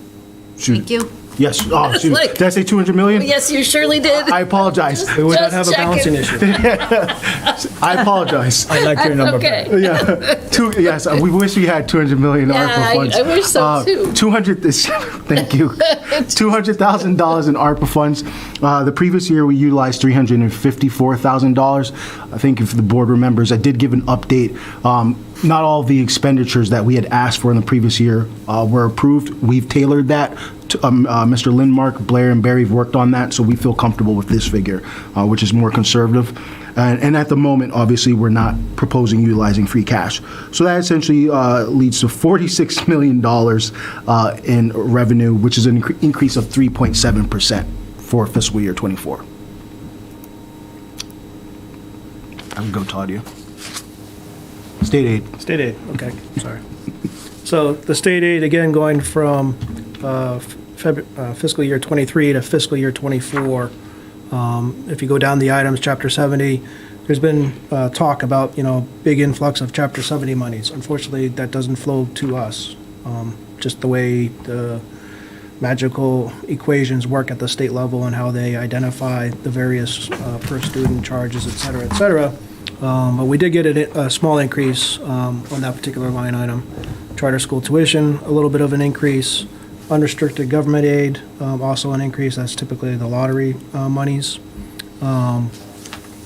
Thank you. Yes. Oh, It's shoot. like- Did I say 200 million? Yes, you surely did. I apologize. We would not Just have a balancing checking. issue. I apologize. I like your That's number okay. better. Yes, we wish we had 200 million Yeah, ARPA funds. I wish so, too. 200. Thank you. $200,000 in ARPA funds. The previous year we utilized $354,000. I think if the board remembers, I did give an update. Not all of the expenditures that we had asked for in the previous year were approved. We've tailored that. Mr. Lindmark, Blair, and Barry have worked on that, so we feel comfortable with this figure, which is more conservative. And at the moment, obviously, we're not proposing utilizing free cash. So that essentially leads to $46 million in revenue, which is an increase of 3.7% for fiscal year '24. I would go, Todd, you. State aid. State aid, okay, sorry. So the state aid, again, going from fiscal year '23 to fiscal year '24. If you go down the items, Chapter 70, there's been talk about, big influx of Chapter 70 monies. Unfortunately, that doesn't flow to us. Just the way the magical equations work at the state level and how they identify the various per student charges, et cetera. But we did get a small increase on that particular line item. Charter school tuition, a little bit of an increase. Unrestricted government aid, also an increase. That's typically the lottery monies.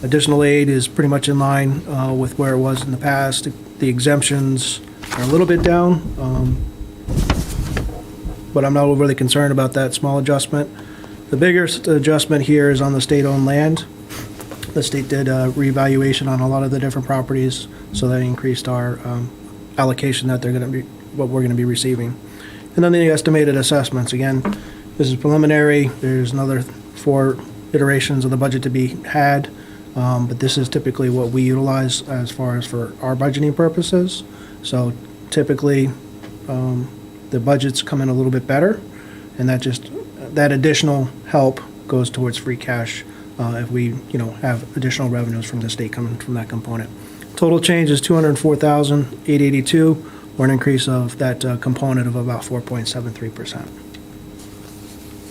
Additional aid is pretty much in line with where it was in the past. The exemptions are a little bit down, but I'm not overly concerned about that small adjustment. The biggest adjustment here is on the state-owned land. The state did a reevaluation on a lot of the different properties, so that increased our allocation that what we're going to be receiving. And then the estimated assessments. Again, this is preliminary. There's another 4 iterations of the budget to be had, but this is typically what we utilize as far as for our budgeting purposes. So typically, the budgets come in a little bit better, and that additional help goes towards free cash if we, have additional revenues from the state coming from that component. Total change is $204,882, or an increase of that component of about 4.73%.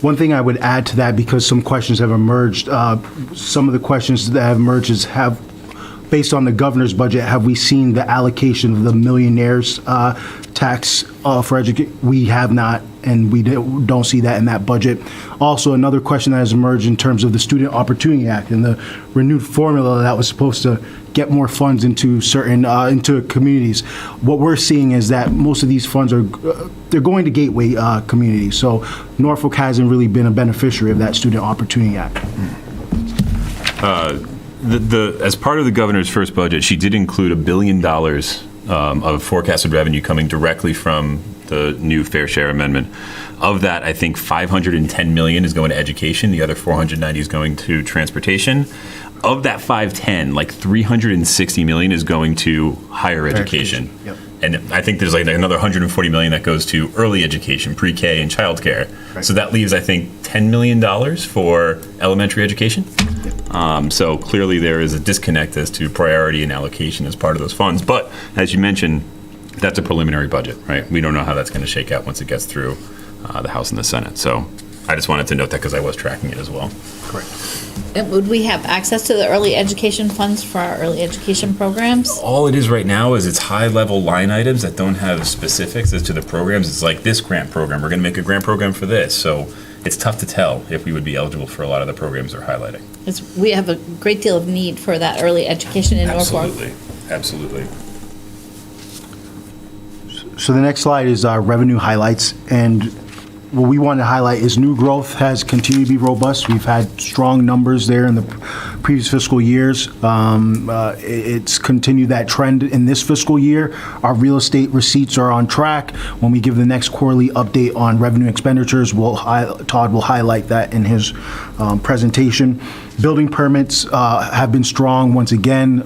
One thing I would add to that, because some questions have emerged, some of the questions that have emerged is based on the governor's budget, have we seen the allocation of the millionaires tax for education? We have not, and we don't see that in that budget. Also, another question that has emerged in terms of the Student Opportunity Act and the renewed formula that was supposed to get more funds into certain into communities. What we're seeing is that most of these funds they're going to gateway communities. So Norfolk hasn't really been a beneficiary of that Student Opportunity Act. As part of the governor's first budget, she did include $1 billion of forecasted revenue coming directly from the new fair share amendment. Of that, I think $510 million is going to education. The other $490 is going to transportation. Of that 510, like $360 million is going to higher education. Yep. And I think there's like another $140 million that goes to early education, pre-K and childcare. Right. So that leaves, I think, $10 million for elementary education. So clearly there is a disconnect as to priority and allocation as part of those funds. But as you mentioned, That's a preliminary budget, right? We don't know how that's going to shake out once it gets through the House and the Senate. So I just wanted to note that because I was tracking it as well. Correct. And would we have access to the early education funds for our early education programs? All it is right now is it's high-level line items that don't have specifics as to the programs. It's like this grant program, we're going to make a grant program for this. So it's tough to tell if we would be eligible for a lot of the programs they're highlighting. We have a great deal of need for that early education in Norfolk. Absolutely. So the next slide is our revenue highlights, and what we want to highlight is new growth has continued to be robust. We've had strong numbers there in the previous fiscal years. It's continued that trend in this fiscal year. Our real estate receipts are on track. When we give the next quarterly update on revenue expenditures, Todd will highlight that in his presentation. Building permits have been strong once again.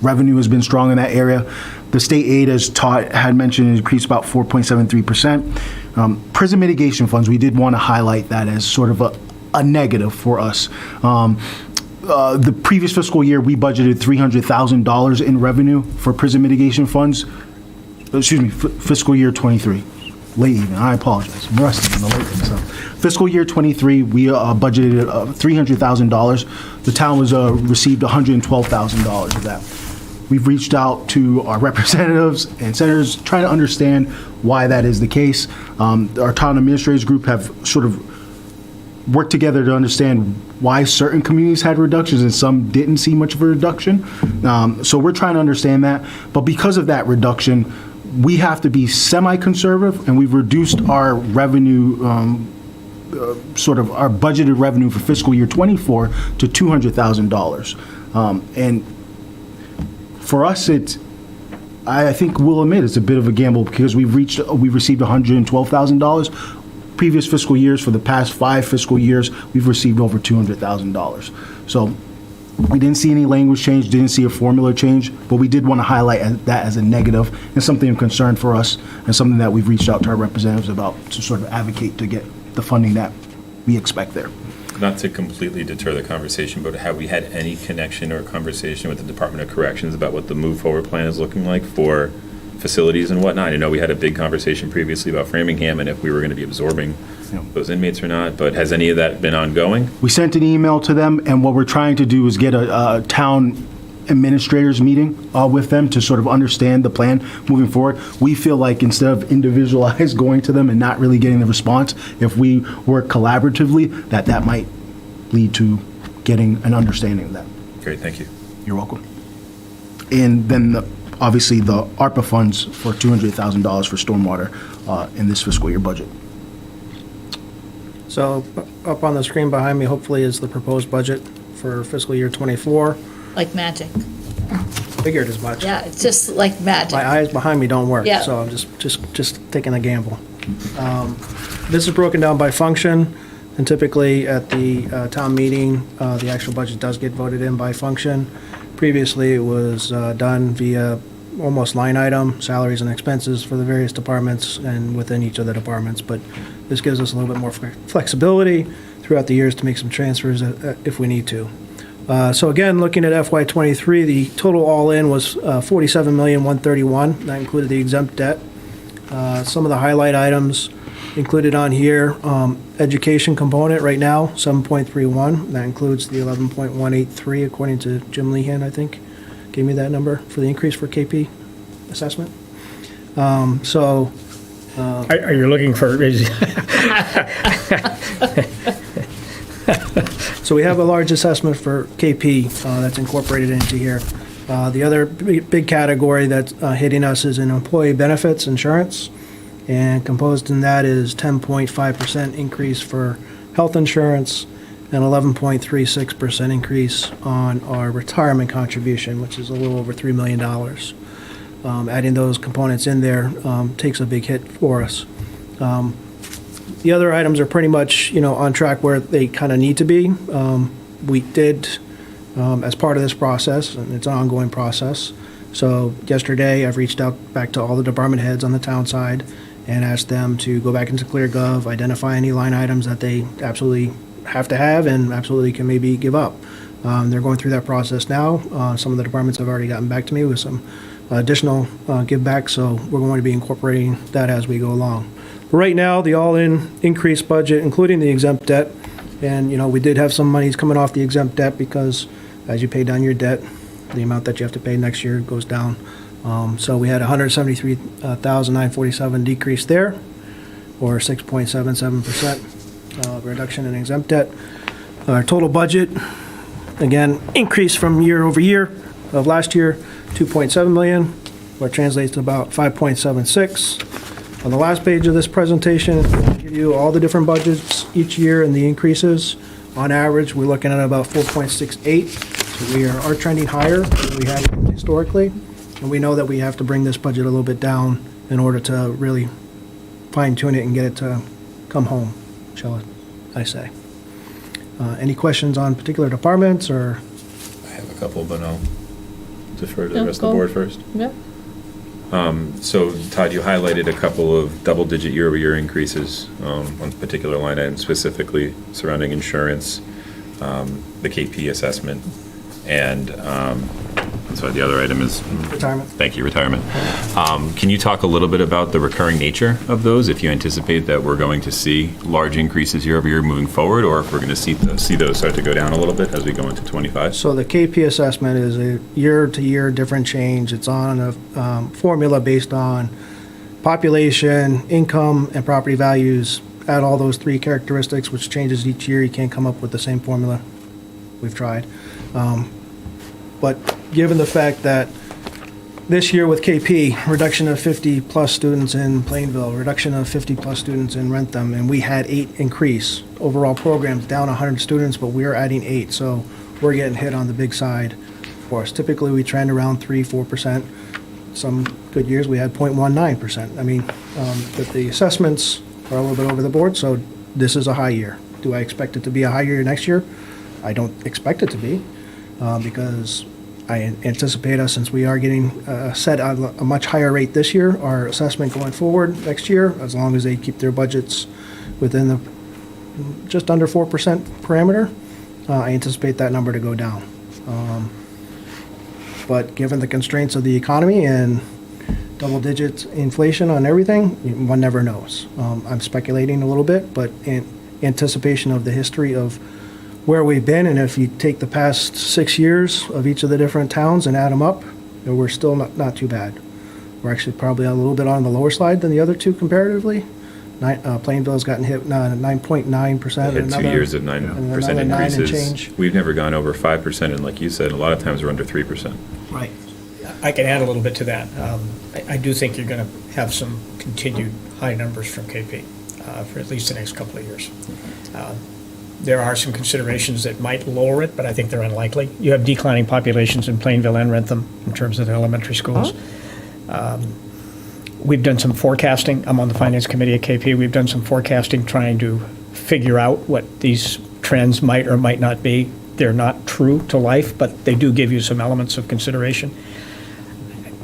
Revenue has been strong in that area. The state aid, as Todd had mentioned, increased about 4.73%. Prison mitigation funds, we did want to highlight that as sort of a negative for us. The previous fiscal year, we budgeted $300,000 in revenue for prison mitigation funds. Excuse me, fiscal year 23. Late evening, I apologize. I'm rusty in the late evening. So, fiscal year 23, we budgeted $300,000. The town was received $112,000 of that. We've reached out to our representatives and senators trying to understand why that is the case. Our town administrators group have sort of worked together to understand why certain communities had reductions and some didn't see much of a reduction. So we're trying to understand that. But because of that reduction, we have to be semi-conservative, and we've reduced our revenue, sort of our budgeted revenue for fiscal year 24 to $200,000. And for us, I think we'll admit it's a bit of a gamble because we've received $112,000. Previous fiscal years, for the past 5 fiscal years, we've received over $200,000. So we didn't see any language change, didn't see a formula change, but we did want to highlight that as a negative and something of concern for us, and something that we've reached out to our representatives about to sort of advocate to get the funding that we expect there. Not to completely deter the conversation, but have we had any connection or conversation with the Department of Corrections about what the move forward plan is looking like for facilities and whatnot? I know we had a big conversation previously about Framingham and if we were going to be absorbing those inmates or not, but has any of that been ongoing? We sent an email to them, and what we're trying to do is get a town administrators meeting with them to sort of understand the plan moving forward. We feel like instead of individualized going to them and not really getting the response, if we work collaboratively, that might lead to getting an understanding of that. Great, thank you. You're welcome. And then obviously the ARPA funds for $200,000 for stormwater in this fiscal year budget. So up on the screen behind me, hopefully, is the proposed budget for fiscal year '24. Like magic. Figured as much. Yeah, it's just like magic. My eyes behind me don't work, Yeah. so I'm just taking a gamble. This is broken down by function, and typically at the town meeting, the actual budget does get voted in by function. Previously, it was done via almost line item, salaries and expenses for the various departments and within each of the departments, but this gives us a little bit more flexibility throughout the years to make some transfers if we need to. So again, looking at FY '23, the total all-in was $47,131,000. That included the exempt debt. Some of the highlight items included on here, education component right now, 7.31. That includes the 11.183, according to Jim Lehan, I think, gave me that number for the increase for KP assessment. Are you looking for? So we have a large assessment for KP that's incorporated into here. The other big category that's hitting us is in employee benefits insurance, and composed in that is 10.5% increase for health insurance and 11.36% increase on our retirement contribution, which is a little over $3 million. Adding those components in there takes a big hit for us. The other items are pretty much, on track where they kind of need to be. We did, as part of this process, and it's an ongoing process. So yesterday, I've reached out back to all the department heads on the town side and asked them to go back into ClearGov, identify any line items that they absolutely have to have and absolutely can maybe give up. They're going through that process now. Some of the departments have already gotten back to me with some additional give back, so we're going to be incorporating that as we go along. Right now, the all-in increased budget, including the exempt debt, and, we did have some monies coming off the exempt debt because as you pay down your debt, the amount that you have to pay next year goes down. So we had 173,947 decrease there, or 6.77% reduction in exempt debt. Our total budget, again, increase from year over year of last year, 2.7 million, what translates to about 5.76. On the last page of this presentation, I'll give you all the different budgets each year and the increases. On average, we're looking at about 4.68. So we are trending higher than we have historically. And we know that we have to bring this budget a little bit down in order to really fine tune it and get it to come home, shall I say. Any questions on particular departments or? I have a couple, but I'll defer to the rest of the board first. Yep. So Todd, you highlighted a couple of double-digit year-over-year increases on particular line items, specifically surrounding insurance, the KP assessment, and sorry, the other item is Retirement. Thank you, retirement. Can you talk a little bit about the recurring nature of those? If you anticipate that we're going to see large increases year over year moving forward, or if we're going to see those start to go down a little bit as we go into 25? So the KP assessment is a year-to-year different change. It's on a formula based on population, income, and property values. Add all those three characteristics, which changes each year. You can't come up with the same formula. We've tried. But given the fact that this year with KP, reduction of 50-plus students in Plainville, reduction of 50-plus students in Rentham, and we had 8 increase. Overall programs down 100 students, but we're adding 8, so we're getting hit on the big side for us. Typically, we trend around 3-4%. Some good years, we had 0.19%. I mean, but the assessments are a little bit over the board, so this is a high year. Do I expect it to be a high year next year? I don't expect it to be. Because I anticipate us, since we are getting set at a much higher rate this year, our assessment going forward next year, as long as they keep their budgets within the just under 4% parameter, I anticipate that number to go down. But given the constraints of the economy and double-digit inflation on everything, one never knows. I'm speculating a little bit, but in anticipation of the history of where we've been, and if you take the past 6 years of each of the different towns and add them up, we're still not too bad. We're actually probably a little bit on the lower side than the other two comparatively. Plainville's gotten hit 9.9%. We had 2 years of 9% increases. We've never gone over 5%, and like you said, a lot of times we're under 3%. Right. I can add a little bit to that. I do think you're going to have some continued high numbers from KP for at least the next couple of years. There are some considerations that might lower it, but I think they're unlikely. You have declining populations in Plainville and Rentham in terms of the elementary schools. We've done some forecasting. I'm on the finance committee at KP. We've done some forecasting trying to figure out what these trends might or might not be. They're not true to life, but they do give you some elements of consideration.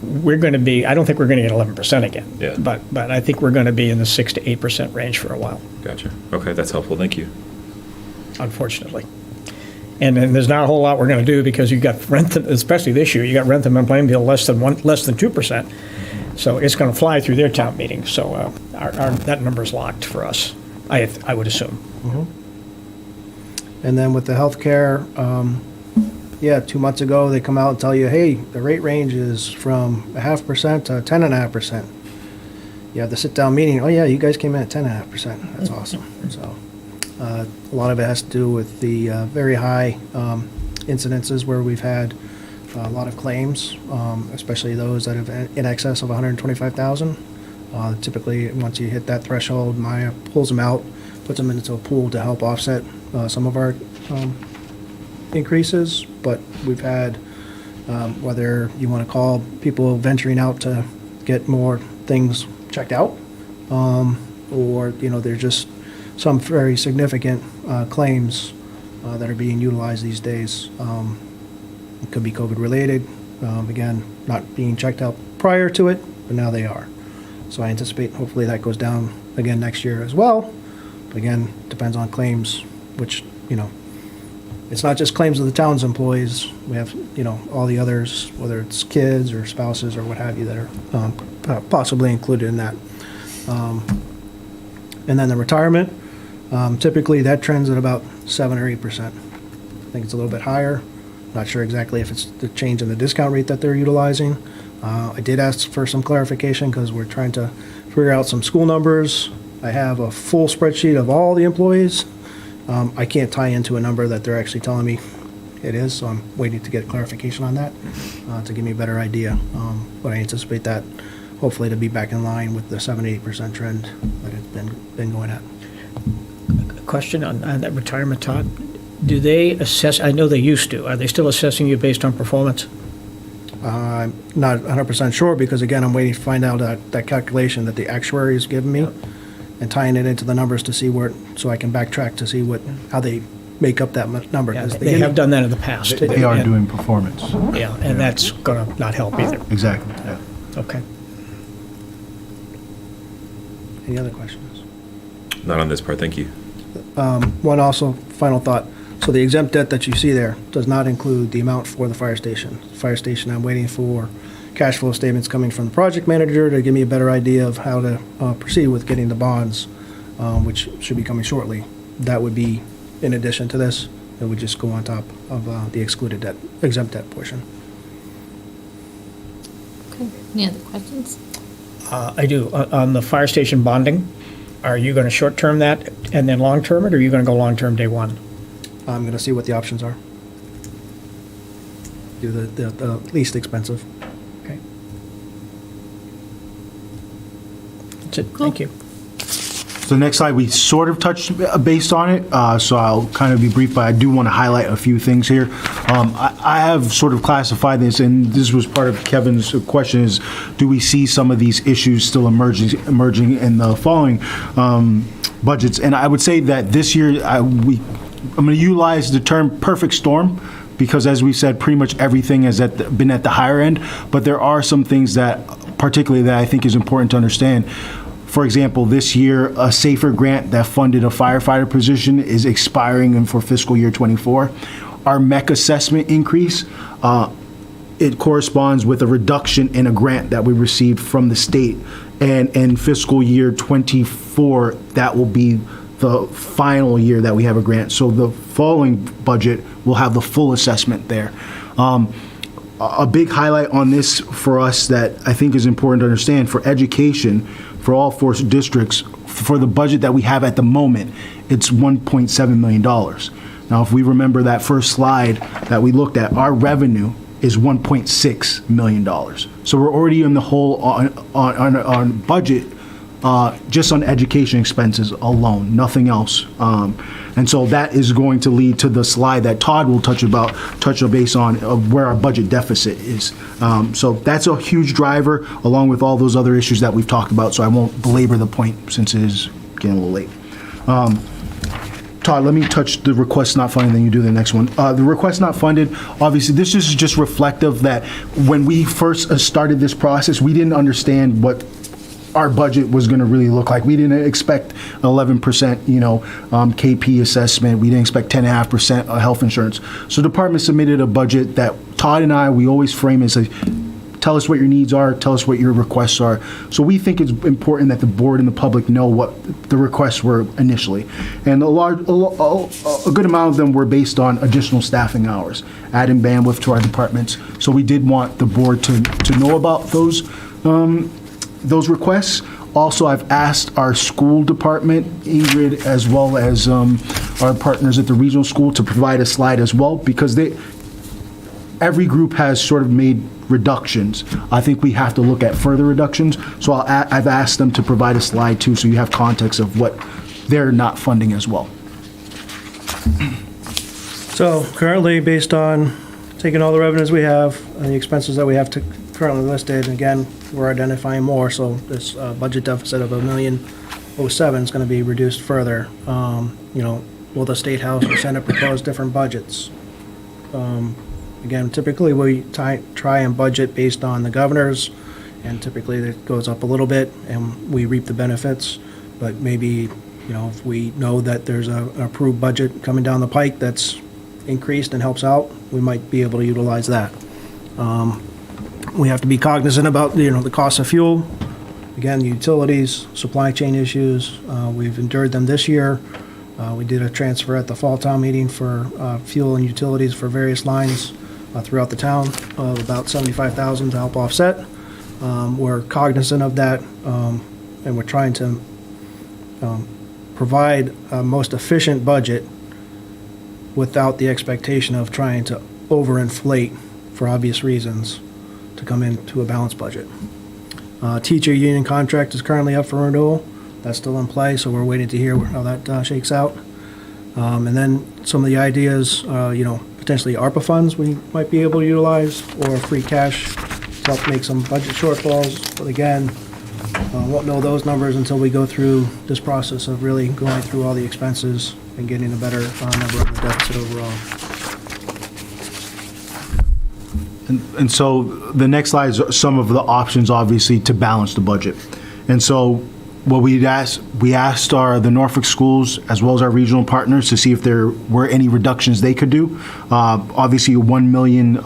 We're going to be, I don't think we're going to get 11% again. Yeah. But I think we're going to be in the 6 to 8% range for a while. Gotcha. Okay, that's helpful. Thank you. Unfortunately. And then there's not a whole lot we're going to do because you got Rentham, especially this year, you got Rentham and Plainville less than 2%. So it's going to fly through their town meeting. So that number's locked for us, I would assume. Mm-hmm. And then with the healthcare, 2 months ago, they come out and tell you, hey, the rate range is from 0.5% to 10.5%. You have the sit-down meeting. Oh, yeah, you guys came in at 10.5%. That's awesome. So a lot of it has to do with the very high incidences where we've had a lot of claims, especially those that have in excess of 125,000. Typically, once you hit that threshold, Maya pulls them out, puts them into a pool to help offset some of our increases. But we've had, whether you want to call people venturing out to get more things checked out, or they're just some very significant claims that are being utilized these days. It could be COVID related, again, not being checked out prior to it, but now they are. So I anticipate hopefully that goes down again next year as well. But again, depends on claims, which, it's not just claims of the town's employees. We have, all the others, whether it's kids or spouses or what have you, that are possibly included in that. And then the retirement, typically that trends at about 7 or 8%. I think it's a little bit higher. Not sure exactly if it's the change in the discount rate that they're utilizing. I did ask for some clarification because we're trying to figure out some school numbers. I have a full spreadsheet of all the employees. I can't tie into a number that they're actually telling me it is, so I'm waiting to get clarification on that to give me a better idea. But I anticipate that hopefully to be back in line with the 7-8% trend that it's been going at. Question on that retirement, Todd. Do they assess, I know they used to, are they still assessing you based on performance? I'm not 100% sure because, again, I'm waiting to find out that calculation that the actuary has given me and tying it into the numbers to see where, so I can backtrack to see how they make up that number. Yeah, 'Cause they have done that in the past. They are And- doing performance. Yeah, and that's going to not help either. Exactly, yeah. Okay. Any other questions? Not on this part, thank you. One also, final thought. So the exempt debt that you see there does not include the amount for the fire station. Fire station, I'm waiting for cash flow statements coming from the project manager to give me a better idea of how to proceed with getting the bonds, which should be coming shortly. That would be in addition to this. It would just go on top of the excluded debt, exempt debt portion. Okay, any other questions? I do. On the fire station bonding, are you going to short-term that and then long-term it, or are you going to go long-term day one? I'm going to see what the options are. Do the least expensive. Okay. That's it. Thank you. So the next slide, we sort of touched based on it, so I'll kind of be brief, but I do want to highlight a few things here. I have sort of classified this, and this was part of Kevin's question, is do we see some of these issues still emerging in the following budgets? And I would say that this year, I'm going to utilize the term perfect storm, because as we said, pretty much everything has been at the higher end, but there are some things that particularly that I think is important to understand. For example, this year, a SAFER grant that funded a firefighter position is expiring for fiscal year '24. Our MEC assessment increase, it corresponds with a reduction in a grant that we received from the state. And in fiscal year '24, that will be the final year that we have a grant. So the following budget will have the full assessment there. A big highlight on this for us that I think is important to understand for education, for all 4 districts, for the budget that we have at the moment, it's $1.7 million. Now, if we remember that first slide that we looked at, our revenue is $1.6 million. So we're already in the hole on budget, just on education expenses alone, nothing else. And so that is going to lead to the slide that Todd will touch base on of where our budget deficit is. So that's a huge driver, along with all those other issues that we've talked about. So I won't belabor the point since it is getting a little late. Todd, let me touch the request not funded, then you do the next one. The request not funded, obviously, this is just reflective that when we first started this process, we didn't understand what our budget was going to really look like. We didn't expect 11%, KP assessment. We didn't expect 10.5% health insurance. So the department submitted a budget that Todd and I, we always frame as tell us what your needs are, tell us what your requests are. So we think it's important that the board and the public know what the requests were initially. And a good amount of them were based on additional staffing hours, adding bandwidth to our departments. So we did want the board to know about those requests. Also, I've asked our school department, Ingrid, as well as our partners at the regional school to provide a slide as well, because every group has sort of made reductions. I think we have to look at further reductions. So I've asked them to provide a slide too, so you have context of what they're not funding as well. So currently, based on taking all the revenues we have and the expenses that we have currently listed, again, we're identifying more, so this budget deficit of $1,000,007 is going to be reduced further. Will the State House or Senate propose different budgets? Again, typically we try and budget based on the governors, and typically it goes up a little bit and we reap the benefits. But maybe, if we know that there's an approved budget coming down the pike that's increased and helps out, we might be able to utilize that. We have to be cognizant about, the cost of fuel. Again, utilities, supply chain issues, we've endured them this year. We did a transfer at the fall town meeting for fuel and utilities for various lines throughout the town of about $75,000 to help offset. We're cognizant of that, and we're trying to provide a most efficient budget without the expectation of trying to overinflate for obvious reasons to come into a balanced budget. Teacher union contract is currently up for renewal. That's still in play, so we're waiting to hear how that shakes out. And then some of the ideas, potentially ARPA funds we might be able to utilize, or free cash to help make some budget shortfalls. But again, won't know those numbers until we go through this process of really going through all the expenses and getting a better number of the deficit overall. And so the next slide is some of the options, obviously, to balance the budget. And so what we asked the Norfolk schools as well as our regional partners to see if there were any reductions they could do. Obviously, $1 million,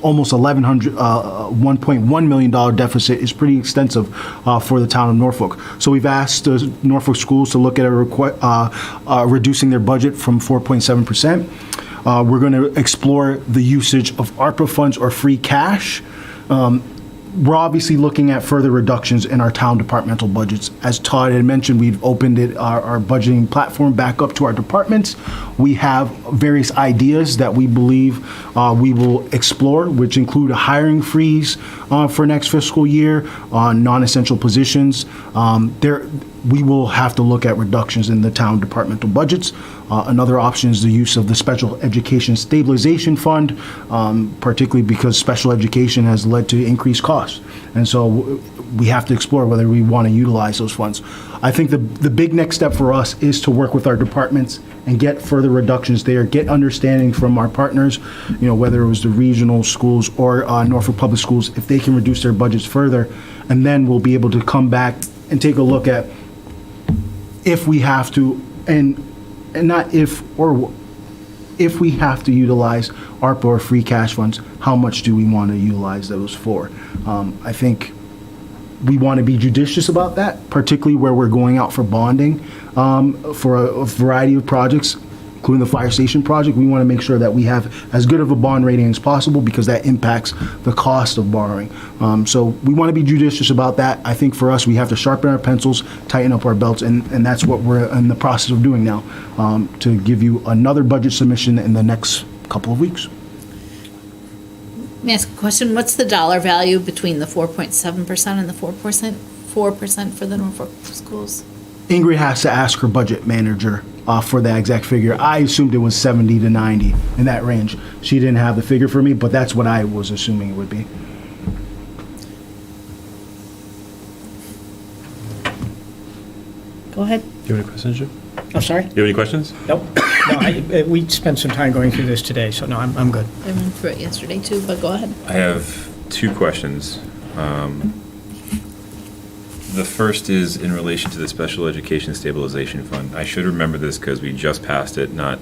almost $1.1 million deficit is pretty extensive for the town of Norfolk. So we've asked the Norfolk schools to look at reducing their budget from 4.7%. We're going to explore the usage of ARPA funds or free cash. We're obviously looking at further reductions in our town departmental budgets. As Todd had mentioned, we've opened our budgeting platform back up to our departments. We have various ideas that we believe we will explore, which include a hiring freeze for next fiscal year on non-essential positions. We will have to look at reductions in the town departmental budgets. Another option is the use of the Special Education Stabilization Fund, particularly because special education has led to increased costs. And so we have to explore whether we want to utilize those funds. I think the big next step for us is to work with our departments and get further reductions there, get understanding from our partners, whether it was the regional schools or Norfolk Public Schools, if they can reduce their budgets further, and then we'll be able to come back and take a look at if we have to, and not if we have to utilize ARPA or free cash funds, how much do we want to utilize those for? I think we want to be judicious about that, particularly where we're going out for bonding for a variety of projects, including the fire station project. We want to make sure that we have as good of a bond rating as possible because that impacts the cost of borrowing. So we want to be judicious about that. I think for us, we have to sharpen our pencils, tighten up our belts, and that's what we're in the process of doing now, to give you another budget submission in the next couple of weeks. Let me ask a question. What's the dollar value between the 4.7% and the 4% for the Norfolk schools? Ingrid has to ask her budget manager for that exact figure. I assumed it was 70 to 90 in that range. She didn't have the figure for me, but that's what I was assuming it would be. Go ahead. Do you have any questions, Jim? I'm sorry? Do you have any questions? Nope. No, we spent some time going through this today, so no, I'm good. I went through it yesterday too, but go ahead. I have two questions. The first is in relation to the Special Education Stabilization Fund. I should remember this because we just passed it, not,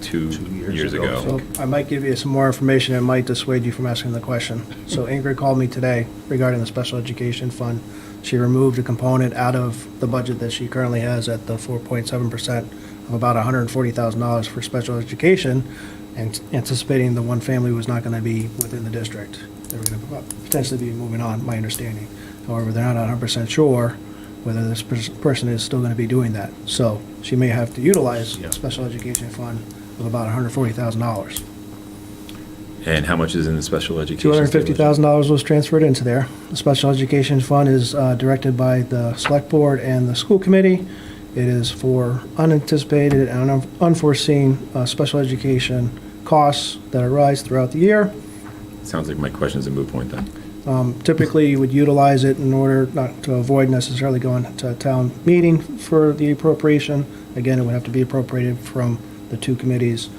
two years ago. So I might give you some more information that might dissuade you from asking the question. So Ingrid called me today regarding the Special Education Fund. She removed a component out of the budget that she currently has at the 4.7% of about $140,000 for special education, and anticipating the one family was not going to be within the district. They were going to potentially be moving on, my understanding. However, they're not 100% sure whether this person is still going to be doing that. So she may have to utilize a special education fund of about $140,000. And how much is in the Special Education? $250,000 was transferred into there. The Special Education Fund is directed by the Select Board and the School Committee. It is for unanticipated and unforeseen special education costs that arise throughout the year. Sounds like my question is a moot point then. Typically, you would utilize it in order not to avoid necessarily going to a town meeting for the appropriation. Again, it would have to be appropriated from the two committees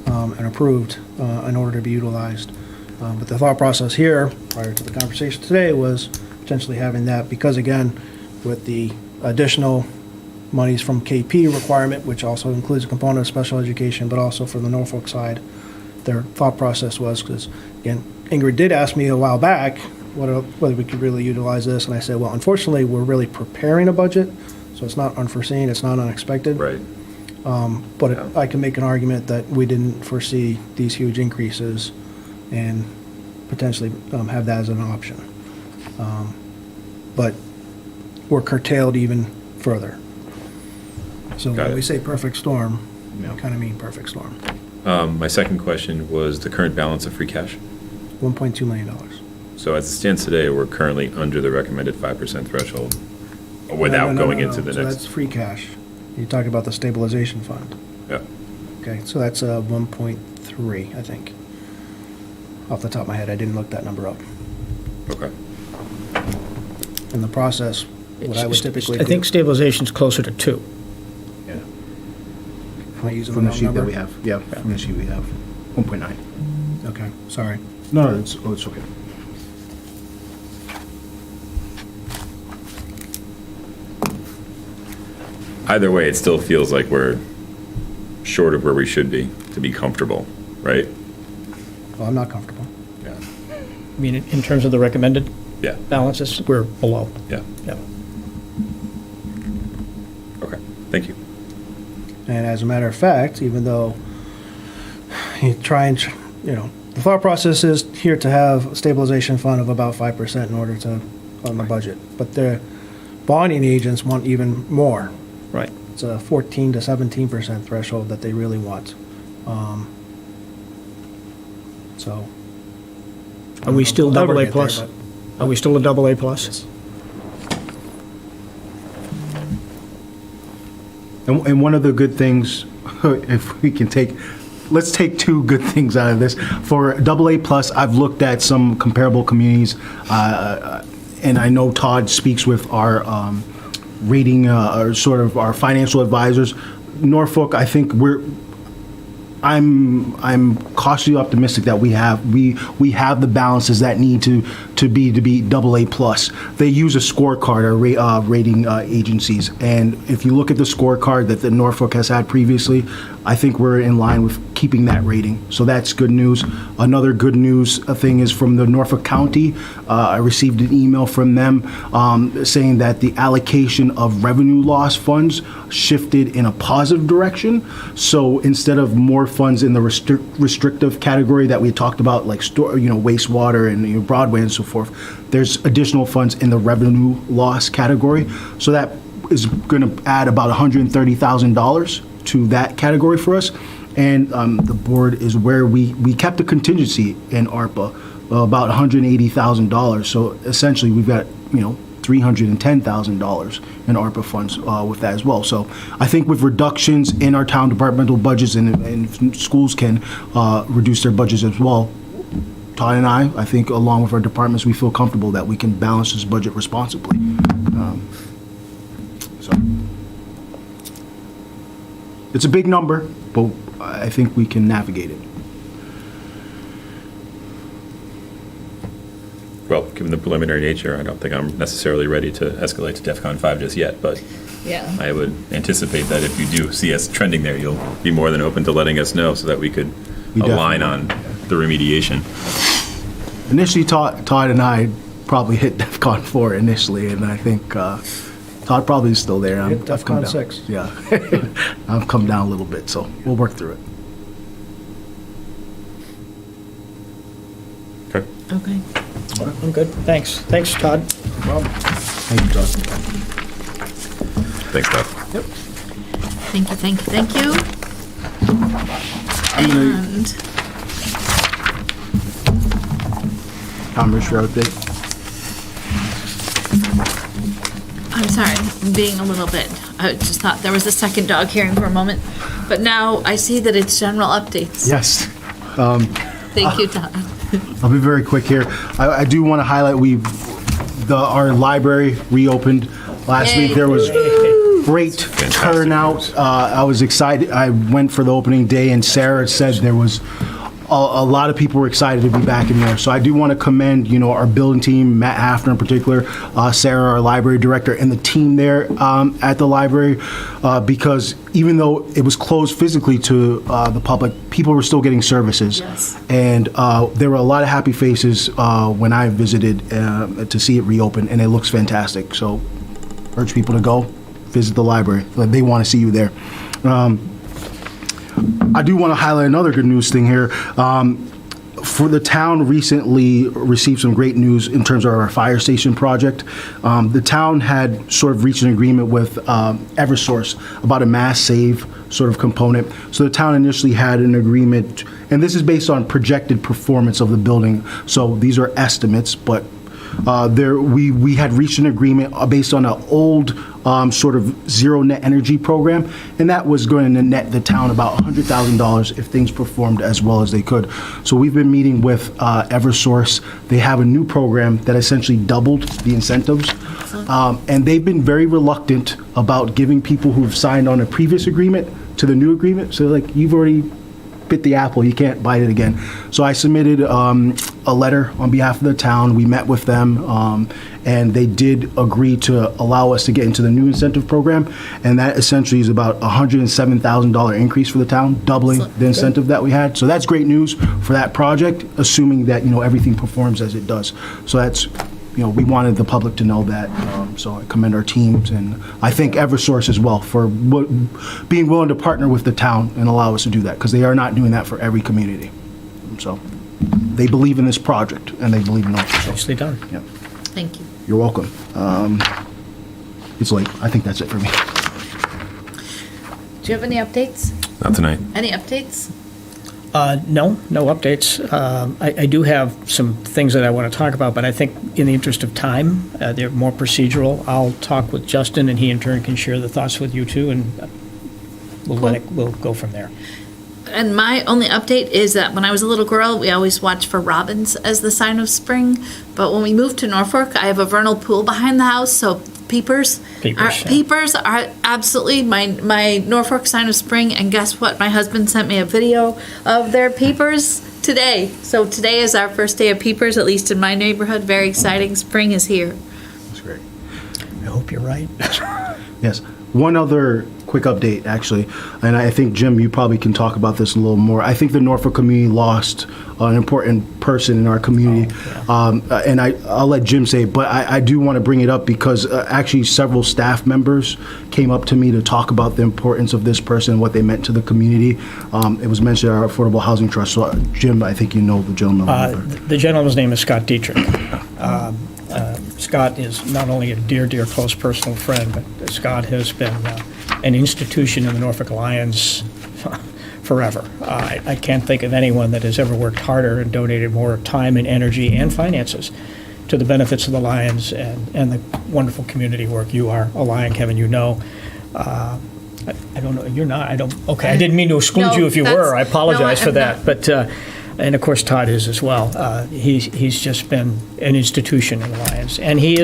and approved in order to be utilized. But the thought process here, prior to the conversation today, was potentially having that, because again, with the additional monies from KP requirement, which also includes a component of special education, but also for the Norfolk side, their thought process was, because, again, Ingrid did ask me a while back whether we could really utilize this, and I said, well, unfortunately, we're really preparing a budget, so it's not unforeseen, it's not unexpected. Right. But I can make an argument that we didn't foresee these huge increases and potentially have that as an option. But we're curtailed even further. So Got when it. we say perfect storm, we kind of mean perfect storm. My second question was the current balance of free cash. $1.2 million. So as it stands today, we're currently under the recommended 5% threshold without going into the So next. that's free cash. You talk about the stabilization fund. Yeah. Okay, so that's 1.3, I think. Off the top of my head, I didn't look that number up. Okay. In the process, what I would typically do. I think stabilization's closer to 2. Yeah. Am I using From the the wrong sheet that number? we have, yeah, from the sheet we have, 1.9. Okay, sorry. No, it's okay. Either way, it still feels like we're short of where we should be to be comfortable, right? Well, I'm not comfortable. Yeah. I mean, in terms of the recommended Yeah. balances, we're below. Yeah. Yeah. Okay. Thank you. And as a matter of fact, even though you try and, the thought process is here to have a stabilization fund of about 5% in order to fund the budget. But the bonding agents want even more. Right. It's a 14 to 17% threshold that they really want. So. Are we still I'll never double A get there, plus? but- Are we still a double A plus? And one of the good things, if we can let's take two good things out of this. For AA plus, I've looked at some comparable communities, and I know Todd speaks with our rating, or sort of our financial advisors. Norfolk, I think I'm cautiously optimistic that we have the balances that need to be AA plus. They use a scorecard, our rating agencies, and if you look at the scorecard that the Norfolk has had previously, I think we're in line with keeping that rating. So that's good news. Another good news thing is from the Norfolk County. I received an email from them saying that the allocation of revenue loss funds shifted in a positive direction. So instead of more funds in the restrictive category that we talked about, like wastewater and Broadway and so forth, there's additional funds in the revenue loss category. So that is going to add about $130,000 to that category for us. And the board is where we kept a contingency in ARPA, about $180,000. So essentially, we've got $310,000 in ARPA funds with that as well. So I think with reductions in our town departmental budgets, and schools can reduce their budgets as well, Todd and I think along with our departments, we feel comfortable that we can balance this budget responsibly. So it's a big number, but I think we can navigate it. Well, given the preliminary nature, I don't think I'm necessarily ready to escalate to DEFCON 5 just yet, but Yeah. I would anticipate that if you do see us trending there, you'll be more than open to letting us know so that we could align on the remediation. Initially, Todd and I probably hit DEFCON 4 initially, and I think Todd probably is still there. Hit I've come DEFCON down. 6. Yeah. I've come down a little bit, so we'll work through it. Okay. Okay. I'm good. Thanks. Thanks, Todd. Thank you, Todd. Thanks, Todd. Yep. Thank you, thank you, thank you. And Commerce Road update. I'm sorry, I'm being a little bit, I just thought there was a second dog hearing for a moment, but now I see that it's general updates. Yes. Thank you, Todd. I'll be very quick here. I do want to highlight our library reopened last week. There was great turnout. I was excited. I went for the opening day, and Sarah said there was a lot of people were excited to be back in there. So I do want to commend, our building team, Matt Hafner in particular, Sarah, our library director, and the team there at the library, because even though it was closed physically to the public, people were still getting services. Yes. And there were a lot of happy faces when I visited to see it reopen, and it looks fantastic. So urge people to go visit the library. They want to see you there. I do want to highlight another good news thing here. For the town recently received some great news in terms of our fire station project. The town had sort of reached an agreement with Eversource about a mass save sort of component. So the town initially had an agreement, and this is based on projected performance of the building. So these are estimates, but we had reached an agreement based on an old sort of zero net energy program, and that was going to net the town about $100,000 if things performed as well as they could. So we've been meeting with Eversource. They have a new program that essentially doubled the incentives, and they've been very reluctant about giving people who've signed on a previous agreement to the new agreement. So like, you've already bit the apple, you can't bite it again. So I submitted a letter on behalf of the town. We met with them, and they did agree to allow us to get into the new incentive program, and that essentially is about $107,000 increase for the town, doubling the incentive that we had. So that's great news for that project, assuming that everything performs as it does. So that's, we wanted the public to know that. So I commend our teams, and I thank Eversource as well for being willing to partner with the town and allow us to do that, because they are not doing that for every community. So they believe in this project, and they believe in us. Nicely done. Yeah. Thank you. You're welcome. It's late. I think that's it for me. Do you have any updates? Not tonight. Any updates? No updates. I do have some things that I want to talk about, but I think in the interest of time, they're more procedural. I'll talk with Justin, and he in turn can share the thoughts with you too, and we'll go from there. And my only update is that when I was a little girl, we always watched for robins as the sign of spring. But when we moved to Norfolk, I have a vernal pool behind the house, so peepers are absolutely my Norfolk sign of spring. And guess what? My husband sent me a video of their peepers today. So today is our first day of peepers, at least in my neighborhood. Very exciting. Spring is here. That's great. I hope you're right. Yes. One other quick update, actually, and I think, Jim, you probably can talk about this a little more. I think the Norfolk community lost an important person in our community, and I'll let Jim say it, but I do want to bring it up because actually several staff members came up to me to talk about the importance of this person and what they meant to the community. It was mentioned at our Affordable Housing Trust. So, Jim, I think you know the gentleman. The gentleman's name is Scott Dietrich. Scott is not only a dear, dear close personal friend, but Scott has been an institution in the Norfolk Alliance forever. I can't think of anyone that has ever worked harder and donated more time and energy and finances to the benefits of the Lions and the wonderful community work. You are a Lion, Kevin, you know. I don't know, you're not, okay, I didn't mean to exclude you if you were. I apologize for that. But and of course, Todd is as well. He's just been an institution in the Lions. And he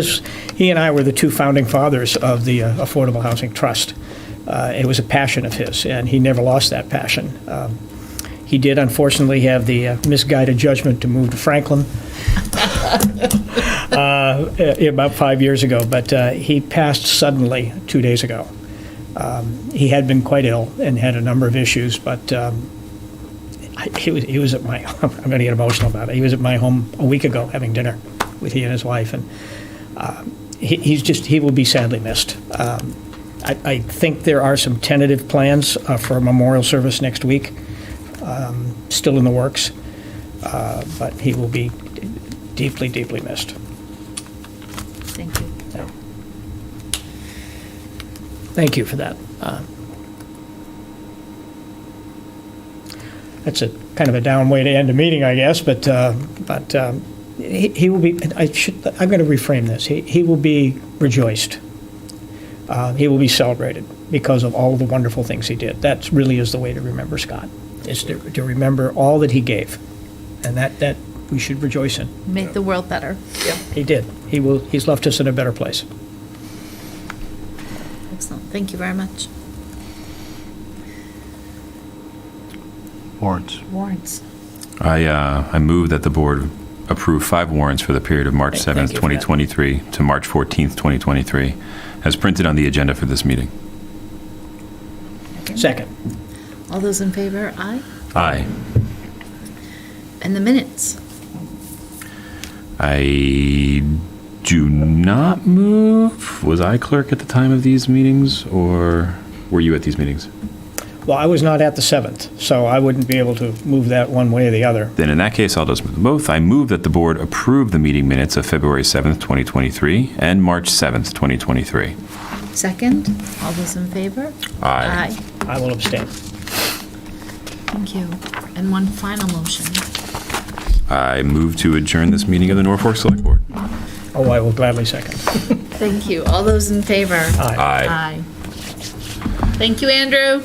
and I were the two founding fathers of the Affordable Housing Trust. It was a passion of his, and he never lost that passion. He did, unfortunately, have the misguided judgment to move to Franklin about 5 years ago, but he passed suddenly 2 days ago. He had been quite ill and had a number of issues, but he was at my, I'm going to get emotional about it. He was at my home a week ago having dinner with he and his wife, and he will be sadly missed. I think there are some tentative plans for a memorial service next week, still in the works, but he will be deeply, deeply missed. Thank you. Yeah. Thank you for that. That's a kind of a down way to end a meeting, I guess, but he will be, I'm going to reframe this. He will be rejoiced. He will be celebrated because of all of the wonderful things he did. That really is the way to remember Scott, is to remember all that he gave, and that we should rejoice in. Made the world better. Yeah, he did. He's left us in a better place. Excellent. Thank you very much. Warrants. Warrants. I move that the board approve 5 warrants for the period of March 7th, 2023 to March 14th, 2023, as printed on the agenda for this meeting. Second. All those in favor, aye? Aye. And the minutes? I do not move. Was I clerk at the time of these meetings, or were you at these meetings? Well, I was not at the 7th, so I wouldn't be able to move that one way or the other. Then in that case, I'll just move them both. I move that the board approve the meeting minutes of February 7th, 2023 and March 7th, 2023. Second? All those in favor? Aye. I will abstain. Thank you. And one final motion. I move to adjourn this meeting of the Norfolk Select Board. Oh, I will gladly second. Thank you. All those in favor? Aye. Aye. Aye. Thank you, Andrew.